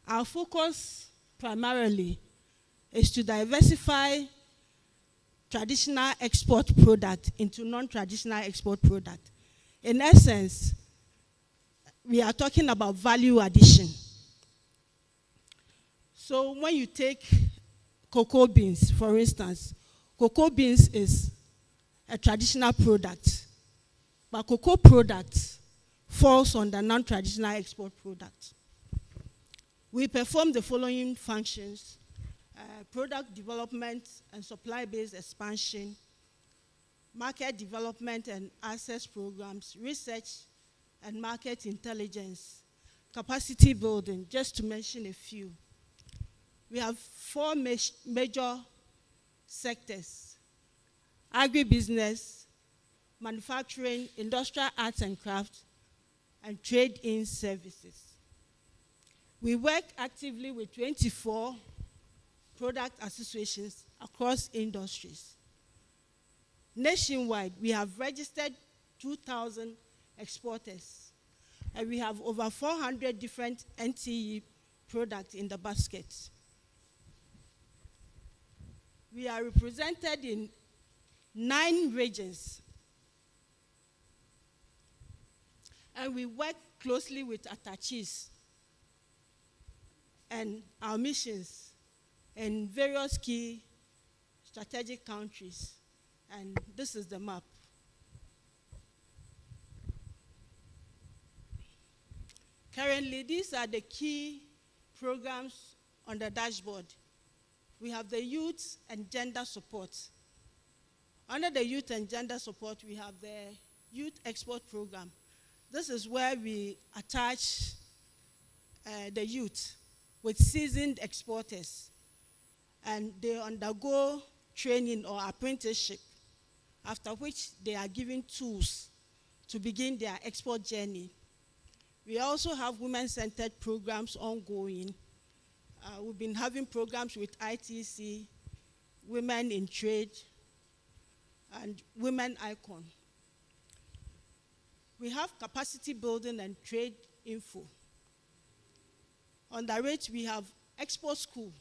Our focus primarily is to diversify traditional export product into non-traditional export product. In essence, we are talking about value addition. So when you take cocoa beans, for instance, cocoa beans is a traditional product, but cocoa product falls under non-traditional export product. We perform the following functions: product development and supply-based expansion, market development and access programs, research and market intelligence, capacity building, just to mention a few. We have four major sectors: agribusiness, manufacturing, industrial arts and crafts, and trade-in services. We work actively with 24 product associations across industries. Nationwide, we have registered 2,000 exporters, and we have over 400 different NTE products in the basket. We are represented in 9 regions. And we work closely with attaches and our missions in various key strategic countries. And this is the map. Currently, these are the key programs on the dashboard. We have the youth and gender support. Under the youth and gender support, we have the youth export program. This is where we attach the youth with seasoned exporters, and they undergo training or apprenticeship, after which they are given tools to begin their export journey. We also have women-centered programs ongoing. We've been having programs with ITC, Women in Trade, and Women Icon. We have capacity building and trade info. On the right, we have Export School.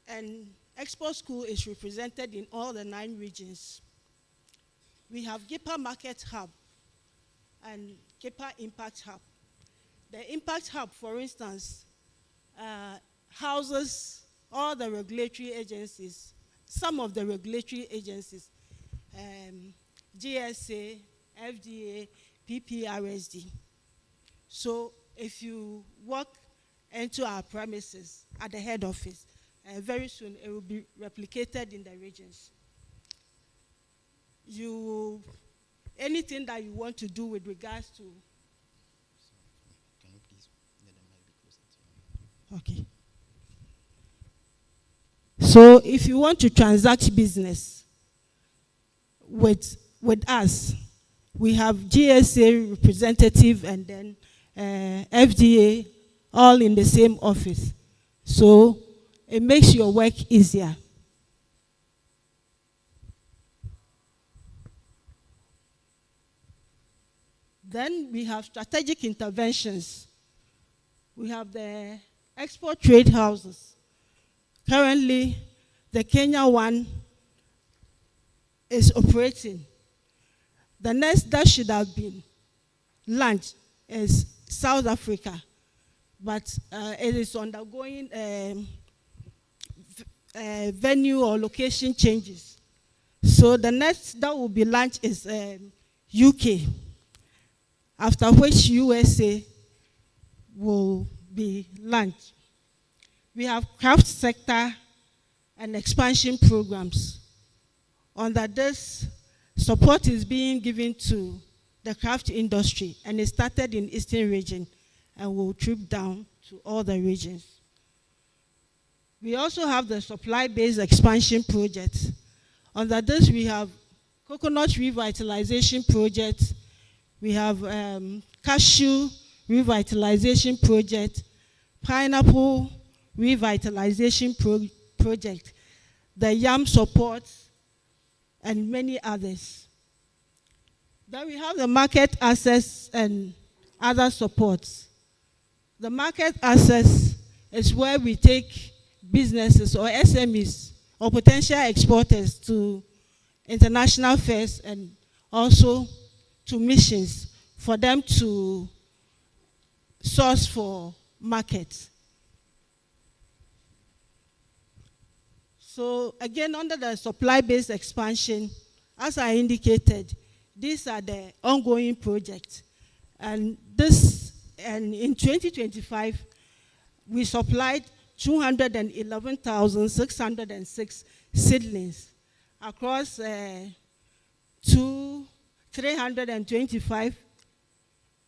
And Export School is represented in all the 9 regions. We have GIPA Market Hub and GIPA Impact Hub. The Impact Hub, for instance, houses all the regulatory agencies, some of the regulatory agencies, GSA, FDA, PPRSD. So if you walk into our premises at the head office, very soon it will be replicated in the regions. Anything that you want to do with regards to... Can you please let the mic be closer to you? Okay. So if you want to transact business with us, we have GSA representative and then FDA all in the same office. So it makes your work easier. Then we have strategic interventions. We have the export trade houses. Currently, the Kenya one is operating. The next that should have been launched is South Africa, but it is undergoing venue or location changes. So the next that will be launched is UK, after which USA will be launched. We have craft sector and expansion programs. Under this, support is being given to the craft industry, and it started in Eastern region and will trip down to all the regions. We also have the supply-based expansion project. Under this, we have coconut revitalization project, we have cashew revitalization project, pineapple revitalization project, the yam support, and many others. Then we have the market access and other supports. The market access is where we take businesses or SMEs or potential exporters to international fairs and also to missions for them to source for markets. So again, under the supply-based expansion, as I indicated, these are the ongoing projects. And in 2025, we supplied 211,606 seedlings across 325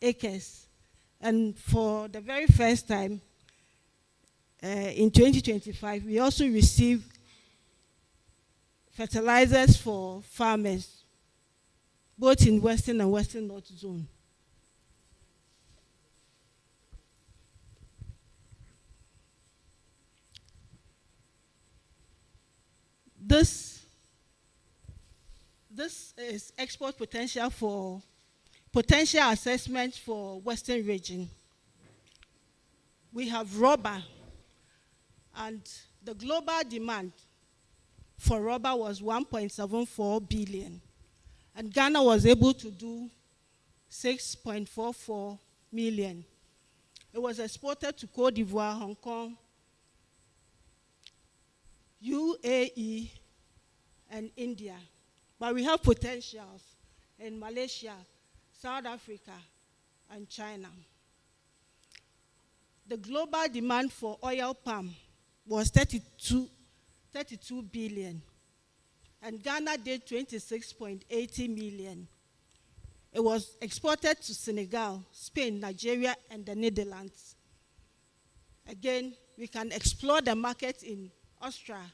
acres. And for the very first time, in 2025, we also received fertilizers for farmers, both in Western and Western North Zone. This is export potential for potential assessment for Western region. We have rubber, and the global demand for rubber was 1.74 billion. And Ghana was able to do 6.44 million. It was exported to Cote d'Ivoire, Hong Kong, UAE, and India. But we have potentials in Malaysia, South Africa, and China. The global demand for oil palm was 32 billion, and Ghana did 26.80 million. It was exported to Senegal, Spain, Nigeria, and the Netherlands. Again, we can explore the market in Australia,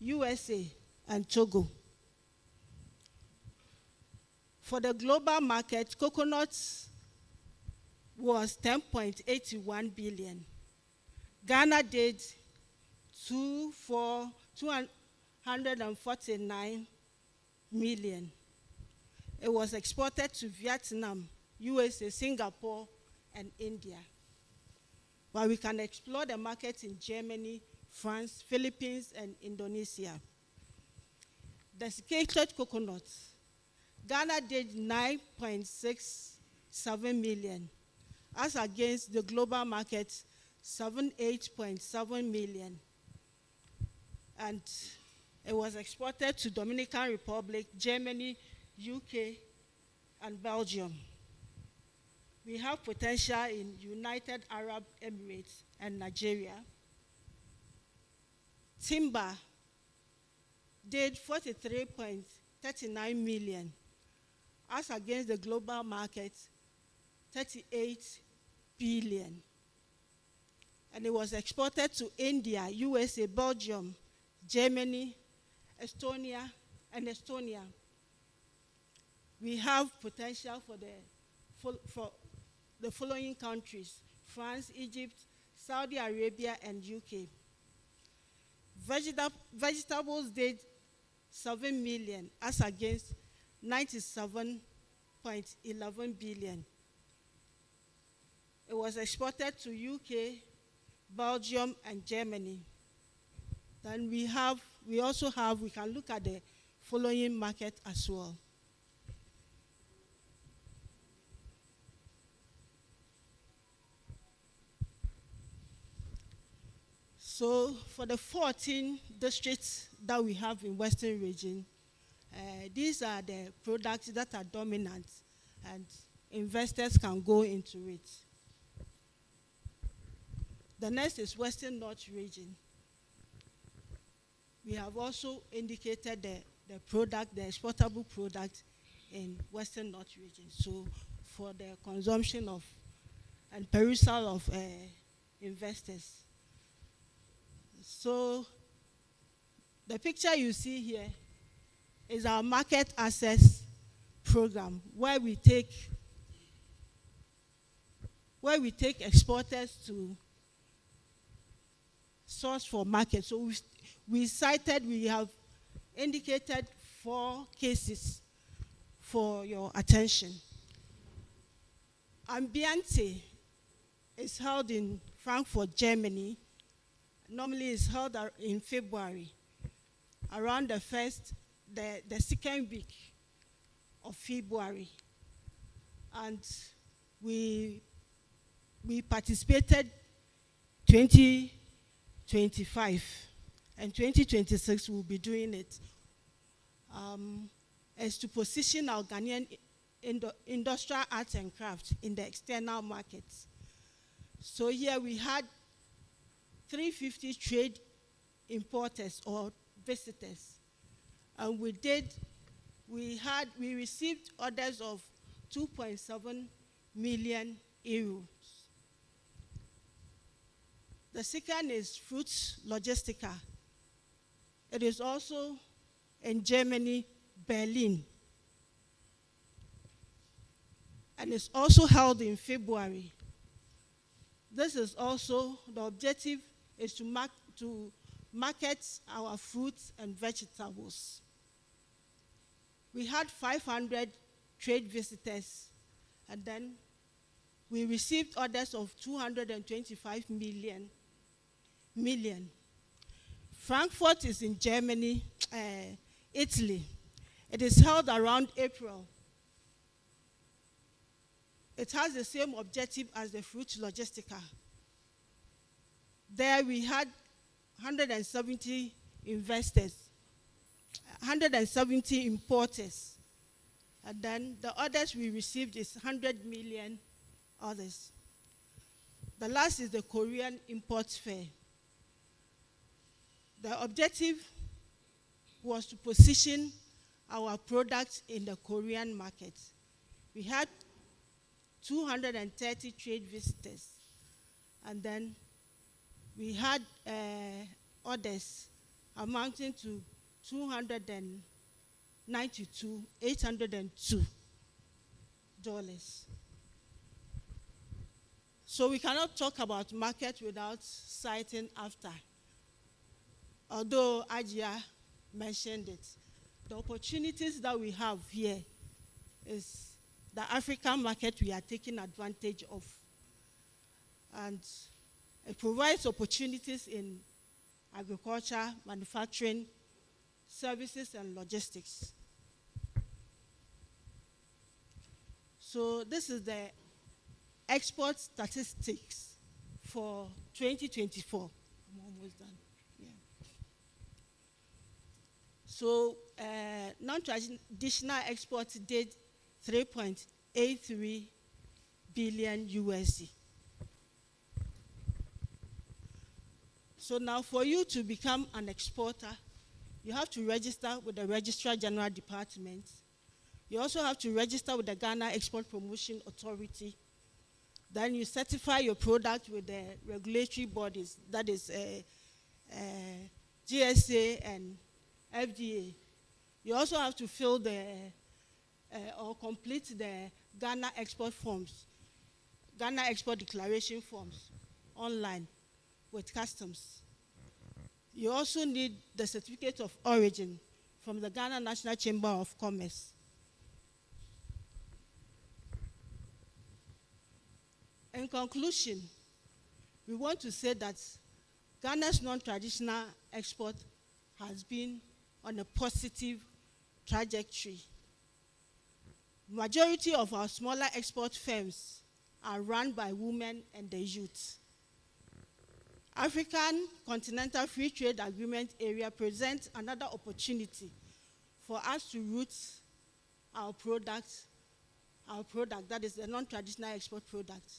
USA, and Togo. For the global market, coconuts was 10.81 billion. Ghana did 249 million. It was exported to Vietnam, USA, Singapore, and India. But we can explore the market in Germany, France, Philippines, and Indonesia. Desiccated coconuts. Ghana did 9.67 million, as against the global market, 78.7 million. And it was exported to Dominican Republic, Germany, UK, and Belgium. We have potential in United Arab Emirates and Nigeria. Timber did 43.39 million, as against the global market, 38 billion. And it was exported to India, USA, Belgium, Germany, Estonia. We have potential for the following countries: France, Egypt, Saudi Arabia, and UK. Vegetables did 7 million, as against 97.11 billion. It was exported to UK, Belgium, and Germany. Then we can look at the following market as well. So for the 14 districts that we have in Western region, these are the products that are dominant, and investors can go into it. The next is Western North region. We have also indicated the exportable product in Western North region. So for the consumption of and perusal of investors. So the picture you see here is our market access program, where we take exporters to source for market. So we have indicated 4 cases for your attention. Ambiente is held in Frankfurt, Germany. Normally it's held in February, around the second week of February. And we participated 2025, and 2026 we'll be doing it. As to position our Ghanaian industrial arts and crafts in the external markets. So here we had 350 trade importers or visitors, and we received orders of 2.7 million euros. The second is Fruits Logistica. It is also in Germany, Berlin, and it's also held in February. This is also, the objective is to market our fruits and vegetables. We had 500 trade visitors, and then we received orders of 225 million. Frankfurt is in Germany, Italy. It is held around April. it has the same objective as the Fruit Logistica. There we had 170 investors, 170 importers. And then the orders we received is 100 million orders. The last is the Korean Import Fair. The objective was to position our products in the Korean market. We had 230 trade visitors, and then we had orders amounting to $802. So we cannot talk about market without citing AFTA. Although Ajia mentioned it, the opportunities that we have here is the African market we are taking advantage of. And it provides opportunities in agriculture, manufacturing, services, and logistics. So this is the export statistics for 2024. I'm almost done. Yeah. So non-traditional exports did 3.83 billion USD. So now for you to become an exporter, you have to register with the Registrar General Department. You also have to register with the Ghana Export Promotion Authority. Then you certify your product with the regulatory bodies, that is GSA and FDA. You also have to fill or complete the Ghana export forms, Ghana export declaration forms online with customs. You also need the certificate of origin from the Ghana National Chamber of Commerce. In conclusion, we want to say that Ghana's non-traditional export has been on a positive trajectory. Majority of our smaller export firms are run by women and the youth. African Continental Free Trade Agreement area presents another opportunity for us to route our product, that is the non-traditional export product.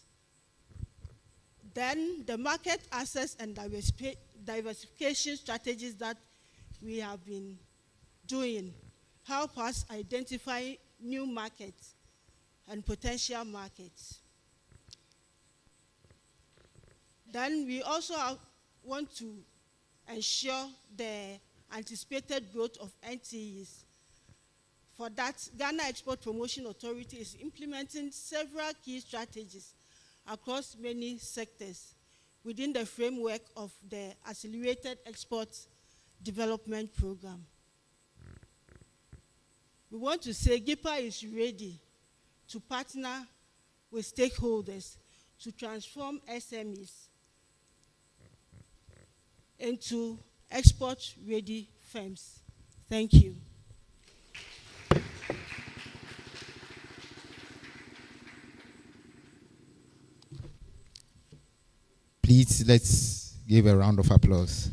Then the market access and diversification strategies that we have been doing help us identify new markets and potential markets. Then we also want to ensure the anticipated growth of NTEs. For that, Ghana Export Promotion Authority is implementing several key strategies across many sectors within the framework of the Accelerated Export Development Program. We want to say GIPA is ready to partner with stakeholders to transform SMEs into export-ready firms. Thank you. Please, let's give a round of applause.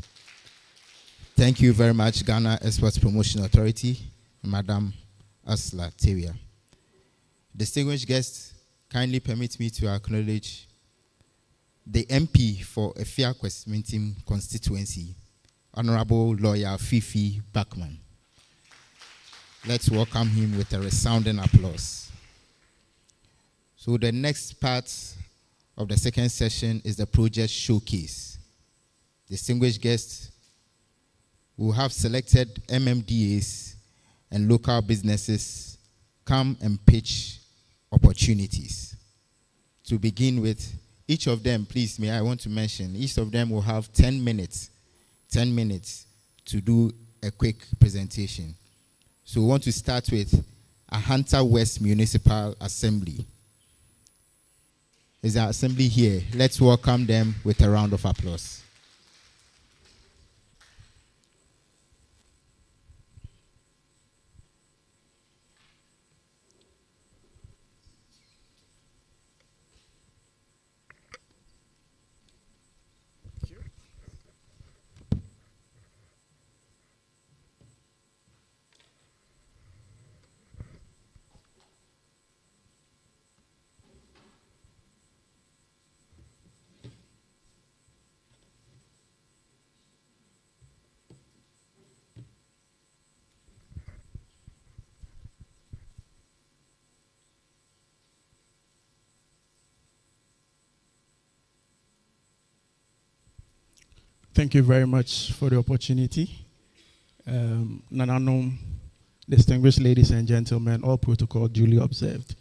Thank you very much, Ghana Exports Promotion Authority, Madam Asla Teria. Distinguished guests, kindly permit me to acknowledge the MP for Efiakwes Mintim constituency, Honorable Lawyer Fifi Bachman. Let's welcome him with a resounding applause. So the next part of the second session is the project showcase. Distinguished guests, who have selected MMDAs and local businesses come and pitch opportunities. To begin with, each of them, please, I want to mention, each of them will have 10 minutes to do a quick presentation. So we want to start with Ahanta West Municipal Assembly. Is our assembly here? Let's welcome them with a round of applause. Thank you very much for the opportunity. Nananom, distinguished ladies and gentlemen, all protocol duly observed.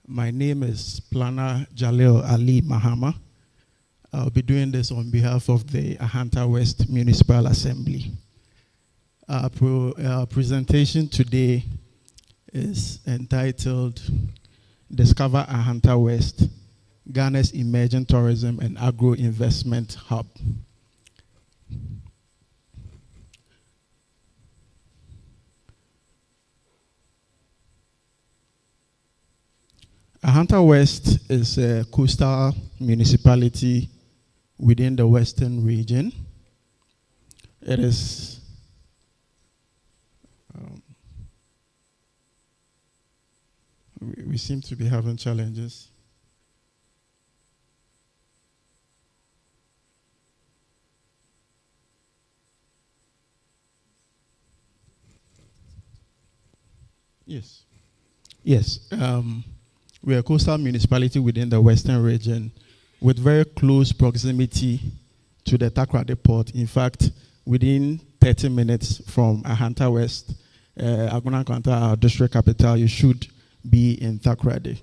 My name is Planner Jalil Ali Mahama. I'll be doing this on behalf of the Ahanta West Municipal Assembly. Our presentation today is entitled Discover Ahanta West, Ghana's Emerging Tourism and Agro-Investment Hub. Ahanta West is a coastal municipality within the Western region. It is we seem to be having challenges. Yes. Yes. We are a coastal municipality within the Western region with very close proximity to the Takoradi port. In fact, within 30 minutes from Ahanta West, Aguna-Nkwanta, our district capital, you should be in Takoradi.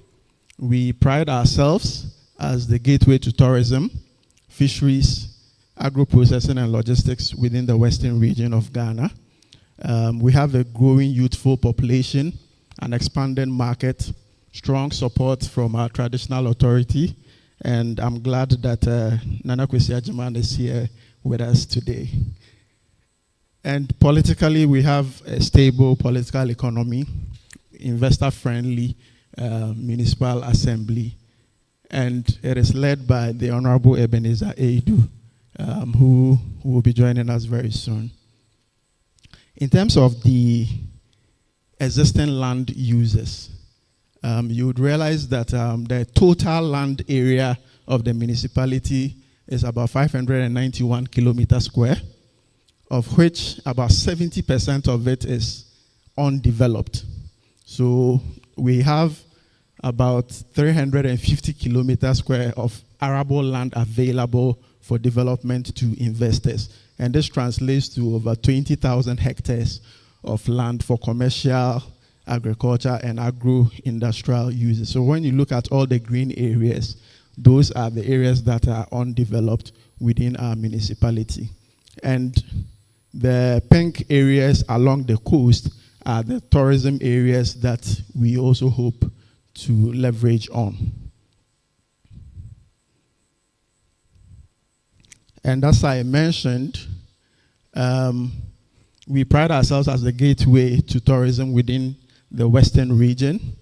We pride ourselves as the gateway to tourism, fisheries, agro-processing and logistics within the Western region of Ghana. We have a growing youthful population, an expanding market, strong support from our traditional authority, and I'm glad that Nana Kwesi Agyeman is here with us today. And politically, we have a stable political economy, investor-friendly municipal assembly, and it is led by the Honorable Ebenezer Eidu, who will be joining us very soon. In terms of the existing land users, you would realize that the total land area of the municipality is about 591 kilometers square, of which about 70% of it is undeveloped. So we have about 350 kilometers square of arable land available for development to investors. And this translates to over 20,000 hectares of land for commercial, agriculture, and agro-industrial uses. So when you look at all the green areas, those are the areas that are undeveloped within our municipality. And the pink areas along the coast are the tourism areas that we also hope to leverage on. And as I mentioned, we pride ourselves as the gateway to tourism within the Western region.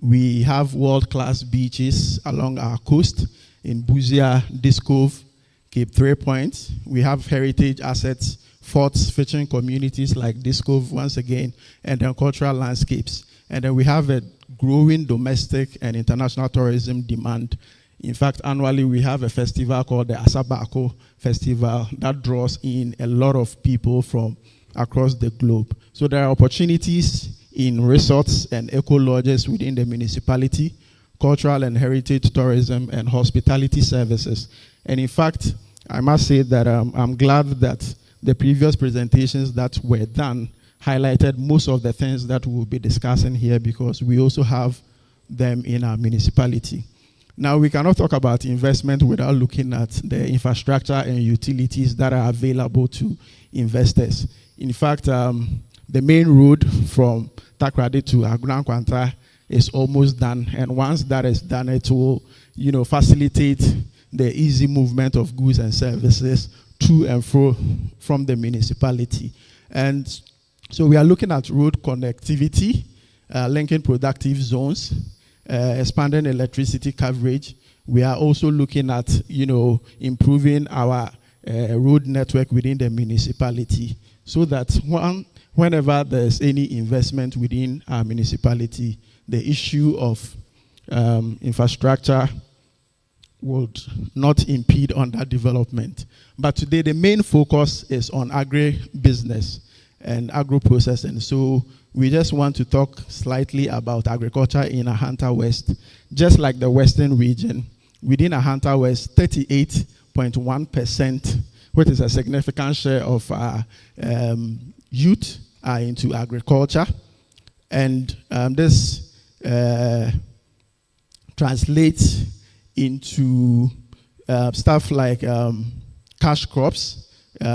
We have world-class beaches along our coast in Buzia, Discove, Cape 3 Point. We have heritage assets, forts, fishing communities like Discove once again, and then cultural landscapes. And then we have a growing domestic and international tourism demand. In fact, annually we have a festival called the Asabako Festival that draws in a lot of people from across the globe. So there are opportunities in resorts and eco lodges within the municipality, cultural and heritage tourism, and hospitality services. And in fact, I must say that I'm glad that the previous presentations that were done highlighted most of the things that we'll be discussing here, because we also have them in our municipality. Now, we cannot talk about investment without looking at the infrastructure and utilities that are available to investors. In fact, the main road from Takoradi to Aguna-Nkwanta is almost done, and once that is done, it will, facilitate the easy movement of goods and services to and fro from the municipality. And so we are looking at road connectivity, linking productive zones, expanding electricity coverage. We are also looking at, improving our road network within the municipality, so that whenever there's any investment within our municipality, the issue of infrastructure would not impede on that development. But today, the main focus is on agribusiness and agro-processing. So we just want to talk slightly about agriculture in Ahanta West. Just like the Western region, within Ahanta West, 38.1% which is a significant share of our youth are into agriculture. And this translates into stuff like cash crops.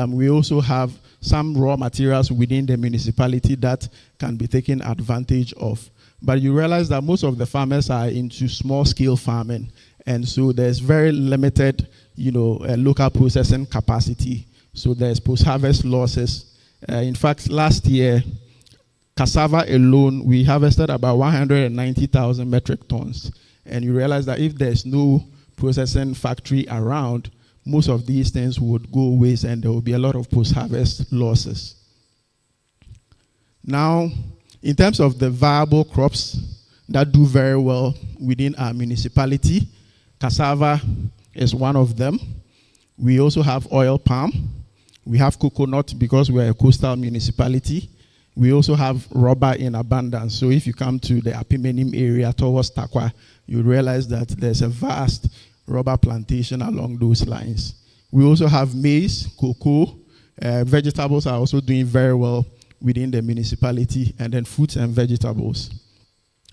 We also have some raw materials within the municipality that can be taken advantage of. But you realize that most of the farmers are into small-scale farming, and so there's very limited, local processing capacity. So there's post-harvest losses. In fact, last year, cassava alone, we harvested about 190,000 metric tons. And you realize that if there's no processing factory around, most of these things would go waste and there will be a lot of post-harvest losses. Now, in terms of the viable crops that do very well within our municipality, cassava is one of them. We also have oil palm. We have coconut because we're a coastal municipality. We also have rubber in abundance. So if you come to the Apimenim area towards Takwa, you realize that there's a vast rubber plantation along those lines. We also have maize, cocoa. Vegetables are also doing very well within the municipality, and then fruits and vegetables.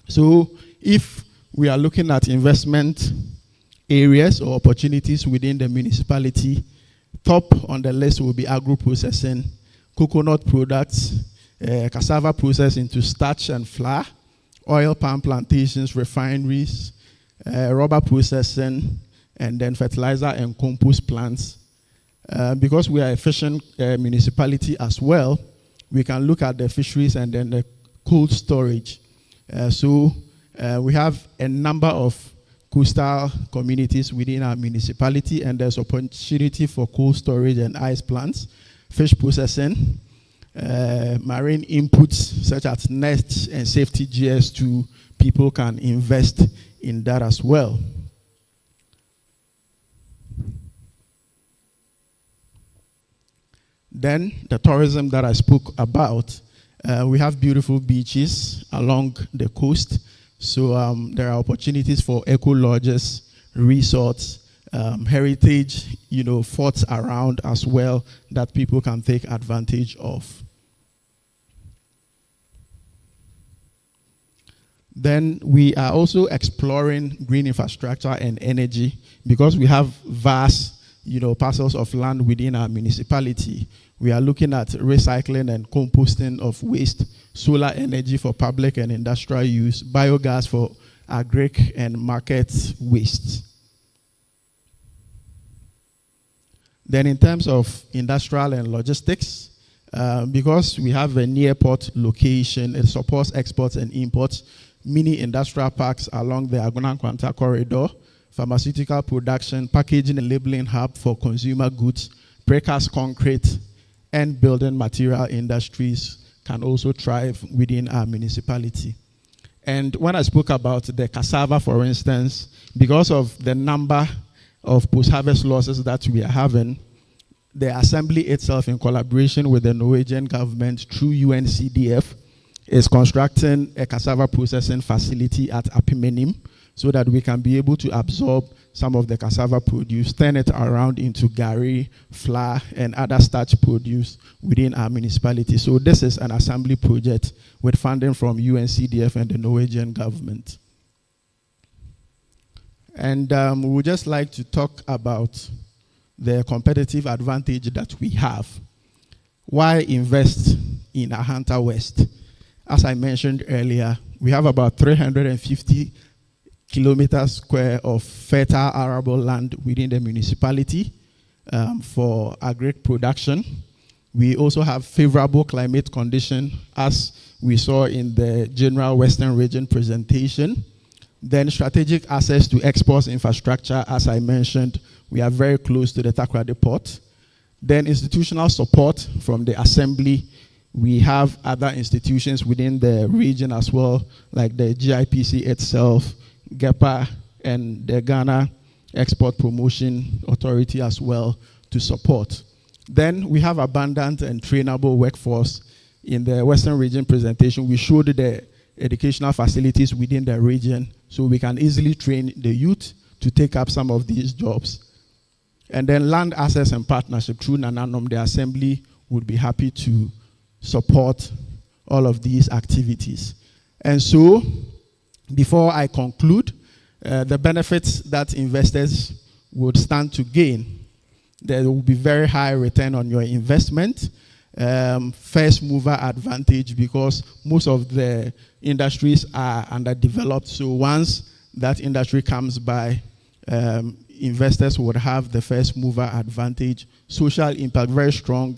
So if we are looking at investment areas or opportunities within the municipality, top on the list will be agro-processing, coconut products, cassava process into starch and flour, oil palm plantations, refineries, rubber processing, and then fertilizer and compost plants. Because we are a fishing municipality as well, we can look at the fisheries and then the cold storage. We have a number of coastal communities within our municipality, and there's opportunity for cold storage and ice plants, fish processing, marine inputs such as nets and safety GS2. People can invest in that as well. Then the tourism that I spoke about, we have beautiful beaches along the coast. So there are opportunities for eco lodges, resorts, heritage, forts around as well that people can take advantage of. Then we are also exploring green infrastructure and energy because we have vast parcels of land within our municipality. We are looking at recycling and composting of waste, solar energy for public and industrial use, biogas for agric and market waste. Then in terms of industrial and logistics, because we have a near port location, it supports exports and imports, mini industrial parks along the Aguna-Nkwanta corridor, pharmaceutical production, packaging and labeling hub for consumer goods, precast concrete, and building material industries can also thrive within our municipality. And when I spoke about the cassava, for instance, because of the number of post-harvest losses that we are having, the assembly itself, in collaboration with the Norwegian government through UNCDF, is constructing a cassava processing facility at Apimenim so that we can be able to absorb some of the cassava produce, turn it around into gari, flour, and other starch produce within our municipality. So this is an assembly project with funding from UNCDF and the Norwegian government. And we would just like to talk about the competitive advantage that we have. Why invest in Ahanta West? As I mentioned earlier, we have about 350 kilometers square of fertile arable land within the municipality for agric production. We also have favorable climate condition, as we saw in the general Western region presentation. Then strategic access to exports infrastructure, as I mentioned, we are very close to the Takoradi port. Then institutional support from the assembly. We have other institutions within the region as well, like the GIPC itself, GEPA, and the Ghana Export Promotion Authority as well to support. Then we have abundant and trainable workforce. In the Western region presentation, we showed the educational facilities within the region so we can easily train the youth to take up some of these jobs. And then land access and partnership through Nananom, the assembly would be happy to support all of these activities. And so, before I conclude, the benefits that investors would stand to gain, there will be very high return on your investment, first mover advantage because most of the industries are underdeveloped. So once that industry comes by, investors would have the first mover advantage. Social impact, very strong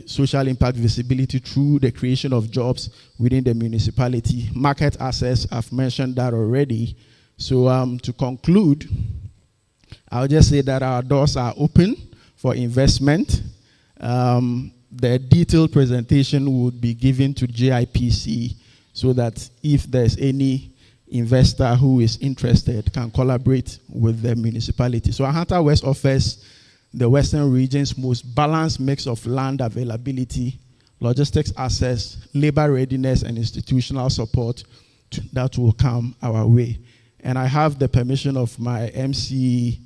social impact visibility through the creation of jobs within the municipality. Market access, I've mentioned that already. So to conclude, I'll just say that our doors are open for investment. The detailed presentation would be given to GIPC so that if there's any investor who is interested can collaborate with the municipality. So Ahanta West offers the Western region's most balanced mix of land availability, logistics access, labor readiness, and institutional support that will come our way. And I have the permission of my MC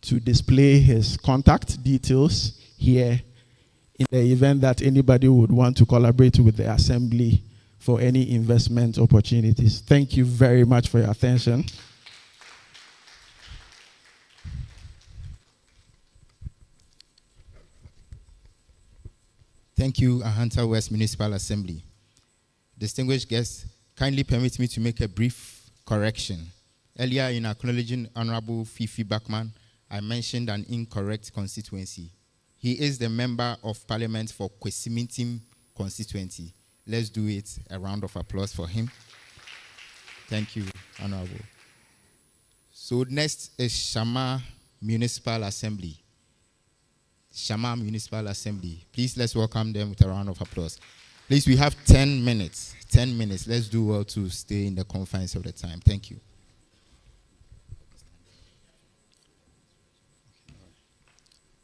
to display his contact details here in the event that anybody would want to collaborate with the assembly for any investment opportunities. Thank you very much for your attention. Thank you, Ahanta West Municipal Assembly. Distinguished guests, kindly permit me to make a brief correction. Earlier in acknowledging Honorable Fifi Bachman, I mentioned an incorrect constituency. He is the Member of Parliament for Kwesimintim constituency. Let's do it. A round of applause for him. Thank you, Honorable. So next is Shama Municipal Assembly. Shama Municipal Assembly. Please let's welcome them with a round of applause. Please, we have 10 minutes. 10 minutes. Let's do well to stay in the confines of the time. Thank you.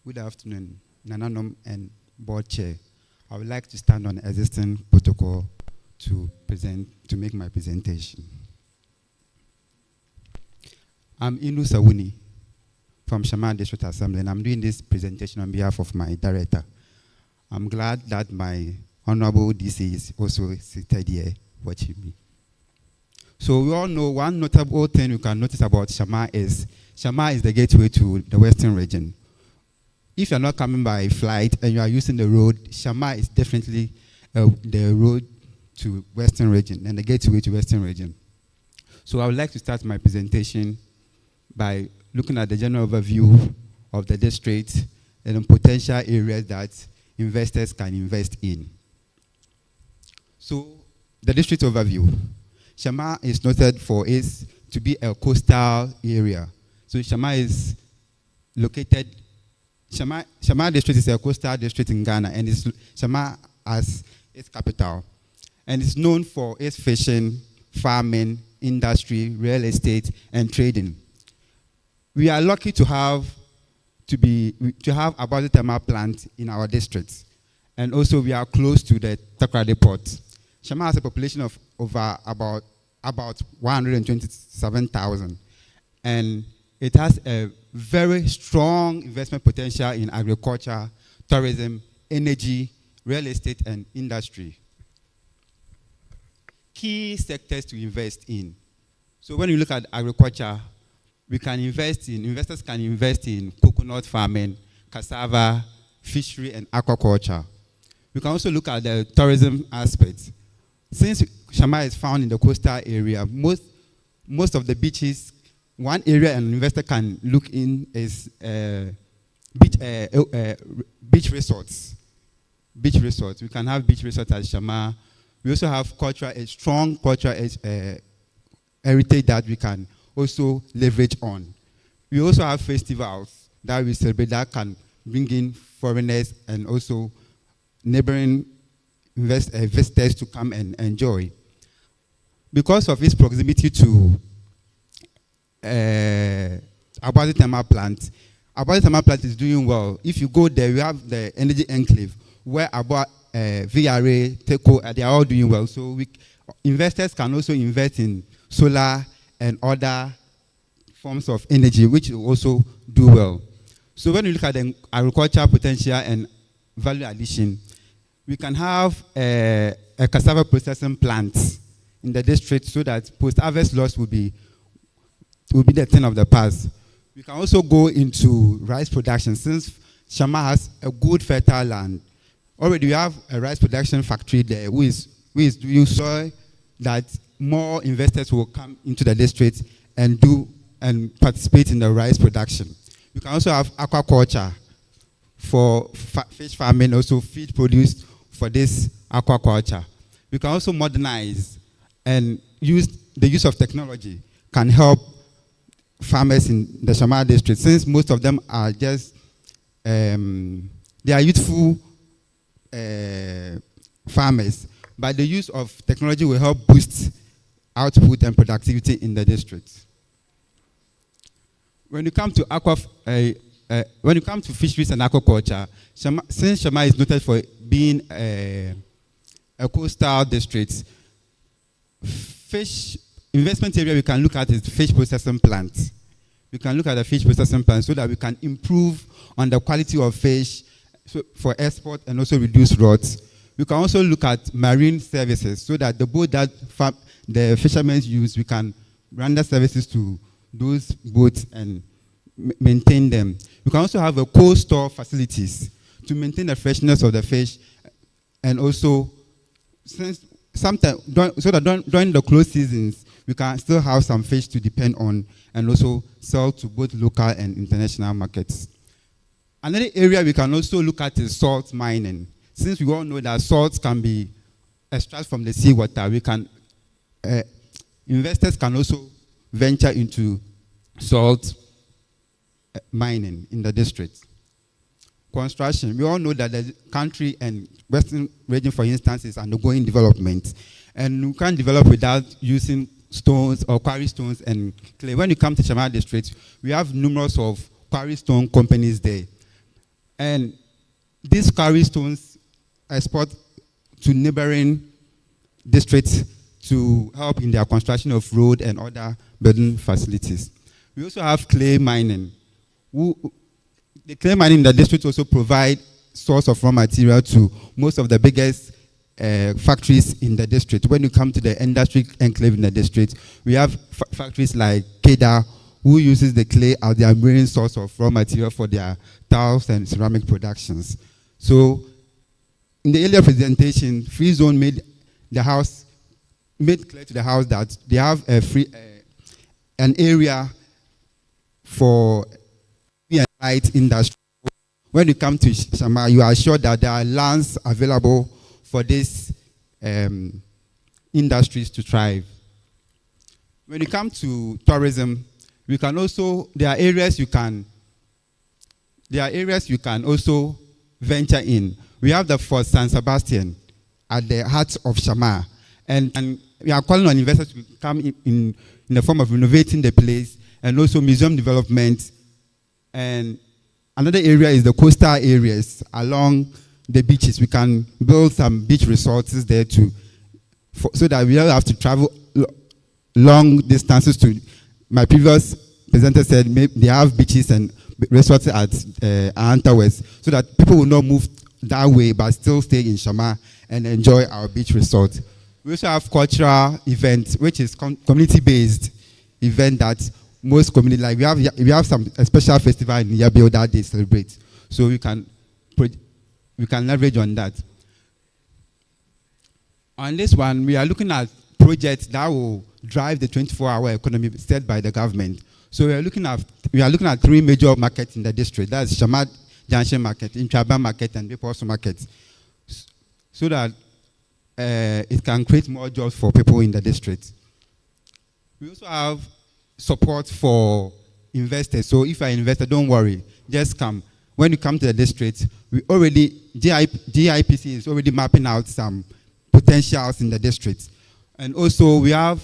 Good afternoon, Nananom and Board Chair. I would like to stand on existing protocol to make my presentation. I'm Inu Sawuni from Shama District Assembly, and I'm doing this presentation on behalf of my director. I'm glad that my Honorable DC is also seated here watching me. So we all know one notable thing you can notice about Shama is the gateway to the Western region. If you're not coming by flight and you are using the road, Shama is definitely the road to Western region and the gateway to Western region. So I would like to start my presentation by looking at the general overview of the district and the potential areas that investors can invest in. So the district overview. Shama is noted for its to be a coastal area. So Shama is located. Shama district is a coastal district in Ghana, and it's Shama as its capital. And it's known for its fishing, farming, industry, real estate, and trading. We are lucky to have a body thermal plant in our district, and also we are close to the Takoradi port. Shama has a population of over about 127,000, and it has a very strong investment potential in agriculture, tourism, energy, real estate, and industry. Key sectors to invest in. So when you look at agriculture, investors can invest in coconut farming, cassava, fishery, and aquaculture. We can also look at the tourism aspect. Since Shama is found in the coastal area, most of the beaches, one area an investor can look in is beach resorts. Beach resorts. We can have beach resorts at Shama. We also have a strong cultural heritage that we can also leverage on. We also have festivals that we celebrate that can bring in foreigners and also neighboring visitors to come and enjoy. Because of its proximity to Abadi Thermal Plant is doing well. If you go there, you have the Energy Enclave, where VRA, TECO, they are all doing well. So investors can also invest in solar and other forms of energy, which will also do well. So when you look at the agricultural potential and value addition, we can have a cassava processing plant in the district so that post-harvest loss will be the thing of the past. We can also go into rice production since Shama has a good fertile land. Already we have a rice production factory there who is doing so that more investors will come into the district and participate in the rice production. We can also have aquaculture for fish farming, also feed produced for this aquaculture. We can also modernize and the use of technology can help farmers in the Shama district, since most of them are just, they are youthful farmers, but the use of technology will help boost output and productivity in the district. When you come to fisheries and aquaculture, since Shama is noted for being a coastal district, fish investment area we can look at is fish processing plants. We can look at the fish processing plants so that we can improve on the quality of fish for export and also reduce rots. We can also look at marine services so that the boat that the fishermen use, we can render services to those boats and maintain them. We can also have a cold store facilities to maintain the freshness of the fish, and also during the closed seasons, we can still have some fish to depend on and also sell to both local and international markets. Another area we can also look at is salt mining. Since we all know that salt can be extracted from the seawater, investors can also venture into salt mining in the district. Construction, we all know that the country and Western region, for instance, is undergoing development. And we can't develop without using stones or quarry stones and clay. When you come to Shama district, we have numerous of quarry stone companies there. And these quarry stones export to neighboring districts to help in their construction of road and other building facilities. We also have clay mining. The clay mining in the district also provide source of raw material to most of the biggest factories in the district. When you come to the industry enclave in the district, we have factories like Keda, who uses the clay as their main source of raw material for their tiles and ceramic productions. So, in the earlier presentation, Free Zone made clear to the house that they have an area for light industry. When you come to Shama, you are sure that there are lands available for these industries to thrive. When you come to tourism, we can also, there are areas you can also venture in. We have the Fort San Sebastian at the heart of Shama, and we are calling on investors to come in the form of renovating the place and also museum development. And another area is the coastal areas along the beaches. We can build some beach resorts there so that we don't have to travel long distances to. My previous presenter said they have beaches and resorts at Anta West, so that people will not move that way but still stay in Shama and enjoy our beach resort. We also have cultural events, which is community-based event that most community, like we have some special festival in Yabio that they celebrate. So we can leverage on that. On this one, we are looking at projects that will drive the 24-hour economy set by the government. So we are looking at three major markets in the district. That's Shama Junction Market, Intraba Market, and Beposo Market, so that it can create more jobs for people in the district. We also have support for investors. So if you're an investor, don't worry, just come. When you come to the district, GIPC is already mapping out some potentials in the district. And also we have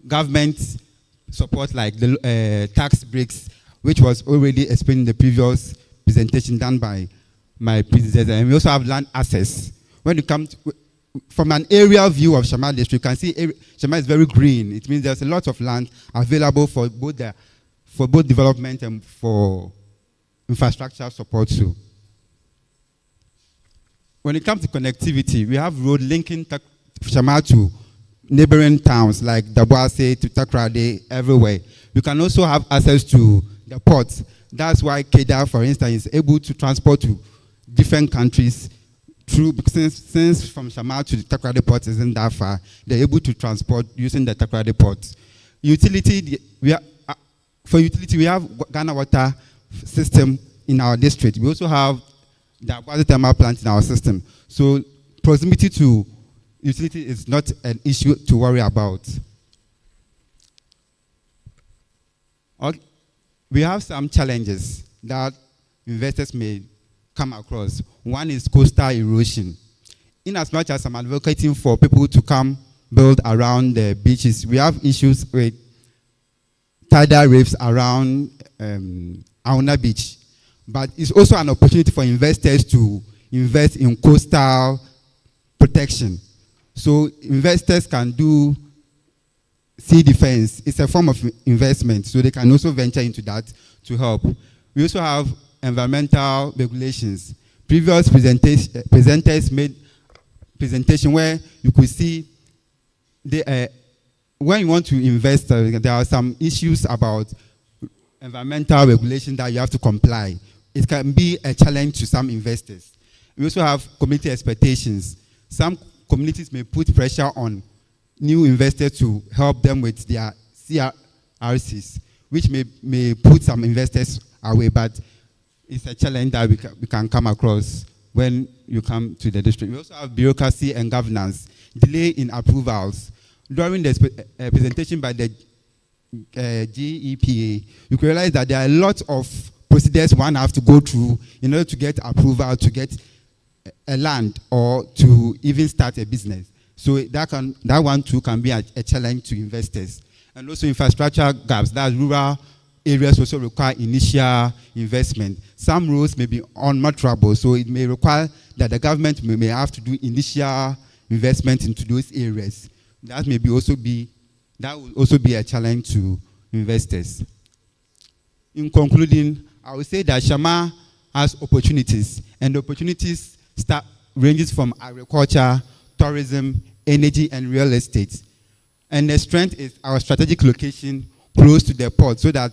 government support like the tax breaks, which was already explained in the previous presentation done by my predecessor. And we also have land access. When you come from an aerial view of Shama district, you can see Shama is very green. It means there's a lot of land available for both development and for infrastructure support too. When it comes to connectivity, we have road linking Shama to neighboring towns like Dabuase to Takrade, everywhere. You can also have access to the ports. That's why Keda, for instance, is able to transport to different countries through, since from Shama to the Takrade port isn't that far, they're able to transport using the Takrade port. Utility, for utility, we have Ghana Water system in our district. We also have the Abuase thermal plant in our system. So proximity to utility is not an issue to worry about. Okay. We have some challenges that investors may come across. One is coastal erosion. In as much as I'm advocating for people to come build around the beaches, we have issues with tidal reefs around Auna Beach. But it's also an opportunity for investors to invest in coastal protection. So investors can do sea defense. It's a form of investment, so they can also venture into that to help. We also have environmental regulations. Previous presenters made presentation where you could see when you want to invest, there are some issues about environmental regulation that you have to comply. It can be a challenge to some investors. We also have community expectations. Some communities may put pressure on new investors to help them with their CRCs, which may put some investors away, but it's a challenge that we can come across when you come to the district. We also have bureaucracy and governance, delay in approvals. During the presentation by the GEPA, you can realize that there are a lot of procedures one has to go through in order to get approval, to get a land, or to even start a business. So that one too can be a challenge to investors. And also infrastructure gaps, that rural areas also require initial investment. Some roads may be unmeasurable, so it may require that the government may have to do initial investment into those areas. That will also be a challenge to investors. In concluding, I would say that Shama has opportunities, and the opportunities ranges from agriculture, tourism, energy, and real estate. And the strength is our strategic location close to the port, so that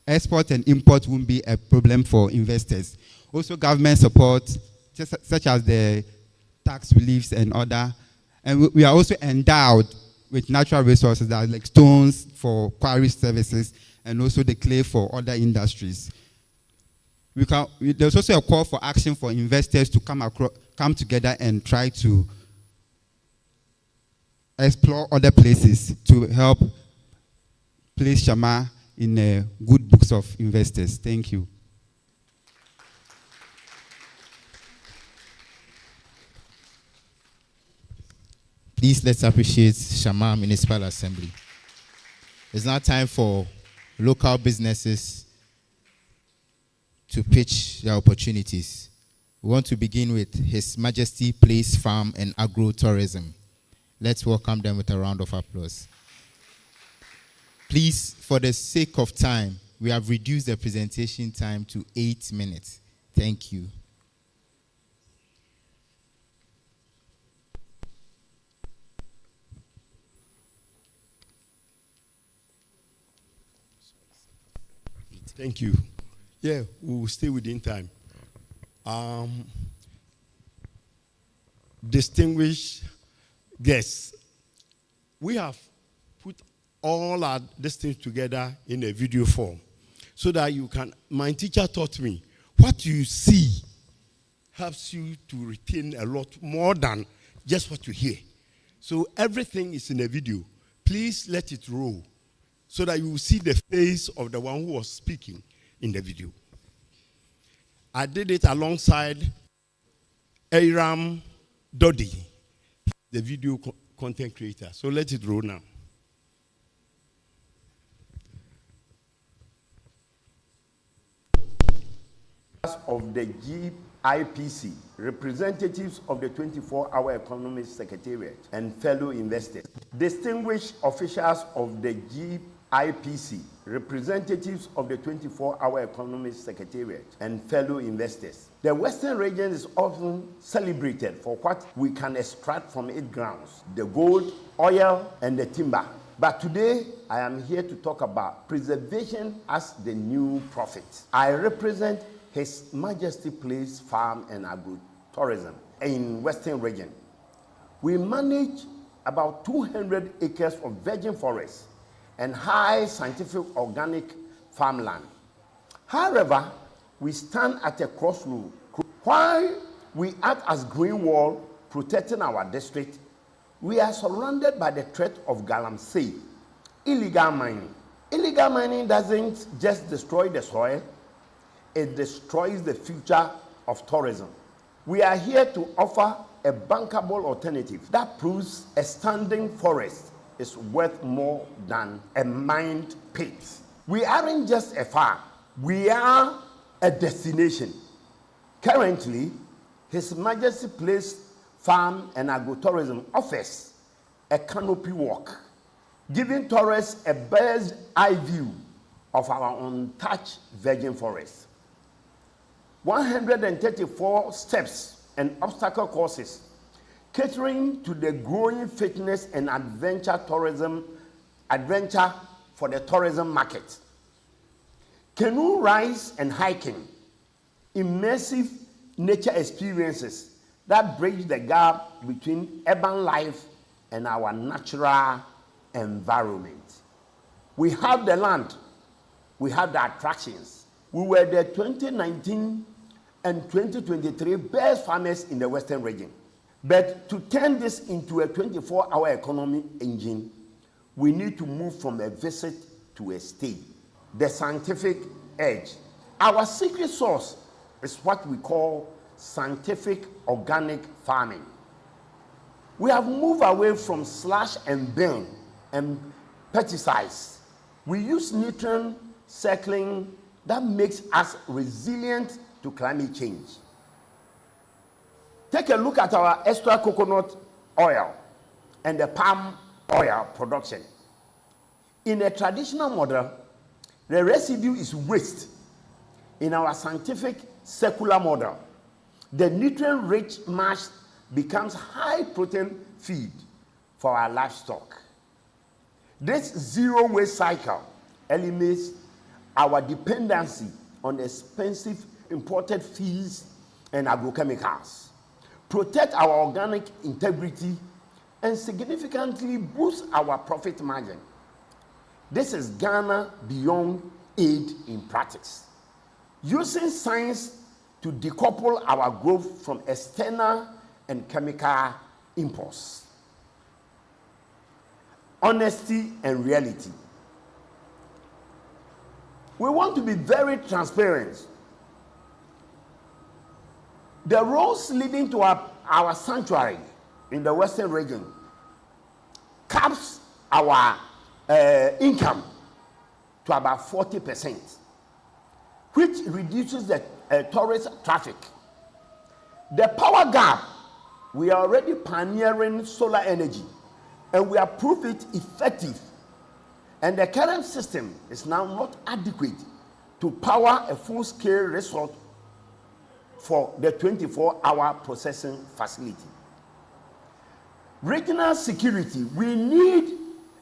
export and import won't be a problem for investors. Also government support, such as the tax reliefs and other. And we are also endowed with natural resources that are like stones for quarry services and also the clay for other industries. There's also a call for action for investors to come together and try to explore other places to help place Shama in good books of investors. Thank you. Please let's appreciate Shama Municipal Assembly. It's now time for local businesses to pitch their opportunities. We want to begin with His Majesty Place Farm and Agro-Tourism. Let's welcome them with a round of applause. Please, for the sake of time, we have reduced the presentation time to 8 minutes. Thank you. Thank you. Yeah, we will stay within time. Distinguished guests, we have put all our things together in a video form so that you can, my teacher taught me, what you see helps you to retain a lot more than just what you hear. So everything is in a video. Please let it roll so that you will see the face of the one who was speaking in the video. I did it alongside Aram Dodi, the video content creator. So let it roll now. Of the GIPC, representatives of the 24-hour Economic Secretariat, and fellow investors, distinguished officials of the GIPC, representatives of the 24-hour Economic Secretariat, and fellow investors. The Western region is often celebrated for what we can extract from its grounds, the gold, oil, and the timber. But today, I am here to talk about preservation as the new profit. I represent His Majesty Place Farm and Agro-Tourism in Western region. We manage about 200 acres of virgin forest and high scientific organic farmland. However, we stand at a crossroad. While we act as green wall protecting our district, we are surrounded by the threat of galamsey, illegal mining. Illegal mining doesn't just destroy the soil, it destroys the future of tourism. We are here to offer a bankable alternative that proves a standing forest is worth more than a mined pit. We aren't just a farm, we are a destination. Currently, His Majesty Place Farm and Agro-Tourism offers a canopy walk, giving tourists a bird's eye view of our untouched virgin forest. 134 steps and obstacle courses catering to the growing fitness and adventure for the tourism market. Canoe rides and hiking, immersive nature experiences that bridge the gap between urban life and our natural environment. We have the land, we have the attractions. We were the 2019 and 2023 best farmers in the Western region. But to turn this into a 24-hour economy engine, we need to move from a visit to a stay. The scientific edge. Our secret sauce is what we call scientific organic farming. We have moved away from slash and burn and pesticides. We use nutrient cycling that makes us resilient to climate change. Take a look at our extra coconut oil and the palm oil production. In a traditional model, the residue is waste. In our scientific circular model, the nutrient-rich mash becomes high-protein feed for our livestock. This zero-waste cycle eliminates our dependency on expensive imported feeds and agrochemicals, protect our organic integrity, and significantly boost our profit margin. This is Ghana beyond aid in practice. Using science to decouple our growth from external and chemical imports. Honesty and reality. We want to be very transparent. The roads leading to our sanctuary in the Western region caps our income to about 40%, which reduces the tourist traffic. The power gap, we are already pioneering solar energy, and we have proved it effective. And the current system is now not adequate to power a full-scale resort for the 24-hour processing facility. Regional security, we need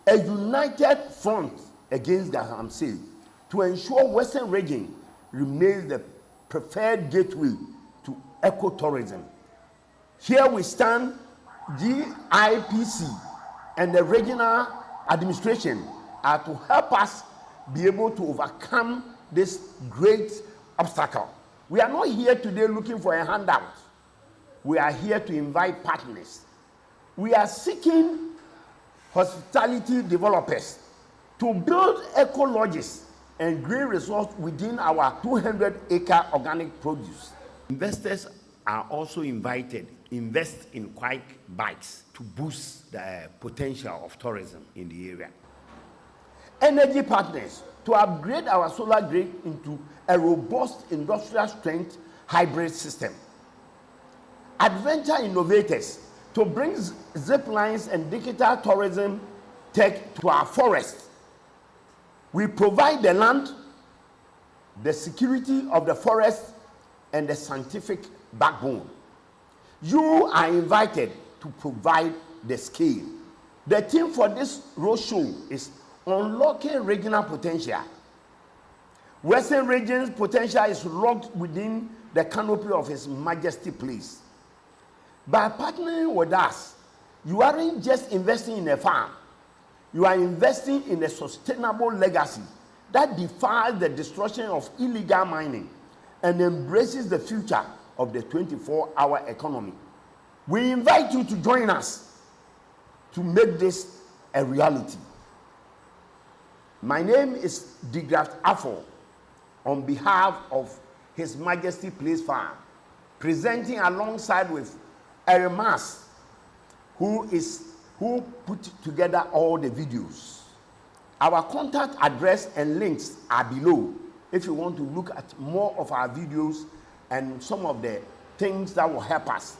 a united front against the galamsey to ensure Western region remains the preferred gateway to ecotourism. Here we stand, GIPC and the regional administration are to help us be able to overcome this great obstacle. We are not here today looking for a handout. We are here to invite partners. We are seeking hospitality developers to build eco lodges and green resorts within our 200-acre organic produce. Investors are also invited to invest in quick bikes to boost the potential of tourism in the area. Energy partners to upgrade our solar grid into a robust industrial strength hybrid system. Adventure innovators to bring zip lines and digital tourism tech to our forests. We provide the land, the security of the forest, and the scientific backbone. You are invited to provide the scale. The theme for this roadshow is unlocking regional potential. Western region's potential is locked within the canopy of His Majesty Place. By partnering with us, you aren't just investing in a farm. You are investing in a sustainable legacy that defies the destruction of illegal mining and embraces the future of the 24-hour economy. We invite you to join us to make this a reality. My name is Digraft Afo, on behalf of His Majesty Place Farm, presenting alongside with Erimas, who put together all the videos. Our contact address and links are below if you want to look at more of our videos and some of the things that will help us.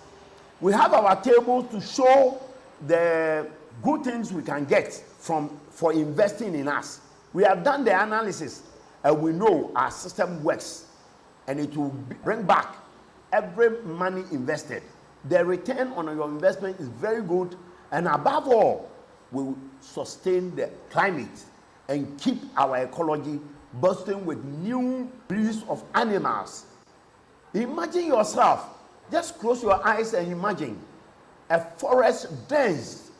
We have our tables to show the good things we can get for investing in us. We have done the analysis and we know our system works and it will bring back every money invested. The return on your investment is very good, and above all, we will sustain the climate and keep our ecology bursting with new breeds of animals. Imagine yourself, just close your eyes and imagine a forest dense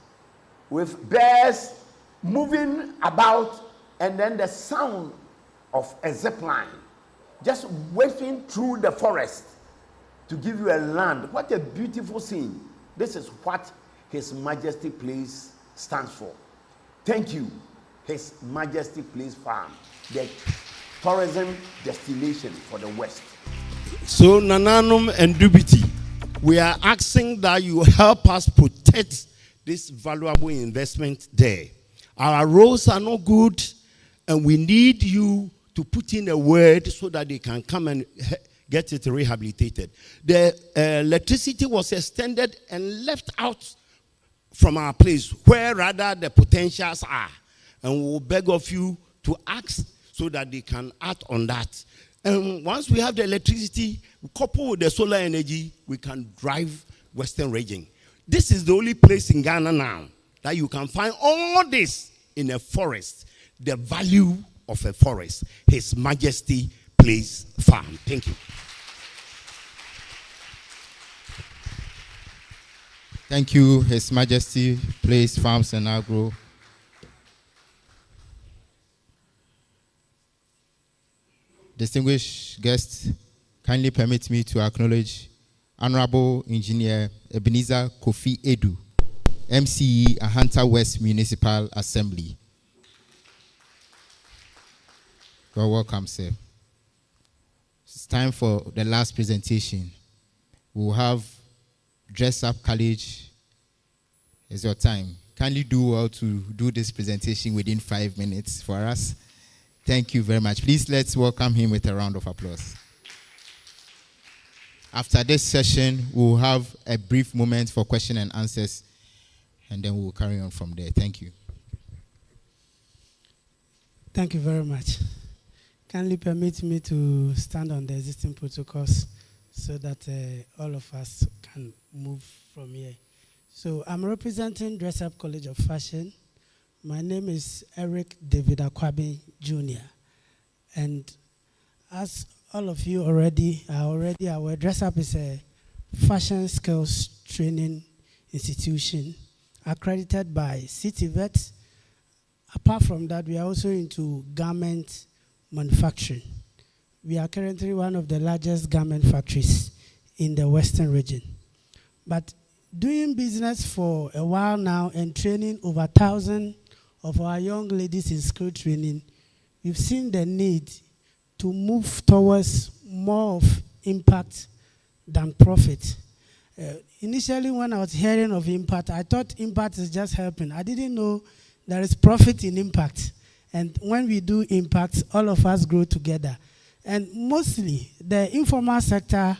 with bears moving about, and then the sound of a zip line just waving through the forest to give you a land. What a beautiful scene. This is what His Majesty Place stands for. Thank you, His Majesty Place Farm, the tourism destination for the West. So, Nananum and Dubiti, we are asking that you help us protect this valuable investment there. Our roads are not good, and we need you to put in a word so that they can come and get it rehabilitated. The electricity was extended and left out from our place where rather the potentials are. And we'll beg of you to ask so that they can act on that. And once we have the electricity, coupled with the solar energy, we can drive Western region. This is the only place in Ghana now that you can find all this in a forest. The value of a forest. His Majesty Place Farm. Thank you. Thank you, His Majesty Place Farms and Agro. Distinguished guests, kindly permit me to acknowledge Honorable Engineer Ebenezer Kofi Edu, MCE, Ahanta West Municipal Assembly. You're welcome, sir. It's time for the last presentation. We'll have Dress Up College. It's your time. Kindly do well to do this presentation within 5 minutes for us. Thank you very much. Please let's welcome him with a round of applause. After this session, we'll have a brief moment for question and answers, and then we'll carry on from there. Thank you. Thank you very much. Kindly permit me to stand on the existing protocols so that all of us can move from here. So I'm representing Dress Up College of Fashion. My name is Eric David Akwabi Jr. And as all of you already are aware, Dress Up is a fashion skills training institution accredited by CityVet. Apart from that, we are also into garment manufacturing. We are currently one of the largest garment factories in the Western region. But doing business for a while now and training over 1,000 of our young ladies in skill training, we've seen the need to move towards more of impact than profit. Initially, when I was hearing of impact, I thought impact is just helping. I didn't know there is profit in impact. And when we do impact, all of us grow together. And mostly, the informal sector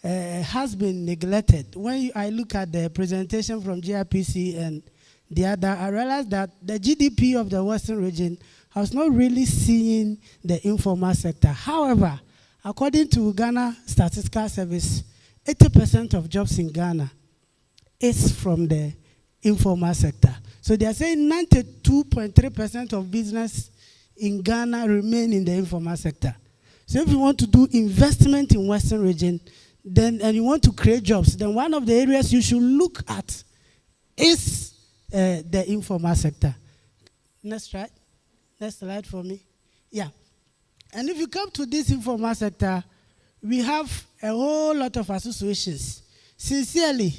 has been neglected. When I look at the presentation from GIPC and the other, I realized that the GDP of the Western region I was not really seeing the informal sector. However, according to Ghana Statistical Service, 80% of jobs in Ghana is from the informal sector. So they are saying 92.3% of business in Ghana remain in the informal sector. So if you want to do investment in Western region, then and you want to create jobs, then one of the areas you should look at is the informal sector. Next slide for me. Yeah. And if you come to this informal sector, we have a whole lot of associations. Sincerely,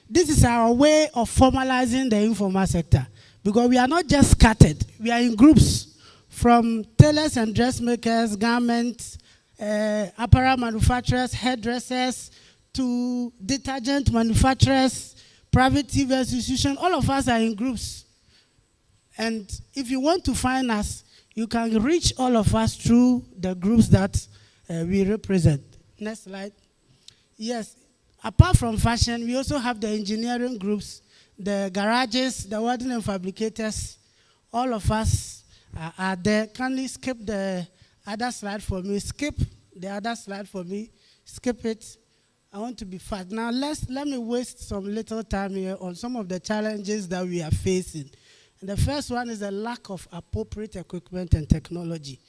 this is our way of formalizing the informal sector, because we are not just scattered. We are in groups, from tailors and dressmakers, garments, apparel manufacturers, hairdressers, to detergent manufacturers, private TV institutions. All of us are in groups. And if you want to find us, you can reach all of us through the groups that we represent. Next slide. Yes, apart from fashion, we also have the engineering groups, the garages, the welding and fabricators. All of us are there. Kindly skip the other slide for me. Skip the other slide for me. Skip it. I want to be fast. Now let me waste some little time here on some of the challenges that we are facing. And the first one is the lack of appropriate equipment and technology.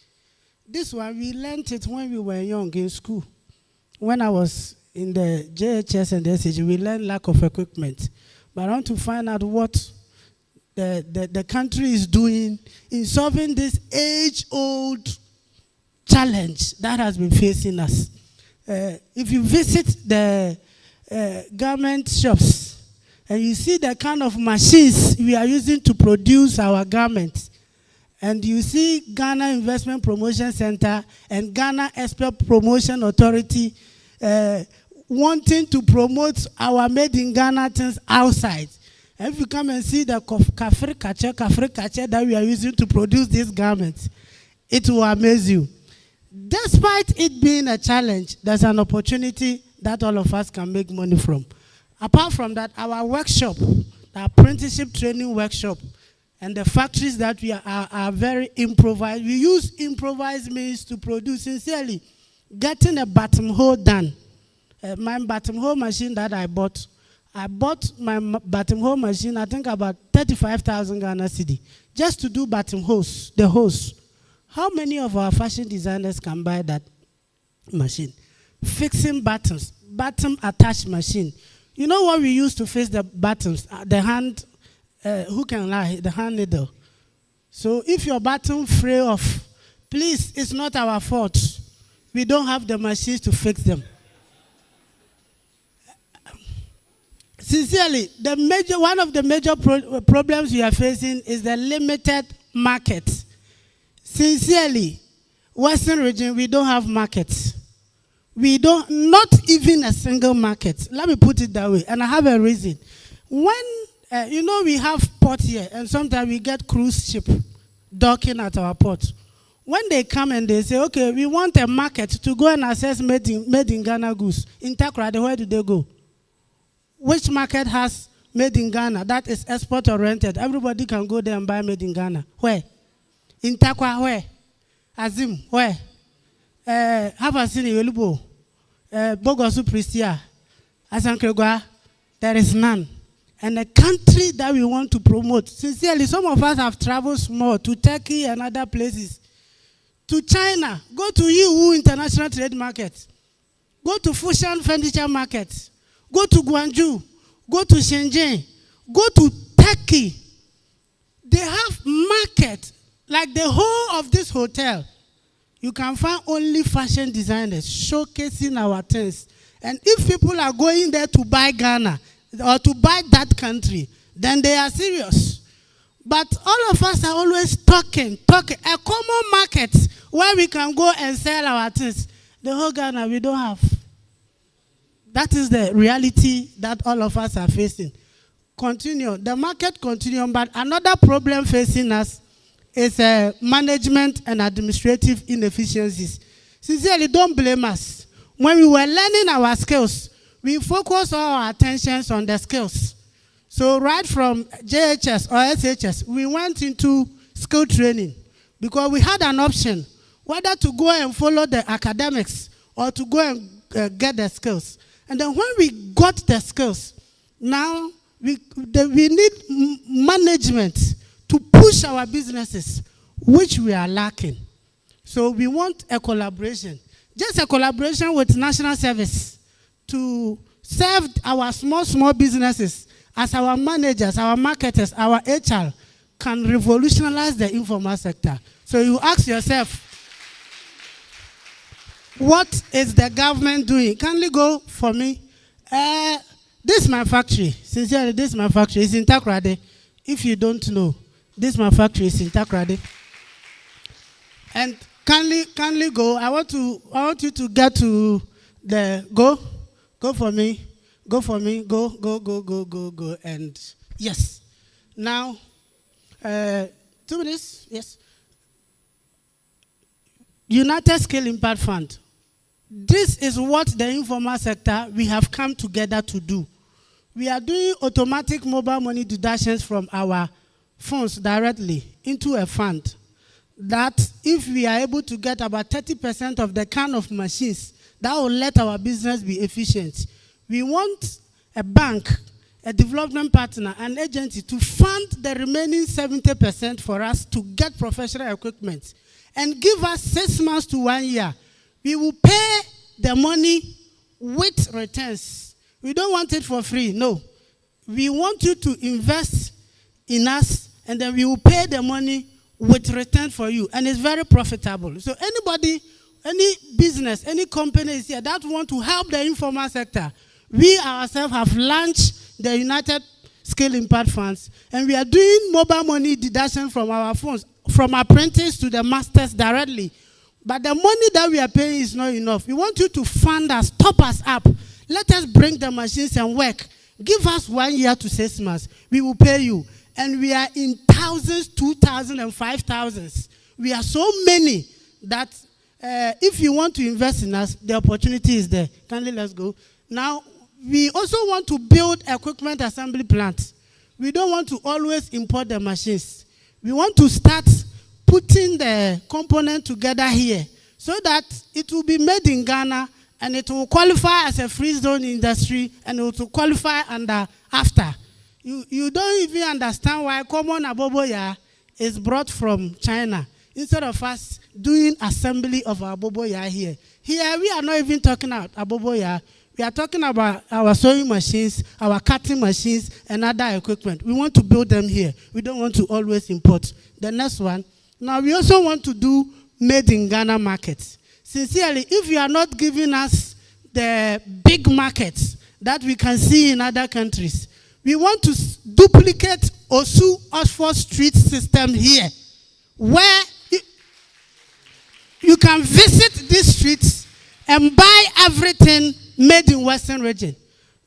This one, we learned it when we were young in school. When I was in the JHS and the SH, we learned lack of equipment. But I want to find out what the country is doing in solving this age-old challenge that has been facing us. If you visit the garment shops, and you see the kind of machines we are using to produce our garments, and you see Ghana Investment Promotion Center and Ghana Export Promotion Authority wanting to promote our made in Ghana things outside. And if you come and see the kafri kache that we are using to produce these garments, it will amaze you. Despite it being a challenge, there's an opportunity that all of us can make money from. Apart from that, our workshop, the apprenticeship training workshop, and the factories that we are very improvised. We use improvised means to produce. Sincerely, getting a bottom hole done. My bottom hole machine that I bought my bottom hole machine, I think about 35,000 Ghana cedi, just to do bottom holes, the hose. How many of our fashion designers can buy that machine? Fixing buttons, bottom attached machine. You know what we use to fix the buttons? The hand, who can lie? The hand needle. So if your button fray off, please, it's not our fault. We don't have the machines to fix them. Sincerely, one of the major problems we are facing is the limited market. Sincerely, Western region, we don't have markets. Not even a single market. Let me put it that way. And I have a reason. When, we have port here, and sometimes we get cruise ship docking at our port. When they come and they say, okay, we want a market to go and access made in Ghana goods. In Takoradi, where do they go? Which market has made in Ghana that is export oriented? Everybody can go there and buy made in Ghana. Where? In Takwa, where? Azim, where? Havasini, Yolubo. Bogosu Pristia, Asankregwa, there is none. And the country that we want to promote, sincerely, some of us have traveled small to Turkey and other places, to China, go to Yiwu International Trade Market, go to Fushan Furniture Market, go to Guangzhou, go to Shenzhen, go to Turkey. They have market, like the whole of this hotel. You can find only fashion designers showcasing our things. And if people are going there to buy Ghana or to buy that country, then they are serious. But all of us are always talking. A common market where we can go and sell our things. The whole Ghana, we don't have. That is the reality that all of us are facing. Continue. The market continue, but another problem facing us is management and administrative inefficiencies. Sincerely, don't blame us. When we were learning our skills, we focused all our attentions on the skills. So right from JHS or SHS, we went into skill training. because we had an option whether to go and follow the academics or to go and get the skills. And then when we got the skills, now we need management to push our businesses, which we are lacking. So we want a collaboration, just a collaboration with National Service to serve our small businesses as our managers, our marketers, our HR can revolutionize the informal sector. So you ask yourself, what is the government doing? Kindly go for me. This is my factory. Sincerely, this is my factory. It's in Takrade. If you don't know, this is my factory. It's in Takrade. And kindly go. I want you to get to the go. Go for me. Go for me. Go. And yes. Now, 2 minutes. Yes. United Scale Impact Fund. This is what the informal sector we have come together to do. We are doing automatic mobile money deductions from our phones directly into a fund that if we are able to get about 30% of the kind of machines, that will let our business be efficient. We want a bank, a development partner, an agency to fund the remaining 70% for us to get professional equipment and give us 6 months to 1 year. We will pay the money with returns. We don't want it for free, no. We want you to invest in us, and then we will pay the money with return for you. And it's very profitable. So anybody, any business, any company is here that want to help the informal sector, we ourselves have launched the United Scale Impact Funds, and we are doing mobile money deduction from our phones, from apprentice to the masters directly. But the money that we are paying is not enough. We want you to fund us, top us up. Let us bring the machines and work. Give us 1 year to 6 months. We will pay you. And we are in thousands, 2,000 and 5,000s. We are so many that if you want to invest in us, the opportunity is there. Kindly, let's go. Now, we also want to build equipment assembly plants. We don't want to always import the machines. We want to start putting the component together here so that it will be made in Ghana and it will qualify as a free zone industry and it will qualify under AFTA. You don't even understand why common aboboya is brought from China instead of us doing assembly of our aboboya here. Here we are not even talking about aboboya. We are talking about our sewing machines, our cutting machines, and other equipment. We want to build them here. We don't want to always import. The next one. Now, we also want to do made in Ghana markets. Sincerely, if you are not giving us the big markets that we can see in other countries, we want to duplicate Osu Oxford Street system here, where you can visit these streets and buy everything made in Western region.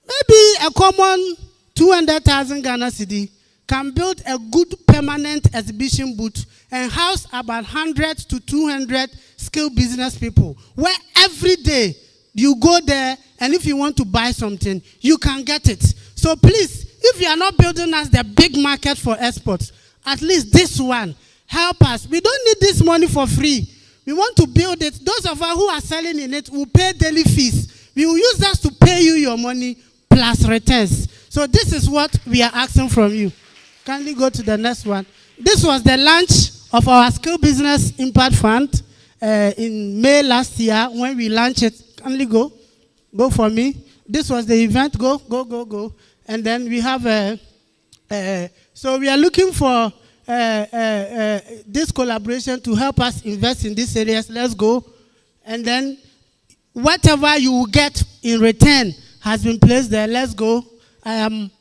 Maybe a common 200,000 Ghana cedi can build a good permanent exhibition booth and house about 100 to 200 skilled business people, where every day you go there and if you want to buy something, you can get it. So please, if you are not building us the big market for exports, at least this one, help us. We don't need this money for free. We want to build it. Those of us who are selling in it will pay daily fees. We will use that to pay you your money plus returns. So this is what we are asking from you. Kindly go to the next one. This was the launch of our Skill Business Impact Fund in May last year when we launched it. Kindly go. Go for me. This was the event. Go. And then we have so we are looking for this collaboration to help us invest in these areas. Let's go. And then whatever you will get in return has been placed there. Let's go. I am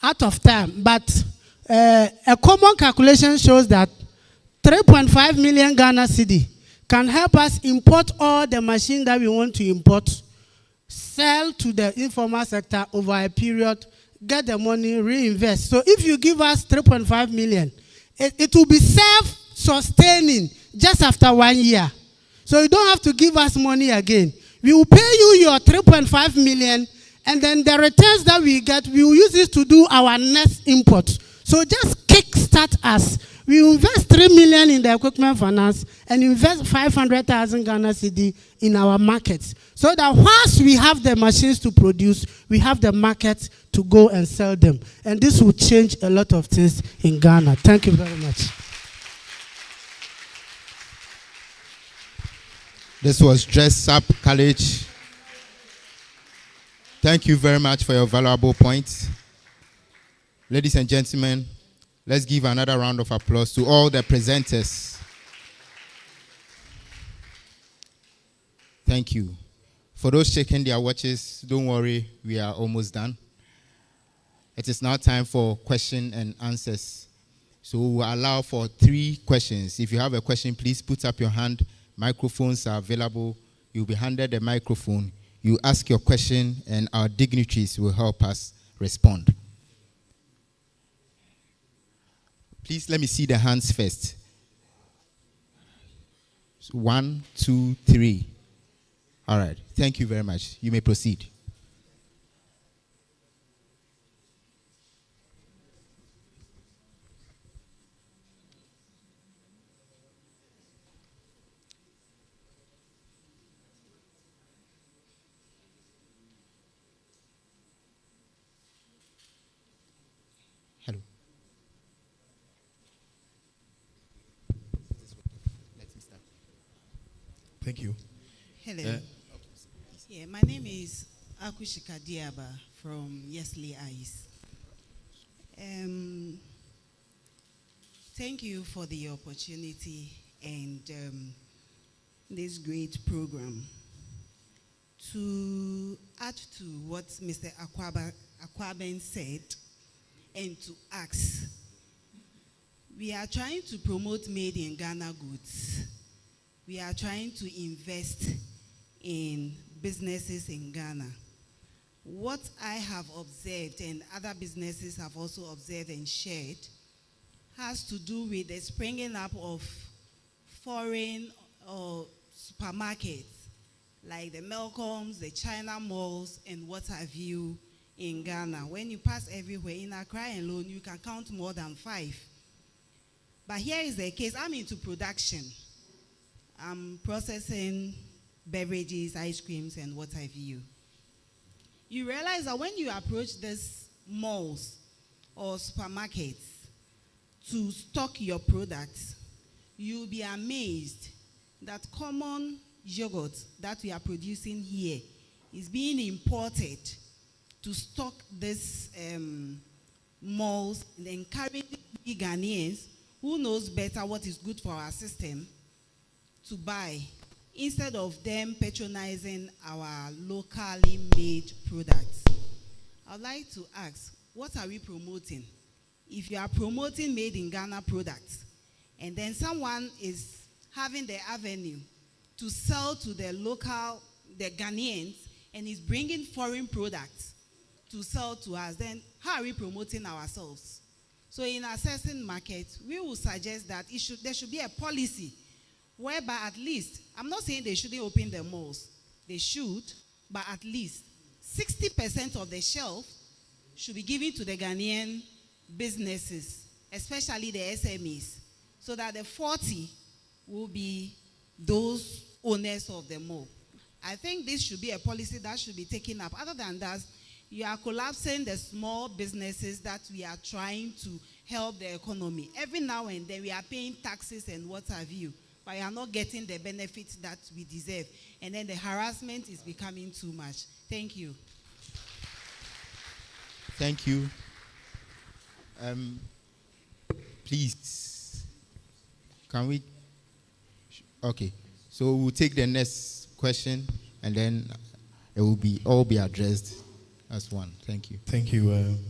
out of time, but a common calculation shows that 3.5 million Ghana cedi can help us import all the machines that we want to import, sell to the informal sector over a period, get the money, reinvest. So if you give us 3.5 million, it will be self-sustaining just after 1 year. So you don't have to give us money again. We will pay you your 3.5 million, and then the returns that we get, we will use it to do our next import. So just kickstart us. We invest 3 million in the equipment finance and invest 500,000 Ghana cedi in our markets. So that whilst we have the machines to produce, we have the market to go and sell them. And this will change a lot of things in Ghana. Thank you very much. This was Dress Up College. Thank you very much for your valuable points. Ladies and gentlemen, let's give another round of applause to all the presenters. Thank you. For those checking their watches, don't worry, we are almost done. It is now time for question and answers. So we will allow for 3 questions. If you have a question, please put up your hand. Microphones are available. You'll be handed the microphone. You ask your question, and our dignitaries will help us respond. Please let me see the hands first. 1, 2, 3. All right. Thank you very much. You may proceed. Hello. Let me start. Thank you. Hello. Yeah, my name is Akushika Diaba from Yesley Eyes. Thank you for the opportunity and this great program. To add to what Mr. Akwaben said, and to ask, we are trying to promote made in Ghana goods. We are trying to invest in businesses in Ghana. What I have observed, and other businesses have also observed and shared, has to do with the springing up of foreign supermarkets, like the Melcoms, the China malls, and what have you in Ghana. When you pass everywhere, in Accra alone, you can count more than 5. But here is the case. I'm into production. I'm processing beverages, ice creams, and what have you. You realize that when you approach these malls or supermarkets to stock your products, you'll be amazed that common yogurt that we are producing here is being imported to stock these malls, and encouraging Ghanaians who knows better what is good for our system to buy, instead of them patronizing our locally made products. I'd like to ask, what are we promoting? If you are promoting made in Ghana products, and then someone is having the avenue to sell to the Ghanaians, and is bringing foreign products to sell to us, then how are we promoting ourselves? So in assessing markets, we will suggest that there should be a policy whereby at least, I'm not saying they shouldn't open the malls, they should, but at least 60% of the shelf should be given to the Ghanaian businesses, especially the SMEs, so that the 40 will be those owners of the mall. I think this should be a policy that should be taken up. Other than that, you are collapsing the small businesses that we are trying to help the economy. Every now and then we are paying taxes and what have you, but we are not getting the benefits that we deserve. And then the harassment is becoming too much. Thank you. Thank you. Please, can we? Okay, so we'll take the next question, and then it will all be addressed as one. Thank you. Thank you.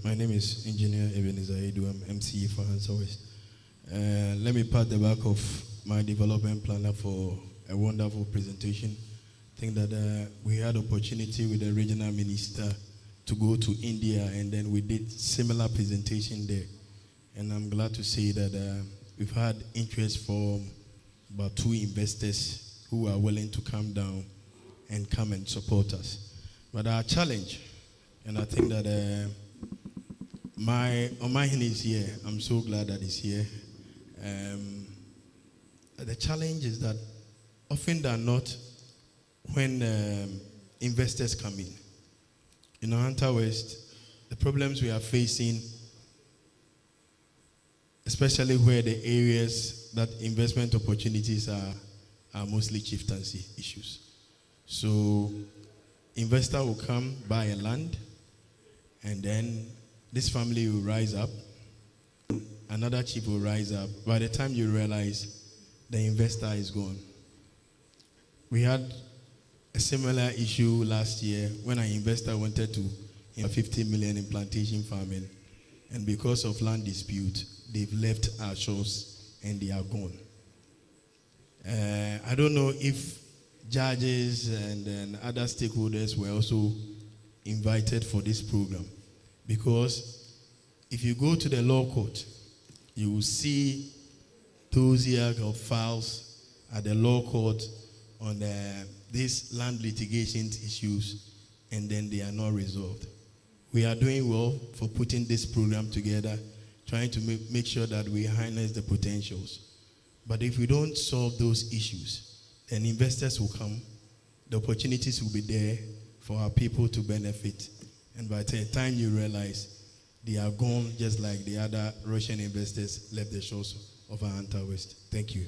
My name is Engineer Ebenezer Edu. I'm MCE for Hansa West. Let me pat the back of my development planner for a wonderful presentation. I think that we had opportunity with the regional minister to go to India, and then we did similar presentation there. And I'm glad to say that we've had interest from about 2 investors who are willing to come down and come and support us. But our challenge, and I think that my Omahin is here. I'm so glad that he's here. The challenge is that often than not, when investors come in Hunter West, the problems we are facing, especially where the areas that investment opportunities are mostly chieftaincy issues. So investor will come, buy a land, and then this family will rise up, another chief will rise up. By the time you realize the investor is gone. We had a similar issue last year when an investor wanted to invest 50 million in plantation farming, and because of land dispute, they've left our shores and they are gone. I don't know if judges and other stakeholders were also invited for this program, because if you go to the law court, you will see those here of files at the law court on these land litigation issues, and then they are not resolved. We are doing well for putting this program together, trying to make sure that we harness the potentials. But if we don't solve those issues, then investors will come, the opportunities will be there for our people to benefit, and by the time you realize they are gone, just like the other Russian investors left the shores of our Hunter West. Thank you.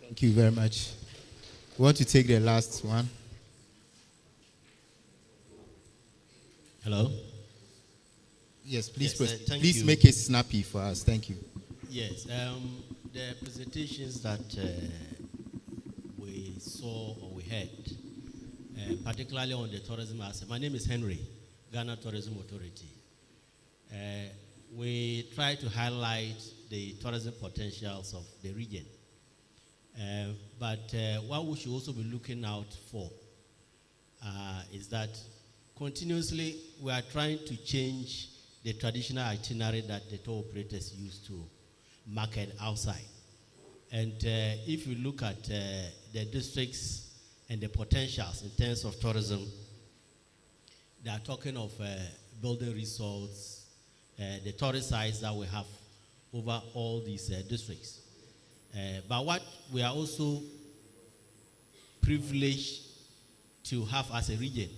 Thank you very much. We want to take the last one. Hello? Yes, please, Yes, please you. make it snappy for us. Thank you. Yes, the presentations that we saw or we heard, particularly on the tourism aspect. My name is Henry, Ghana Tourism Authority. We try to highlight the tourism potentials of the region. But what we should also be looking out for is that continuously we are trying to change the traditional itinerary that the tour operators used to market outside. And if you look at the districts and the potentials in terms of tourism, they are talking of building resorts, the tourist sites that we have over all these districts. But what we are also privileged to have as a region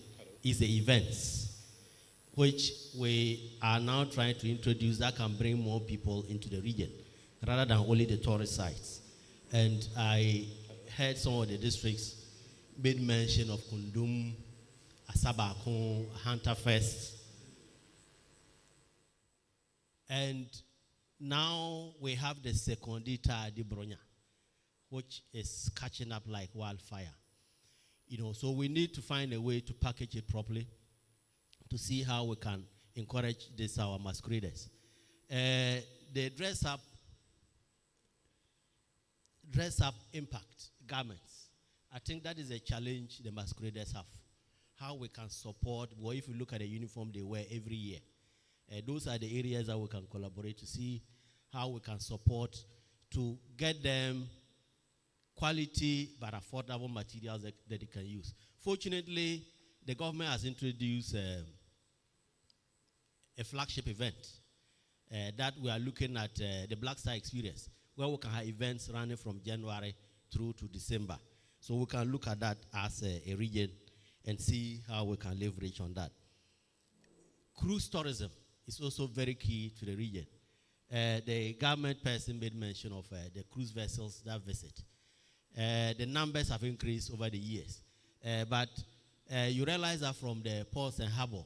is the events, which we are now trying to introduce that can bring more people into the region, rather than only the tourist sites. And I heard some of the districts made mention of Kundum, Asabakon, Hunter Fest. And now we have the Secondita de Bronya, which is catching up like wildfire. So we need to find a way to package it properly to see how we can encourage this, our masqueraders. The dress up impact garments. I think that is a challenge the masqueraders have. How we can support, well, if you look at the uniform they wear every year, those are the areas that we can collaborate to see how we can support to get them quality but affordable materials that they can use. Fortunately, the government has introduced a flagship event that we are looking at, the Black Star Experience, where we can have events running from January through to December. So we can look at that as a region and see how we can leverage on that. Cruise tourism is also very key to the region. The government person made mention of the cruise vessels that visit. The numbers have increased over the years. But you realize that from the ports and harbor,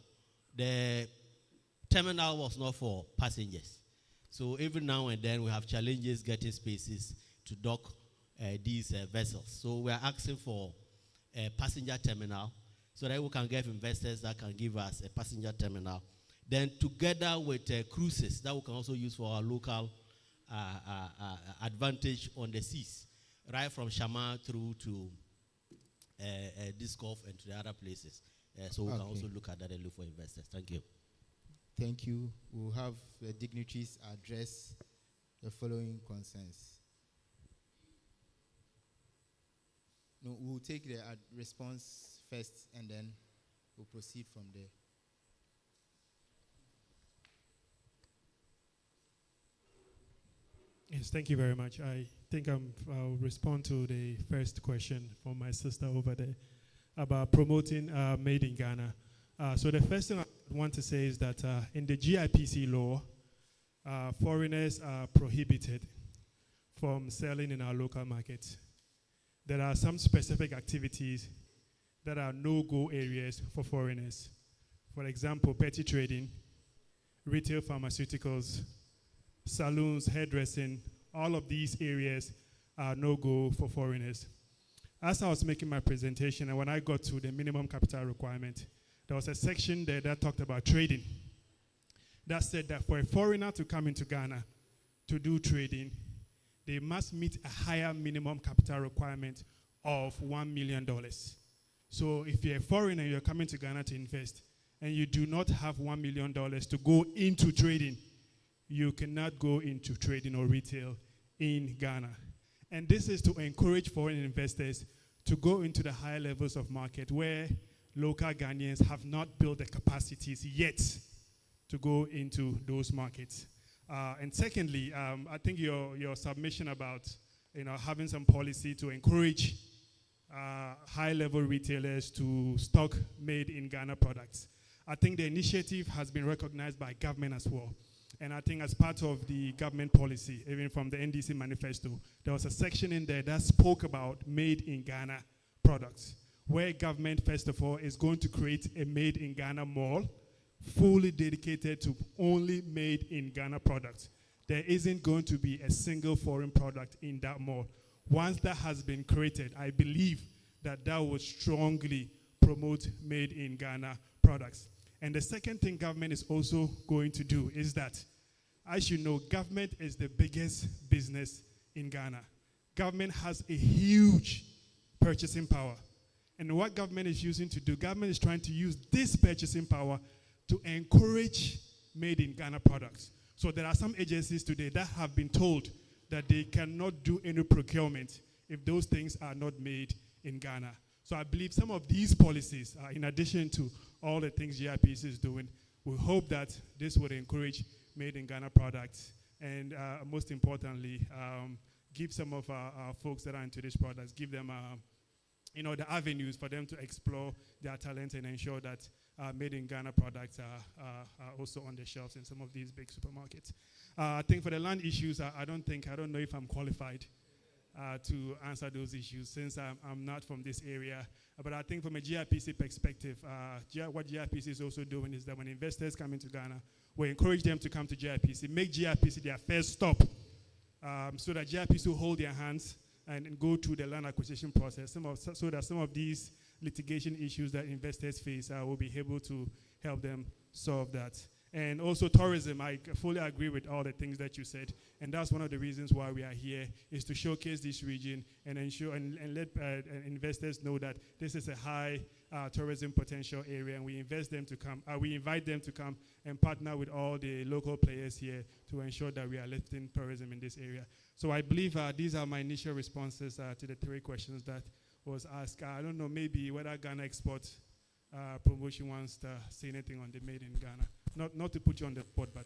the terminal was not for passengers. So every now and then we have challenges getting spaces to dock these vessels. So we are asking for a passenger terminal so that we can get investors that can give us a passenger terminal. Then together with cruises that we can also use for our local advantage on the seas, right from Shama through to Disc Golf and to the other places. So we can also look at that and look for investors. Thank you. Thank you. We'll have the dignitaries address the following concerns. No, we'll take the response first and then we'll proceed from there. Yes, thank you very much. I think I'll respond to the first question from my sister over there about promoting Made in Ghana. So the first thing I want to say is that in the GIPC law, foreigners are prohibited from selling in our local market. There are some specific activities that are no-go areas for foreigners. For example, petty trading, retail pharmaceuticals, salons, hairdressing, all of these areas are no-go for foreigners. As I was making my presentation, and when I got to the minimum capital requirement, there was a section there that talked about trading. That said that for a foreigner to come into Ghana to do trading, they must meet a higher minimum capital requirement of $1 million. So if you're a foreigner, you're coming to Ghana to invest, and you do not have $1 million to go into trading, you cannot go into trading or retail in Ghana. And this is to encourage foreign investors to go into the higher levels of market where local Ghanaians have not built the capacities yet to go into those markets. And secondly, I think your submission about having some policy to encourage high-level retailers to stock made in Ghana products. I think the initiative has been recognized by government as well. And I think as part of the government policy, even from the NDC manifesto, there was a section in there that spoke about made in Ghana products, where government, first of all, is going to create a made in Ghana mall, fully dedicated to only made in Ghana products. There isn't going to be a single foreign product in that mall. Once that has been created, I believe that that will strongly promote made in Ghana products. And the second thing government is also going to do is that, as you know, government is the biggest business in Ghana. Government has a huge purchasing power. And what government is using to do, government is trying to use this purchasing power to encourage made in Ghana products. So there are some agencies today that have been told that they cannot do any procurement if those things are not made in Ghana. So I believe some of these policies, in addition to all the things GIPC is doing, we hope that this would encourage made in Ghana products, and most importantly, give some of our folks that are into these products, give them the avenues for them to explore their talent and ensure that made in Ghana products are also on the shelves in some of these big supermarkets. I think for the land issues, I don't know if I'm qualified to answer those issues since I'm not from this area. But I think from a GIPC perspective, what GIPC is also doing is that when investors come into Ghana, we encourage them to come to GIPC, make GIPC their first stop, so that GIPC will hold their hands and go through the land acquisition process, so that some of these litigation issues that investors face will be able to help them solve that. And also tourism, I fully agree with all the things that you said, and that's one of the reasons why we are here, is to showcase this region and ensure and let investors know that this is a high tourism potential area, and we invite them to come and partner with all the local players here to ensure that we are lifting tourism in this area. So I believe these are my initial responses to the three questions that was asked. I don't know, maybe whether Ghana Export Promotion wants to say anything on the made in Ghana. Not to put you on the spot, but.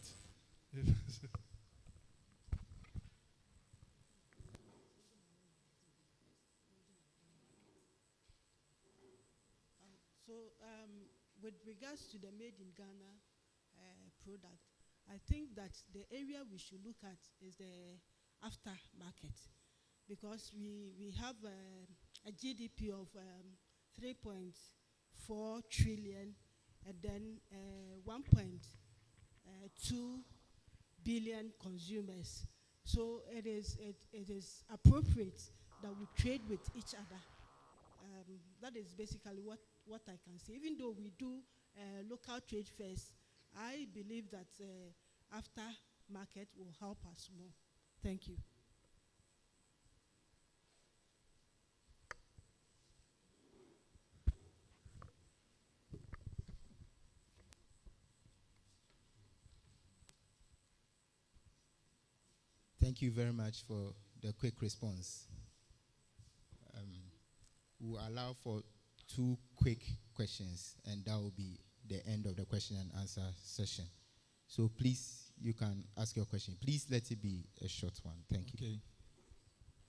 With regards to the made in Ghana product, I think that the area we should look at is the aftermarket, because we have a GDP of 3.4 trillion and then 1.2 billion consumers. So it is appropriate that we trade with each other. That is basically what I can say. Even though we do local trade fairs, I believe that aftermarket will help us more. Thank you. Thank you very much for the quick response. We'll allow for 2 quick questions, and that will be the end of the question and answer session. So please, you can ask your question. Please let it be a short one. Thank you.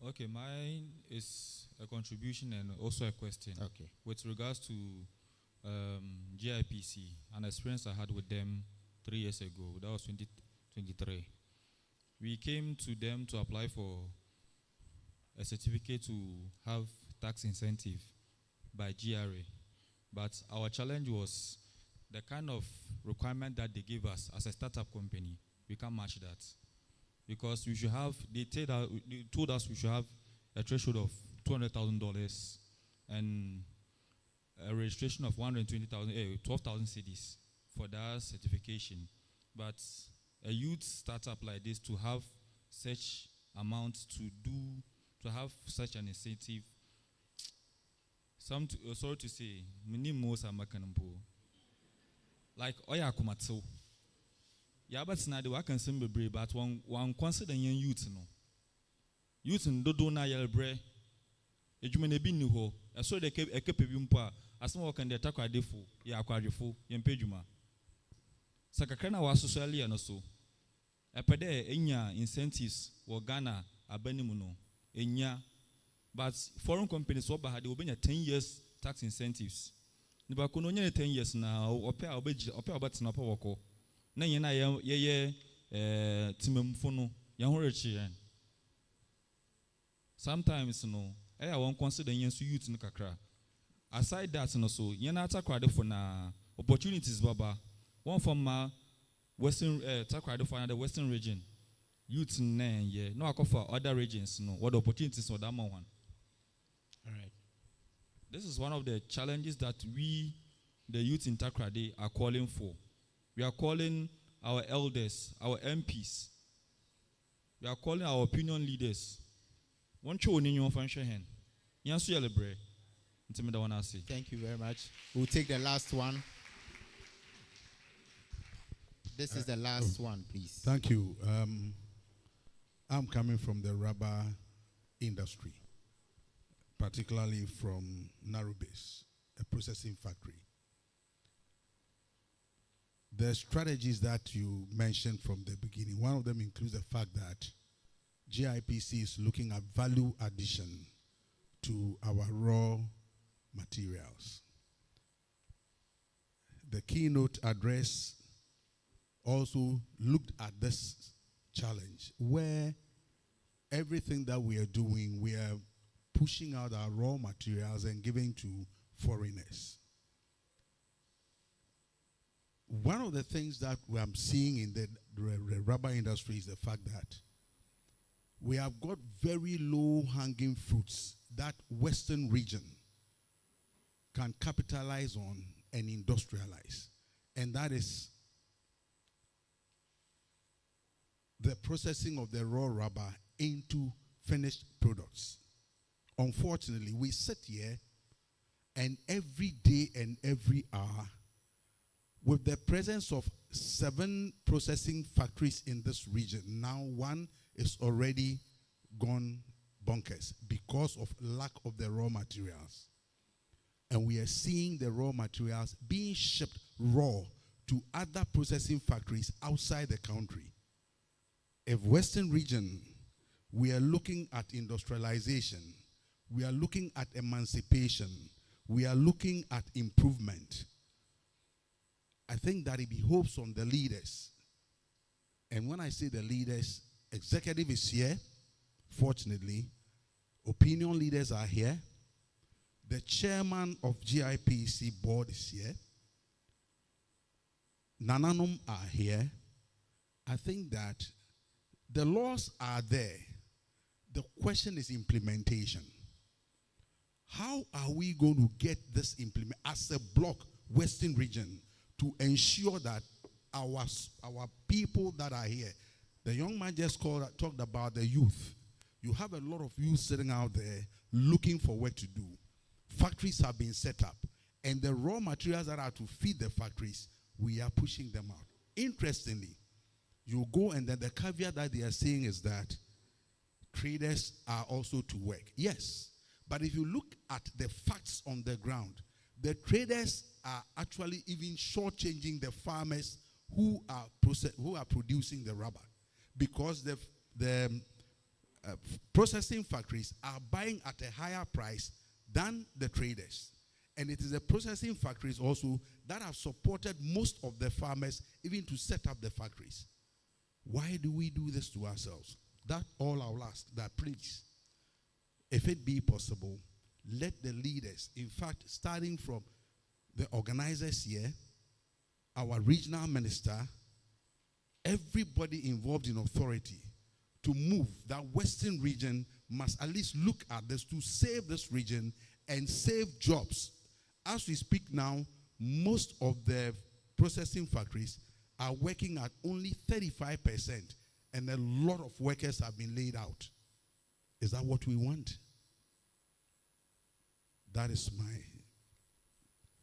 Okay, mine is a contribution and also a question. Okay. With regards to GIPC, an experience I had with them 3 years ago, that was 2023. We came to them to apply for a certificate to have tax incentive by GRA. But our challenge was the kind of requirement that they gave us as a startup company. We can't match that. Because we should have, they told us we should have a threshold of $200,000 and a registration of 12,000 cedis for that certification. But a youth startup like this to have such amount to have such an incentive, sorry to say, many most are like Oya Kumatsu. Yeah, but now the work can seem brave, but one consider young youth no. Youth in Dodo na yelbre. Ejumene bi ni ho. Eso de ekepe bi mpo a asem work and the attack adefo, ya akwadefo, yem pejuma. Sakakra na wasoso ali no so. Epede enya incentives wo Ghana abanimu no. Enya, but foreign companies wo ba ha de obenya 10 years tax incentives. Niba kono nya 10 years na ope obetina ope woko. Na yena ye timemfo no ye ho rechi. Sometimes no I won't consider yensu youth no kakra. Aside that no so yena atakwade for na opportunities baba. One from my western takwade for the western region. Youth na ye no akofa other regions no what opportunities for that one. All right. This is one of the challenges that we the youth in Takrade are calling for. We are calling our elders, our MPs. We are calling our opinion leaders. One show in your function hand. Thank you very much. We'll take the last one. This is the last one, please. Thank you. I'm coming from the rubber industry, particularly from Narubis, a processing factory. The strategies that you mentioned from the beginning, one of them includes the fact that GIPC is looking at value addition to our raw materials. The keynote address also looked at this challenge where everything that we are doing, we are pushing out our raw materials and giving to foreigners. One of the things that I'm seeing in the rubber industry is the fact that we have got very low-hanging fruits that Western region can capitalize on and industrialize. And that is the processing of the raw rubber into finished products. Unfortunately, we sit here and every day and every hour, with the presence of 7 processing factories in this region, now one is already gone bonkers because of lack of the raw materials. And we are seeing the raw materials being shipped raw to other processing factories outside the country. If Western region, we are looking at industrialization, we are looking at emancipation, we are looking at improvement, I think that it behoves on the leaders. And when I say the leaders, executive is here, fortunately. Opinion leaders are here. The chairman of GIPC board is here. Nananum are here. I think that the laws are there. The question is implementation. How are we going to get this implemented as a block, Western region, to ensure that our people that are here, the young man just talked about the youth. You have a lot of youth sitting out there looking for work to do. Factories have been set up, and the raw materials that are to feed the factories, we are pushing them out. Interestingly, you go and then the caveat that they are saying is that traders are also to work. Yes, but if you look at the facts on the ground, the traders are actually even shortchanging the farmers who are producing the rubber, because the processing factories are buying at a higher price than the traders. And it is the processing factories also that have supported most of the farmers even to set up the factories. Why do we do this to ourselves? That all I'll ask, that please, if it be possible, let the leaders, in fact, starting from the organizers here, our regional minister, everybody involved in authority, to move that Western region must at least look at this to save this region and save jobs. As we speak now, most of the processing factories are working at only 35%, and a lot of workers have been laid out. Is that what we want? That is my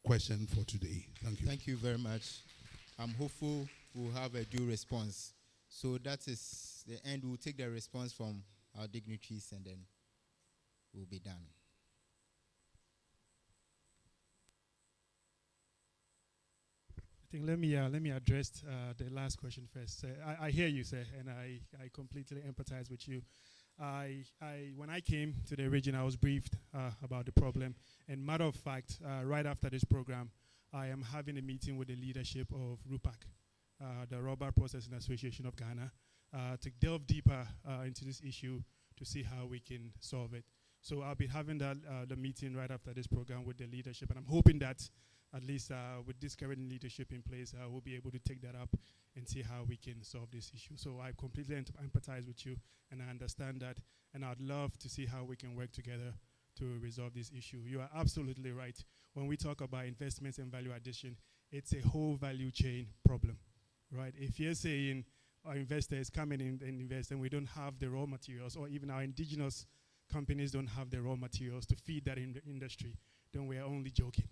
question for today. Thank you. Thank you very much. I'm hopeful we'll have a due response. So that is the end. We'll take the response from our dignitaries and then we'll be done. I think let me address the last question first. I hear you, sir, and I completely empathize with you. When I came to the region, I was briefed about the problem. And matter of fact, right after this program, I am having a meeting with the leadership of RUPAC, the Rubber Processing Association of Ghana, to delve deeper into this issue to see how we can solve it. So I'll be having the meeting right after this program with the leadership, and I'm hoping that at least with this current leadership in place, we'll be able to take that up and see how we can solve this issue. So I completely empathize with you, and I understand that, and I'd love to see how we can work together to resolve this issue. You are absolutely right. When we talk about investments and value addition, it's a whole value chain problem, right? If you're saying our investors come in and invest and we don't have the raw materials, or even our indigenous companies don't have the raw materials to feed that industry, then we're only joking,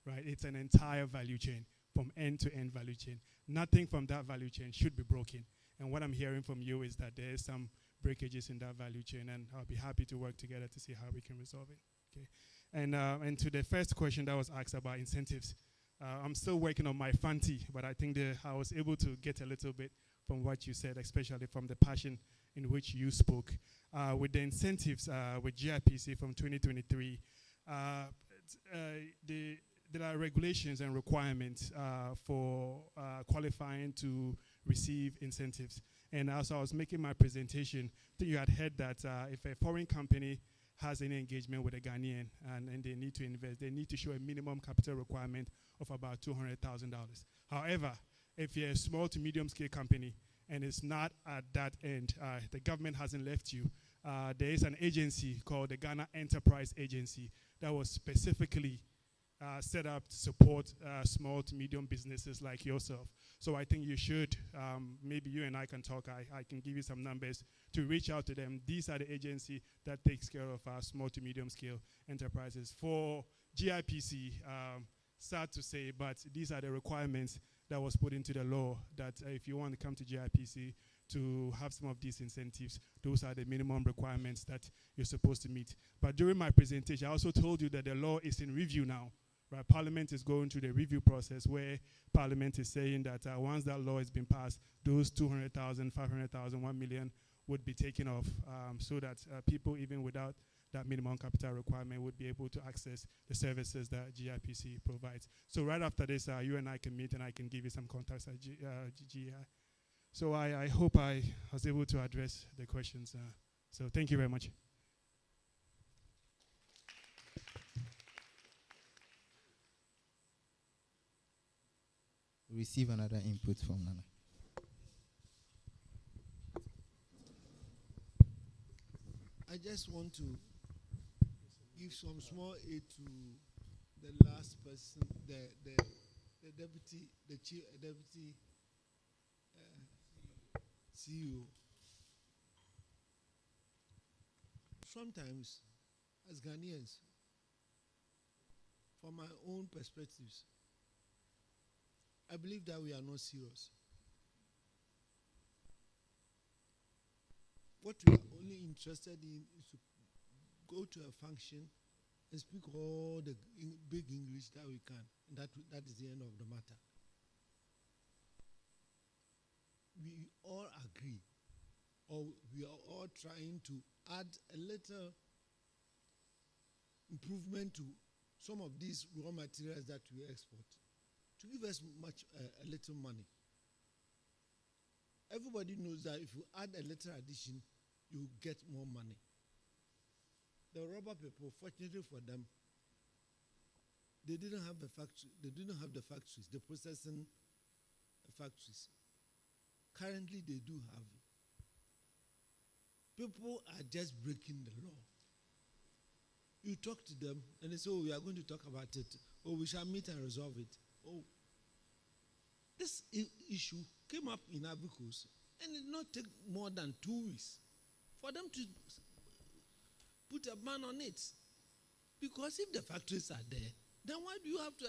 right? It's an entire value chain, from end-to-end value chain. Nothing from that value chain should be broken. And what I'm hearing from you is that there is some breakages in that value chain, and I'll be happy to work together to see how we can resolve it. Okay. And to the first question that was asked about incentives, I'm still working on my Fanti, but I think I was able to get a little bit from what you said, especially from the passion in which you spoke. With the incentives with GIPC from 2023, there are regulations and requirements for qualifying to receive incentives. And as I was making my presentation, I think you had heard that if a foreign company has any engagement with a Ghanaian and they need to invest, they need to show a minimum capital requirement of about $200,000. However, if you're a small to medium scale company and it's not at that end, the government hasn't left you, there is an agency called the Ghana Enterprise Agency that was specifically set up to support small to medium businesses like yourself. So I think you should, maybe you and I can talk, I can give you some numbers to reach out to them. These are the agency that takes care of small to medium scale enterprises. For GIPC, sad to say, but these are the requirements that was put into the law, that if you want to come to GIPC to have some of these incentives, those are the minimum requirements that you're supposed to meet. But during my presentation, I also told you that the law is in review now. Right, Parliament is going through the review process where Parliament is saying that once that law has been passed, those 200,000, 500,000, 1 million would be taken off so that people, even without that minimum capital requirement, would be able to access the services that GIPC provides. So right after this, you and I can meet and I can give you some contacts at GI. So I hope I was able to address the questions. So thank you very much. Receive another input from Nana. I just want to give some small aid to the last person, the deputy, the chief, deputy CEO. Sometimes, as Ghanaians, from my own perspectives, I believe that we are not serious. What we are only interested in is to go to a function and speak all the big English that we can. And that is the end of the matter. we all agree, or we are all trying to add a little improvement to some of these raw materials that we export to give us a little money. Everybody knows that if you add a little addition, you get more money. The rubber people, fortunately for them, they didn't have the factory. They didn't have the factories, the processing factories. Currently, they do have it. People are just breaking the law. You talk to them, and they say, "Oh, we are going to talk about it. Oh, we shall meet and resolve it." Oh, this issue came up in Ivory Coast, and it did not take more than 2 weeks for them to put a ban on it. Because if the factories are there, then why do you have to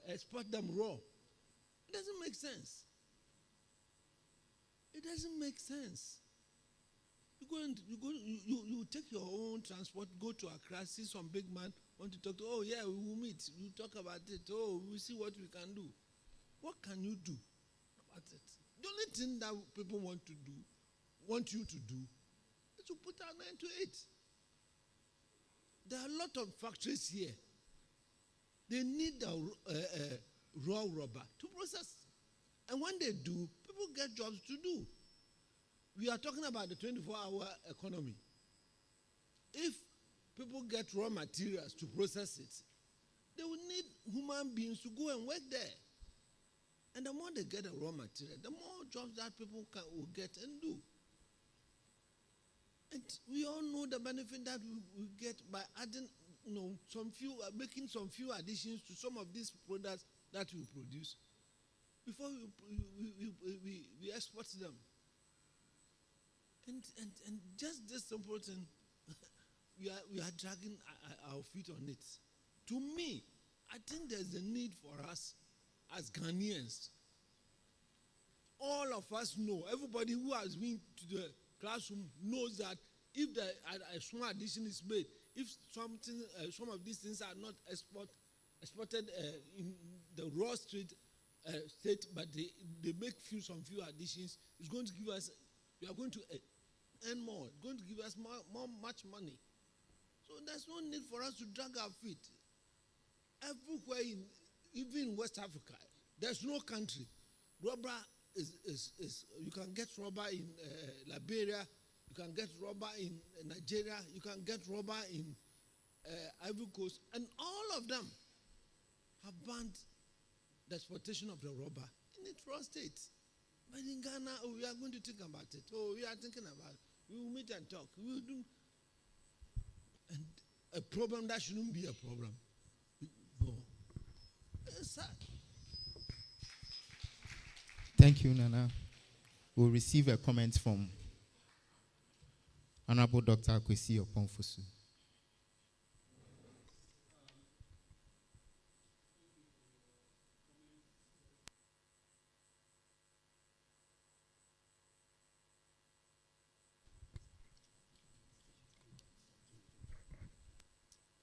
export them raw? It doesn't make sense. It doesn't make sense. You take your own transport, go to Accra, see some big man, want to talk to, oh yeah, we will meet. You talk about it. Oh, we'll see what we can do. What can you do about it? The only thing that people want you to do, is to put an end to it. There are a lot of factories here. They need the raw rubber to process. And when they do, people get jobs to do. We are talking about the 24-hour economy. If people get raw materials to process it, they will need human beings to go and work there. And the more they get the raw material, the more jobs that people will get and do. And we all know the benefit that we get by adding, making some few additions to some of these products that we produce before we export them. And just this simple thing, we are dragging our feet on it. To me, I think there's a need for us as Ghanaians. All of us know, everybody who has been to the classroom knows that if a small addition is made, if some of these things are not exported in the raw state, but they make some few additions, it's going to give us, we are going to earn more. It's going to give us much money. So there's no need for us to drag our feet. Everywhere, even in West Africa, there's no country. Rubber is you can get rubber in Liberia, you can get rubber in Nigeria, you can get rubber in Ivory Coast, and all of them have banned the exportation of the rubber in its raw state. But in Ghana, we are going to think about it. Oh, we are thinking about it. We will meet and talk. We will do. And a problem that shouldn't be a problem. No. It's sad. Thank you, Nana. We'll receive a comment from Honorable Dr. Kwesi Oponfosu.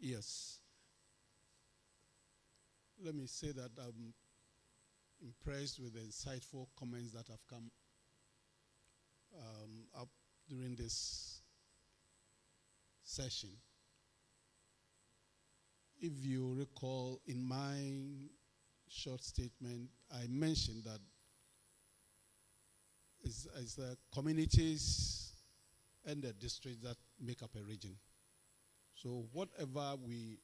Yes. Let me say that I'm impressed with the insightful comments that have come up during this session. If you recall, in my short statement, I mentioned that it's the communities and the districts that make up a region. So whatever we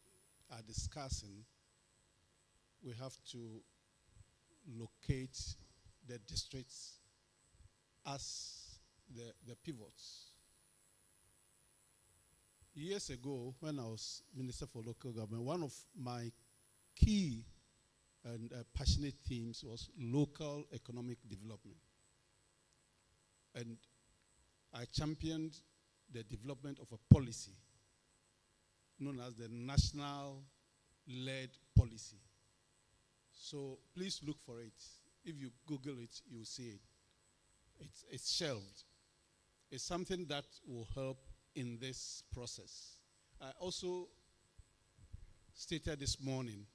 are discussing, we have to locate the districts as the pivots. Years ago, when I was Minister for Local Government, one of my key and passionate themes was local economic development. And I championed the development of a policy known as the national-led policy. So please look for it. If you Google it, you'll see it. It's shelved. It's something that will help in this process. I also stated this morning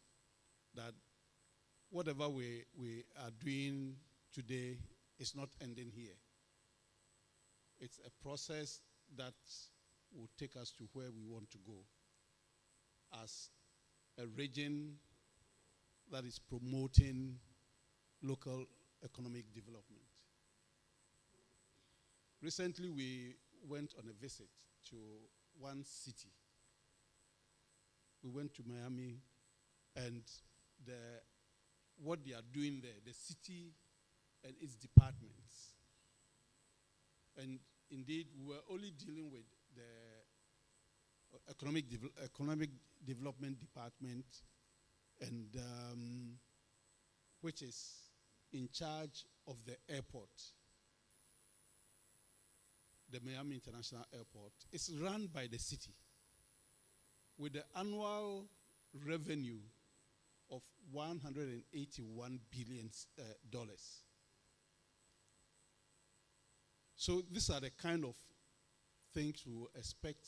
that whatever we are doing today is not ending here. It's a process that will take us to where we want to go as a region that is promoting local economic development. Recently, we went on a visit to one city. We went to Miami, and what they are doing there, the city and its departments. And indeed, we were only dealing with the economic development department, and which is in charge of the airport, the Miami International Airport. It's run by the city with the annual revenue of $181 billion. So these are the kind of things we will expect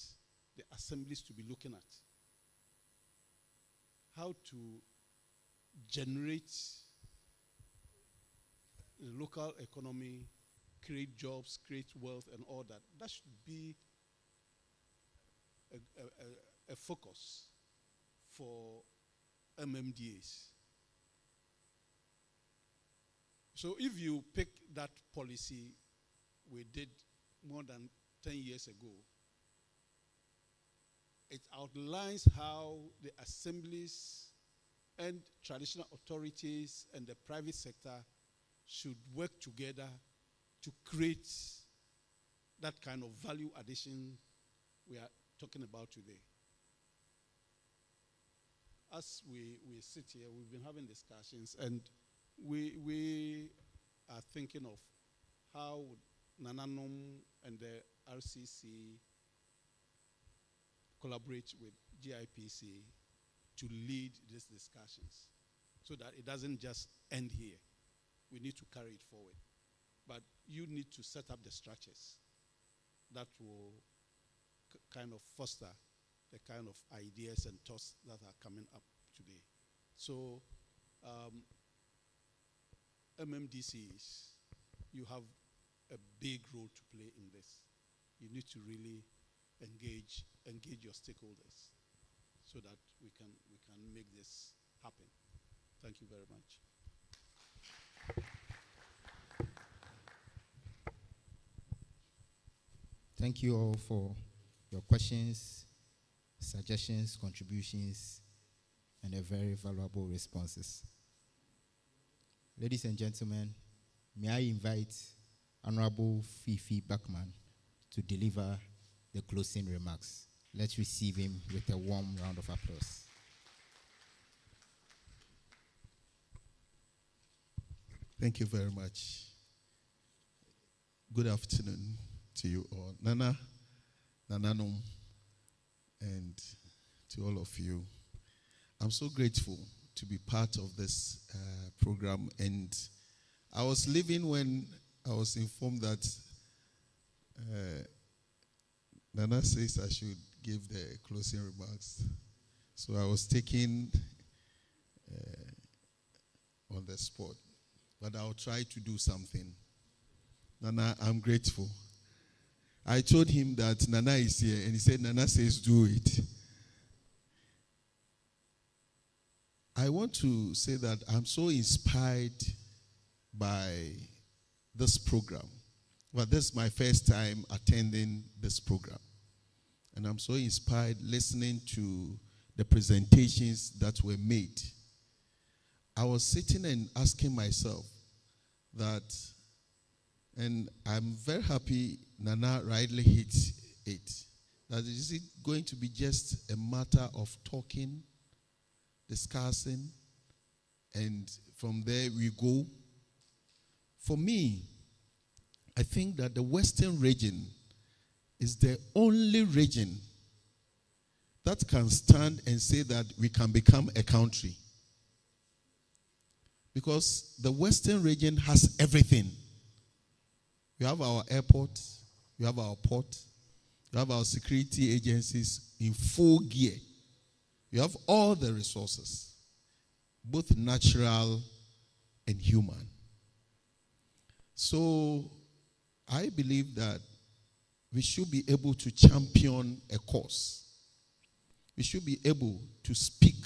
the assemblies to be looking at. How to generate the local economy, create jobs, create wealth, and all that. That should be a focus for MMDAs. So if you pick that policy we did more than 10 years ago, it outlines how the assemblies and traditional authorities and the private sector should work together to create that kind of value addition we are talking about today. As we sit here, we've been having discussions, and we are thinking of how Nananum and the RCC collaborate with GIPC to lead these discussions so that it doesn't just end here. We need to carry it forward. But you need to set up the structures that will kind of foster the kind of ideas and thoughts that are coming up today. So MMDCs, you have a big role to play in this. You need to really engage your stakeholders so that we can make this happen. Thank you very much. Thank you all for your questions, suggestions, contributions, and a very valuable responses. Ladies and gentlemen, may I invite Honorable Fifi Bachman to deliver the closing remarks. Let's receive him with a warm round of applause. Thank you very much. Good afternoon to you all. Nana, Nananum, and to all of you. I'm so grateful to be part of this program. And I was leaving when I was informed that Nana says I should give the closing remarks. So I was taken on the spot. But I'll try to do something. Nana, I'm grateful. I told him that Nana is here, and he said, Nana says, do it. I want to say that I'm so inspired by this program. Well, this is my first time attending this program. And I'm so inspired listening to the presentations that were made. I was sitting and asking myself that, and I'm very happy Nana rightly hit it, that is it going to be just a matter of talking, discussing, and from there we go. For me, I think that the Western region is the only region that can stand and say that we can become a country. Because the Western region has everything. We have our airport, we have our port, we have our security agencies in full gear. We have all the resources. both natural and human. So I believe that we should be able to champion a cause. We should be able to speak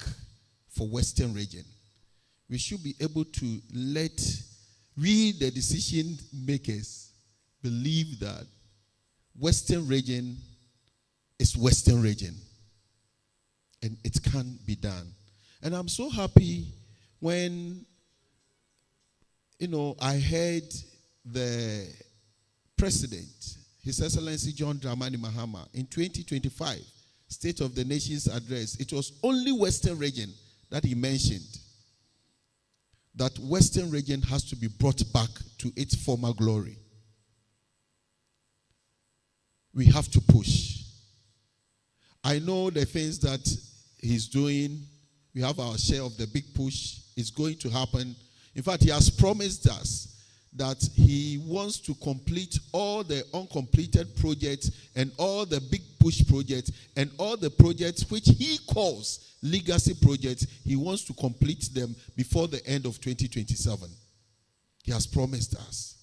for Western region. We should be able to let we, the decision makers, believe that Western region is Western region. And it can be done. And I'm so happy when, I heard the President, His Excellency John Dramani Mahama, in 2025, State of the Nation's address, it was only Western region that he mentioned. That Western region has to be brought back to its former glory. We have to push. I know the things that he's doing. We have our share of the big push. It's going to happen. In fact, he has promised us that he wants to complete all the uncompleted projects and all the big push projects and all the projects which he calls legacy projects. He wants to complete them before the end of 2027. He has promised us.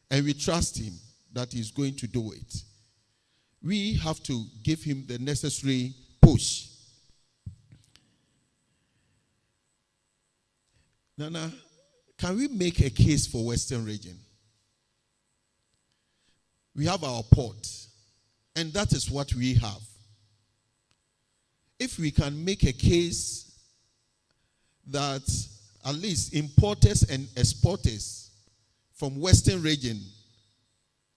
And we trust him that he's going to do it. We have to give him the necessary push. Nana, can we make a case for Western region? We have our port, and that is what we have. If we can make a case that at least importers and exporters from Western region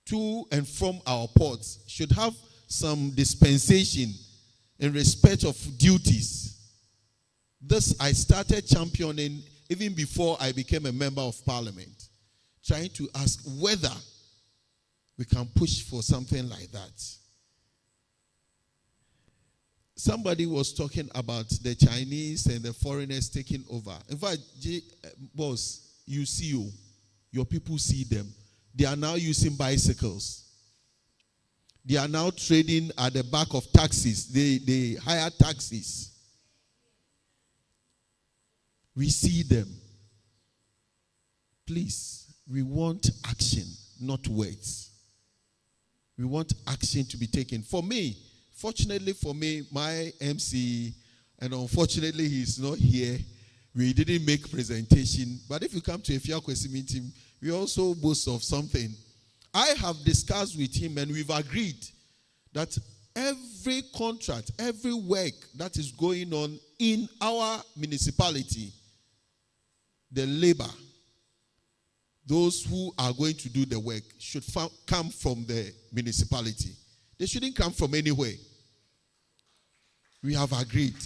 to and from our ports should have some dispensation in respect of duties. This I started championing even before I became a member of parliament, trying to ask whether we can push for something like that. Somebody was talking about the Chinese and the foreigners taking over. In fact, boss, you see your people see them. They are now using bicycles. They are now trading at the back of taxis. They hire taxis. We see them. Please, we want action, not words. We want action to be taken. For me, fortunately for me, my MC, and unfortunately he's not here, we didn't make presentation. But if you come to a Fiakwesi meeting, we also boast of something. I have discussed with him and we've agreed that every contract, every work that is going on in our municipality, the labor, those who are going to do the work should come from the municipality. They shouldn't come from anywhere. We have agreed.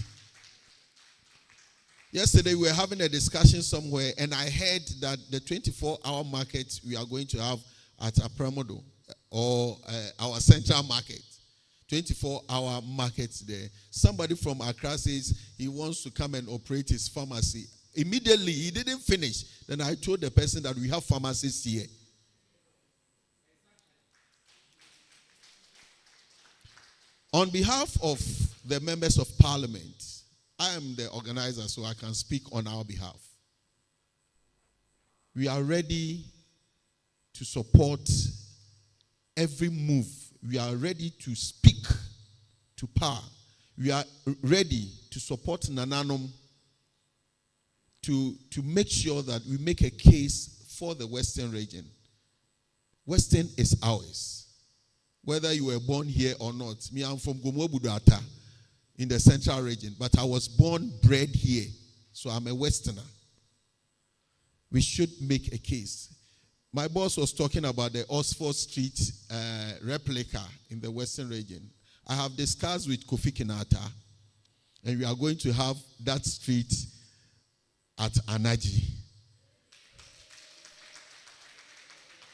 Yesterday we were having a discussion somewhere and I heard that the 24-hour market we are going to have at Apramodo or our central market, 24-hour markets there. Somebody from Accra says he wants to come and operate his pharmacy. Immediately, he didn't finish. Then I told the person that we have pharmacists here. On behalf of the members of parliament, I am the organizer, so I can speak on our behalf. We are ready to support every move. We are ready to speak to power. We are ready to support Nananum to make sure that we make a case for the Western region. Western is ours. Whether you were born here or not. Me, I'm from Gomobuduata in the central region, but I was born, bred here, so I'm a Westerner. We should make a case. My boss was talking about the Oxford Street replica in the Western region. I have discussed with Kofi Kinata, and we are going to have that street at Anaji.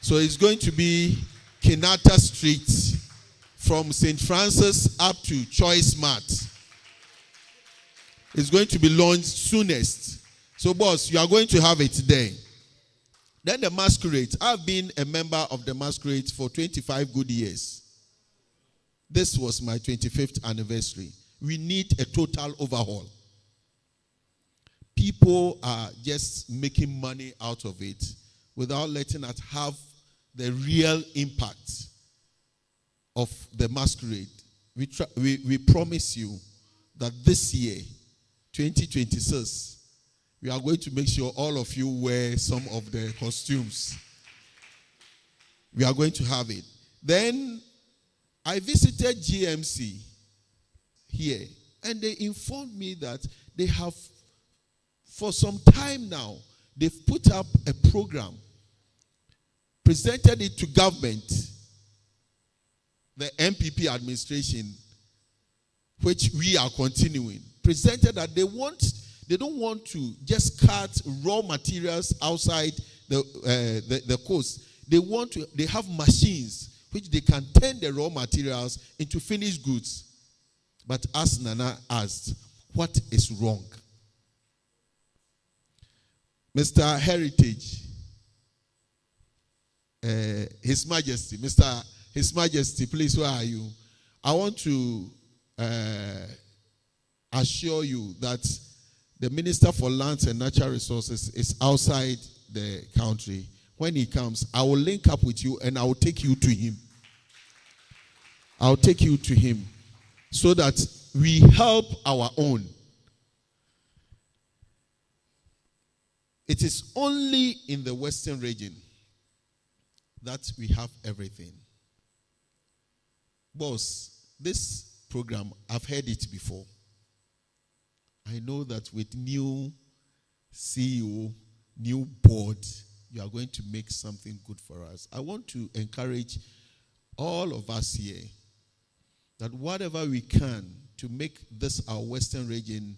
So it's going to be Kinata Street from St. Francis up to Choice Mart. It's going to be launched soonest. So boss, you are going to have it there. Then the masquerade. I've been a member of the masquerade for 25 good years. This was my 25th anniversary. We need a total overhaul. people are just making money out of it without letting us have the real impact of the masquerade. We promise you that this year, 2026, we are going to make sure all of you wear some of the costumes. We are going to have it. Then I visited GMC here, and they informed me that they have, for some time now, they've put up a program, presented it to government, the MPP administration, which we are continuing, presented that they don't want to just cut raw materials outside the coast. They have machines which they can turn the raw materials into finished goods. But as Nana asked, what is wrong? Mr. Heritage, His Majesty, His Majesty, please, where are you? I want to assure you that the Minister for Lands and Natural Resources is outside the country. When he comes, I will link up with you and I will take you to him. I'll take you to him so that we help our own. It is only in the Western region that we have everything. Boss, this program, I've heard it before. I know that with new CEO, new board, you are going to make something good for us. I want to encourage all of us here that whatever we can to make this our Western region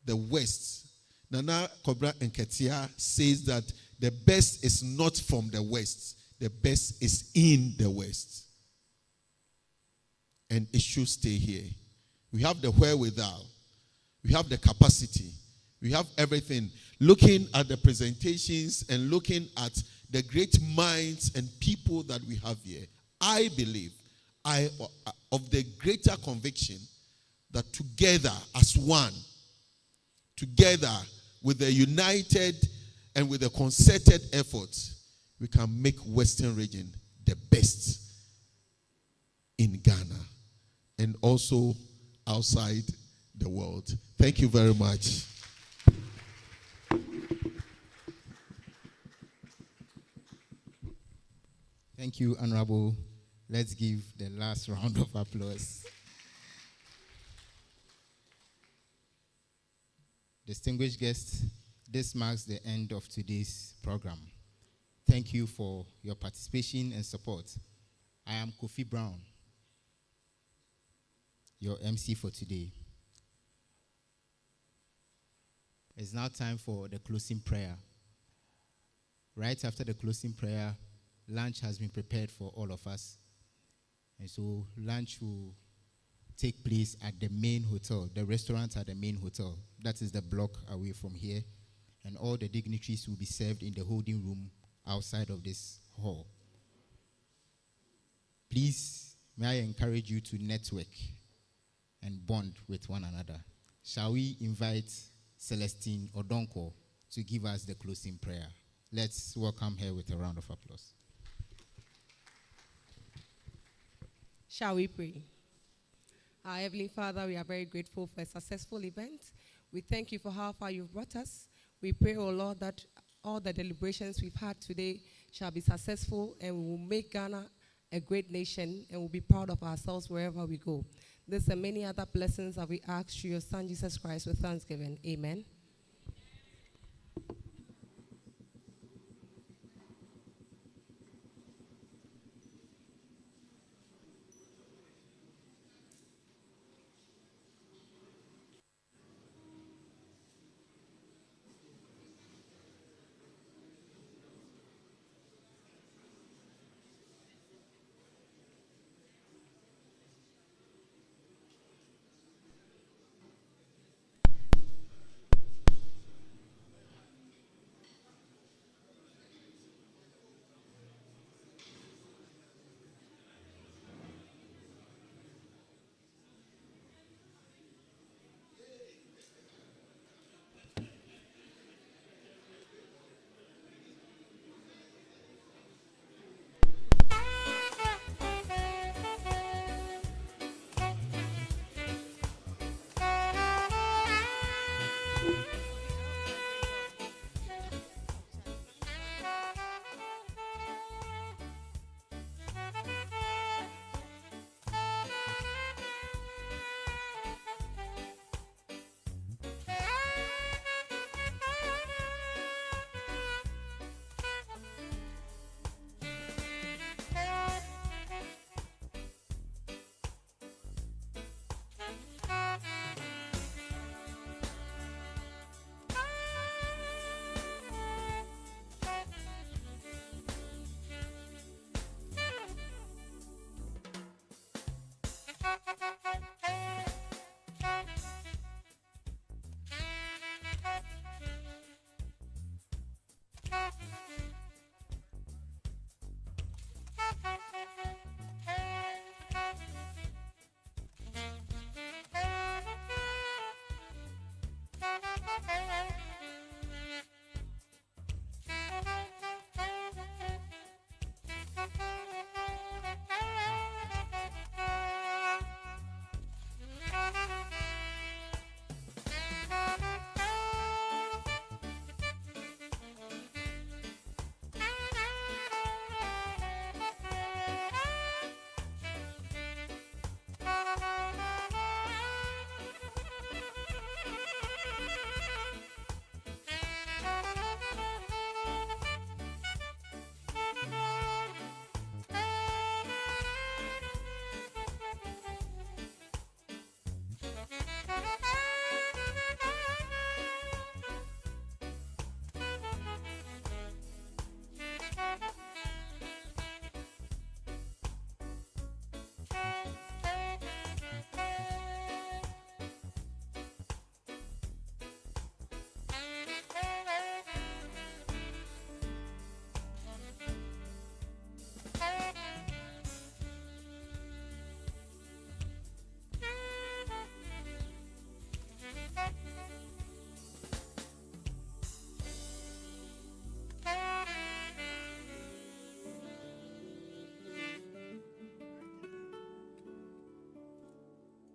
the West. Nana Kobra Nketia says that the best is not from the West. The best is in the West. And it should stay here. We have the wherewithal. We have the capacity. We have everything. Looking at the presentations and looking at the great minds and people that we have here, I believe, of the greater conviction that together as one, together with the united and with the concerted efforts, we can make Western region the best in Ghana and also outside the world. Thank you very much. Thank you, Honorable. Let's give the last round of applause. Distinguished guests, this marks the end of today's program. Thank you for your participation and support. I am Kofi Brown, your MC for today. It's now time for the closing prayer. Right after the closing prayer, lunch has been prepared for all of us. And so lunch will take place at the main hotel, the restaurant at the main hotel. That is the block away from here. And all the dignitaries will be served in the holding room outside of this hall. Please, may I encourage you to network and bond with one another. Shall we invite Celestine Odonko to give us the closing prayer? Let's welcome her with a round of applause. Shall we pray? Our Heavenly Father, we are very grateful for a successful event. We thank you for how far you've brought us. We pray, oh Lord, that all the deliberations we've had today shall be successful and we will make Ghana a great nation and we'll be proud of ourselves wherever we go. This and many other blessings that we ask through your Son, Jesus Christ, with thanksgiving. Amen.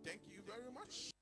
Thank you very much.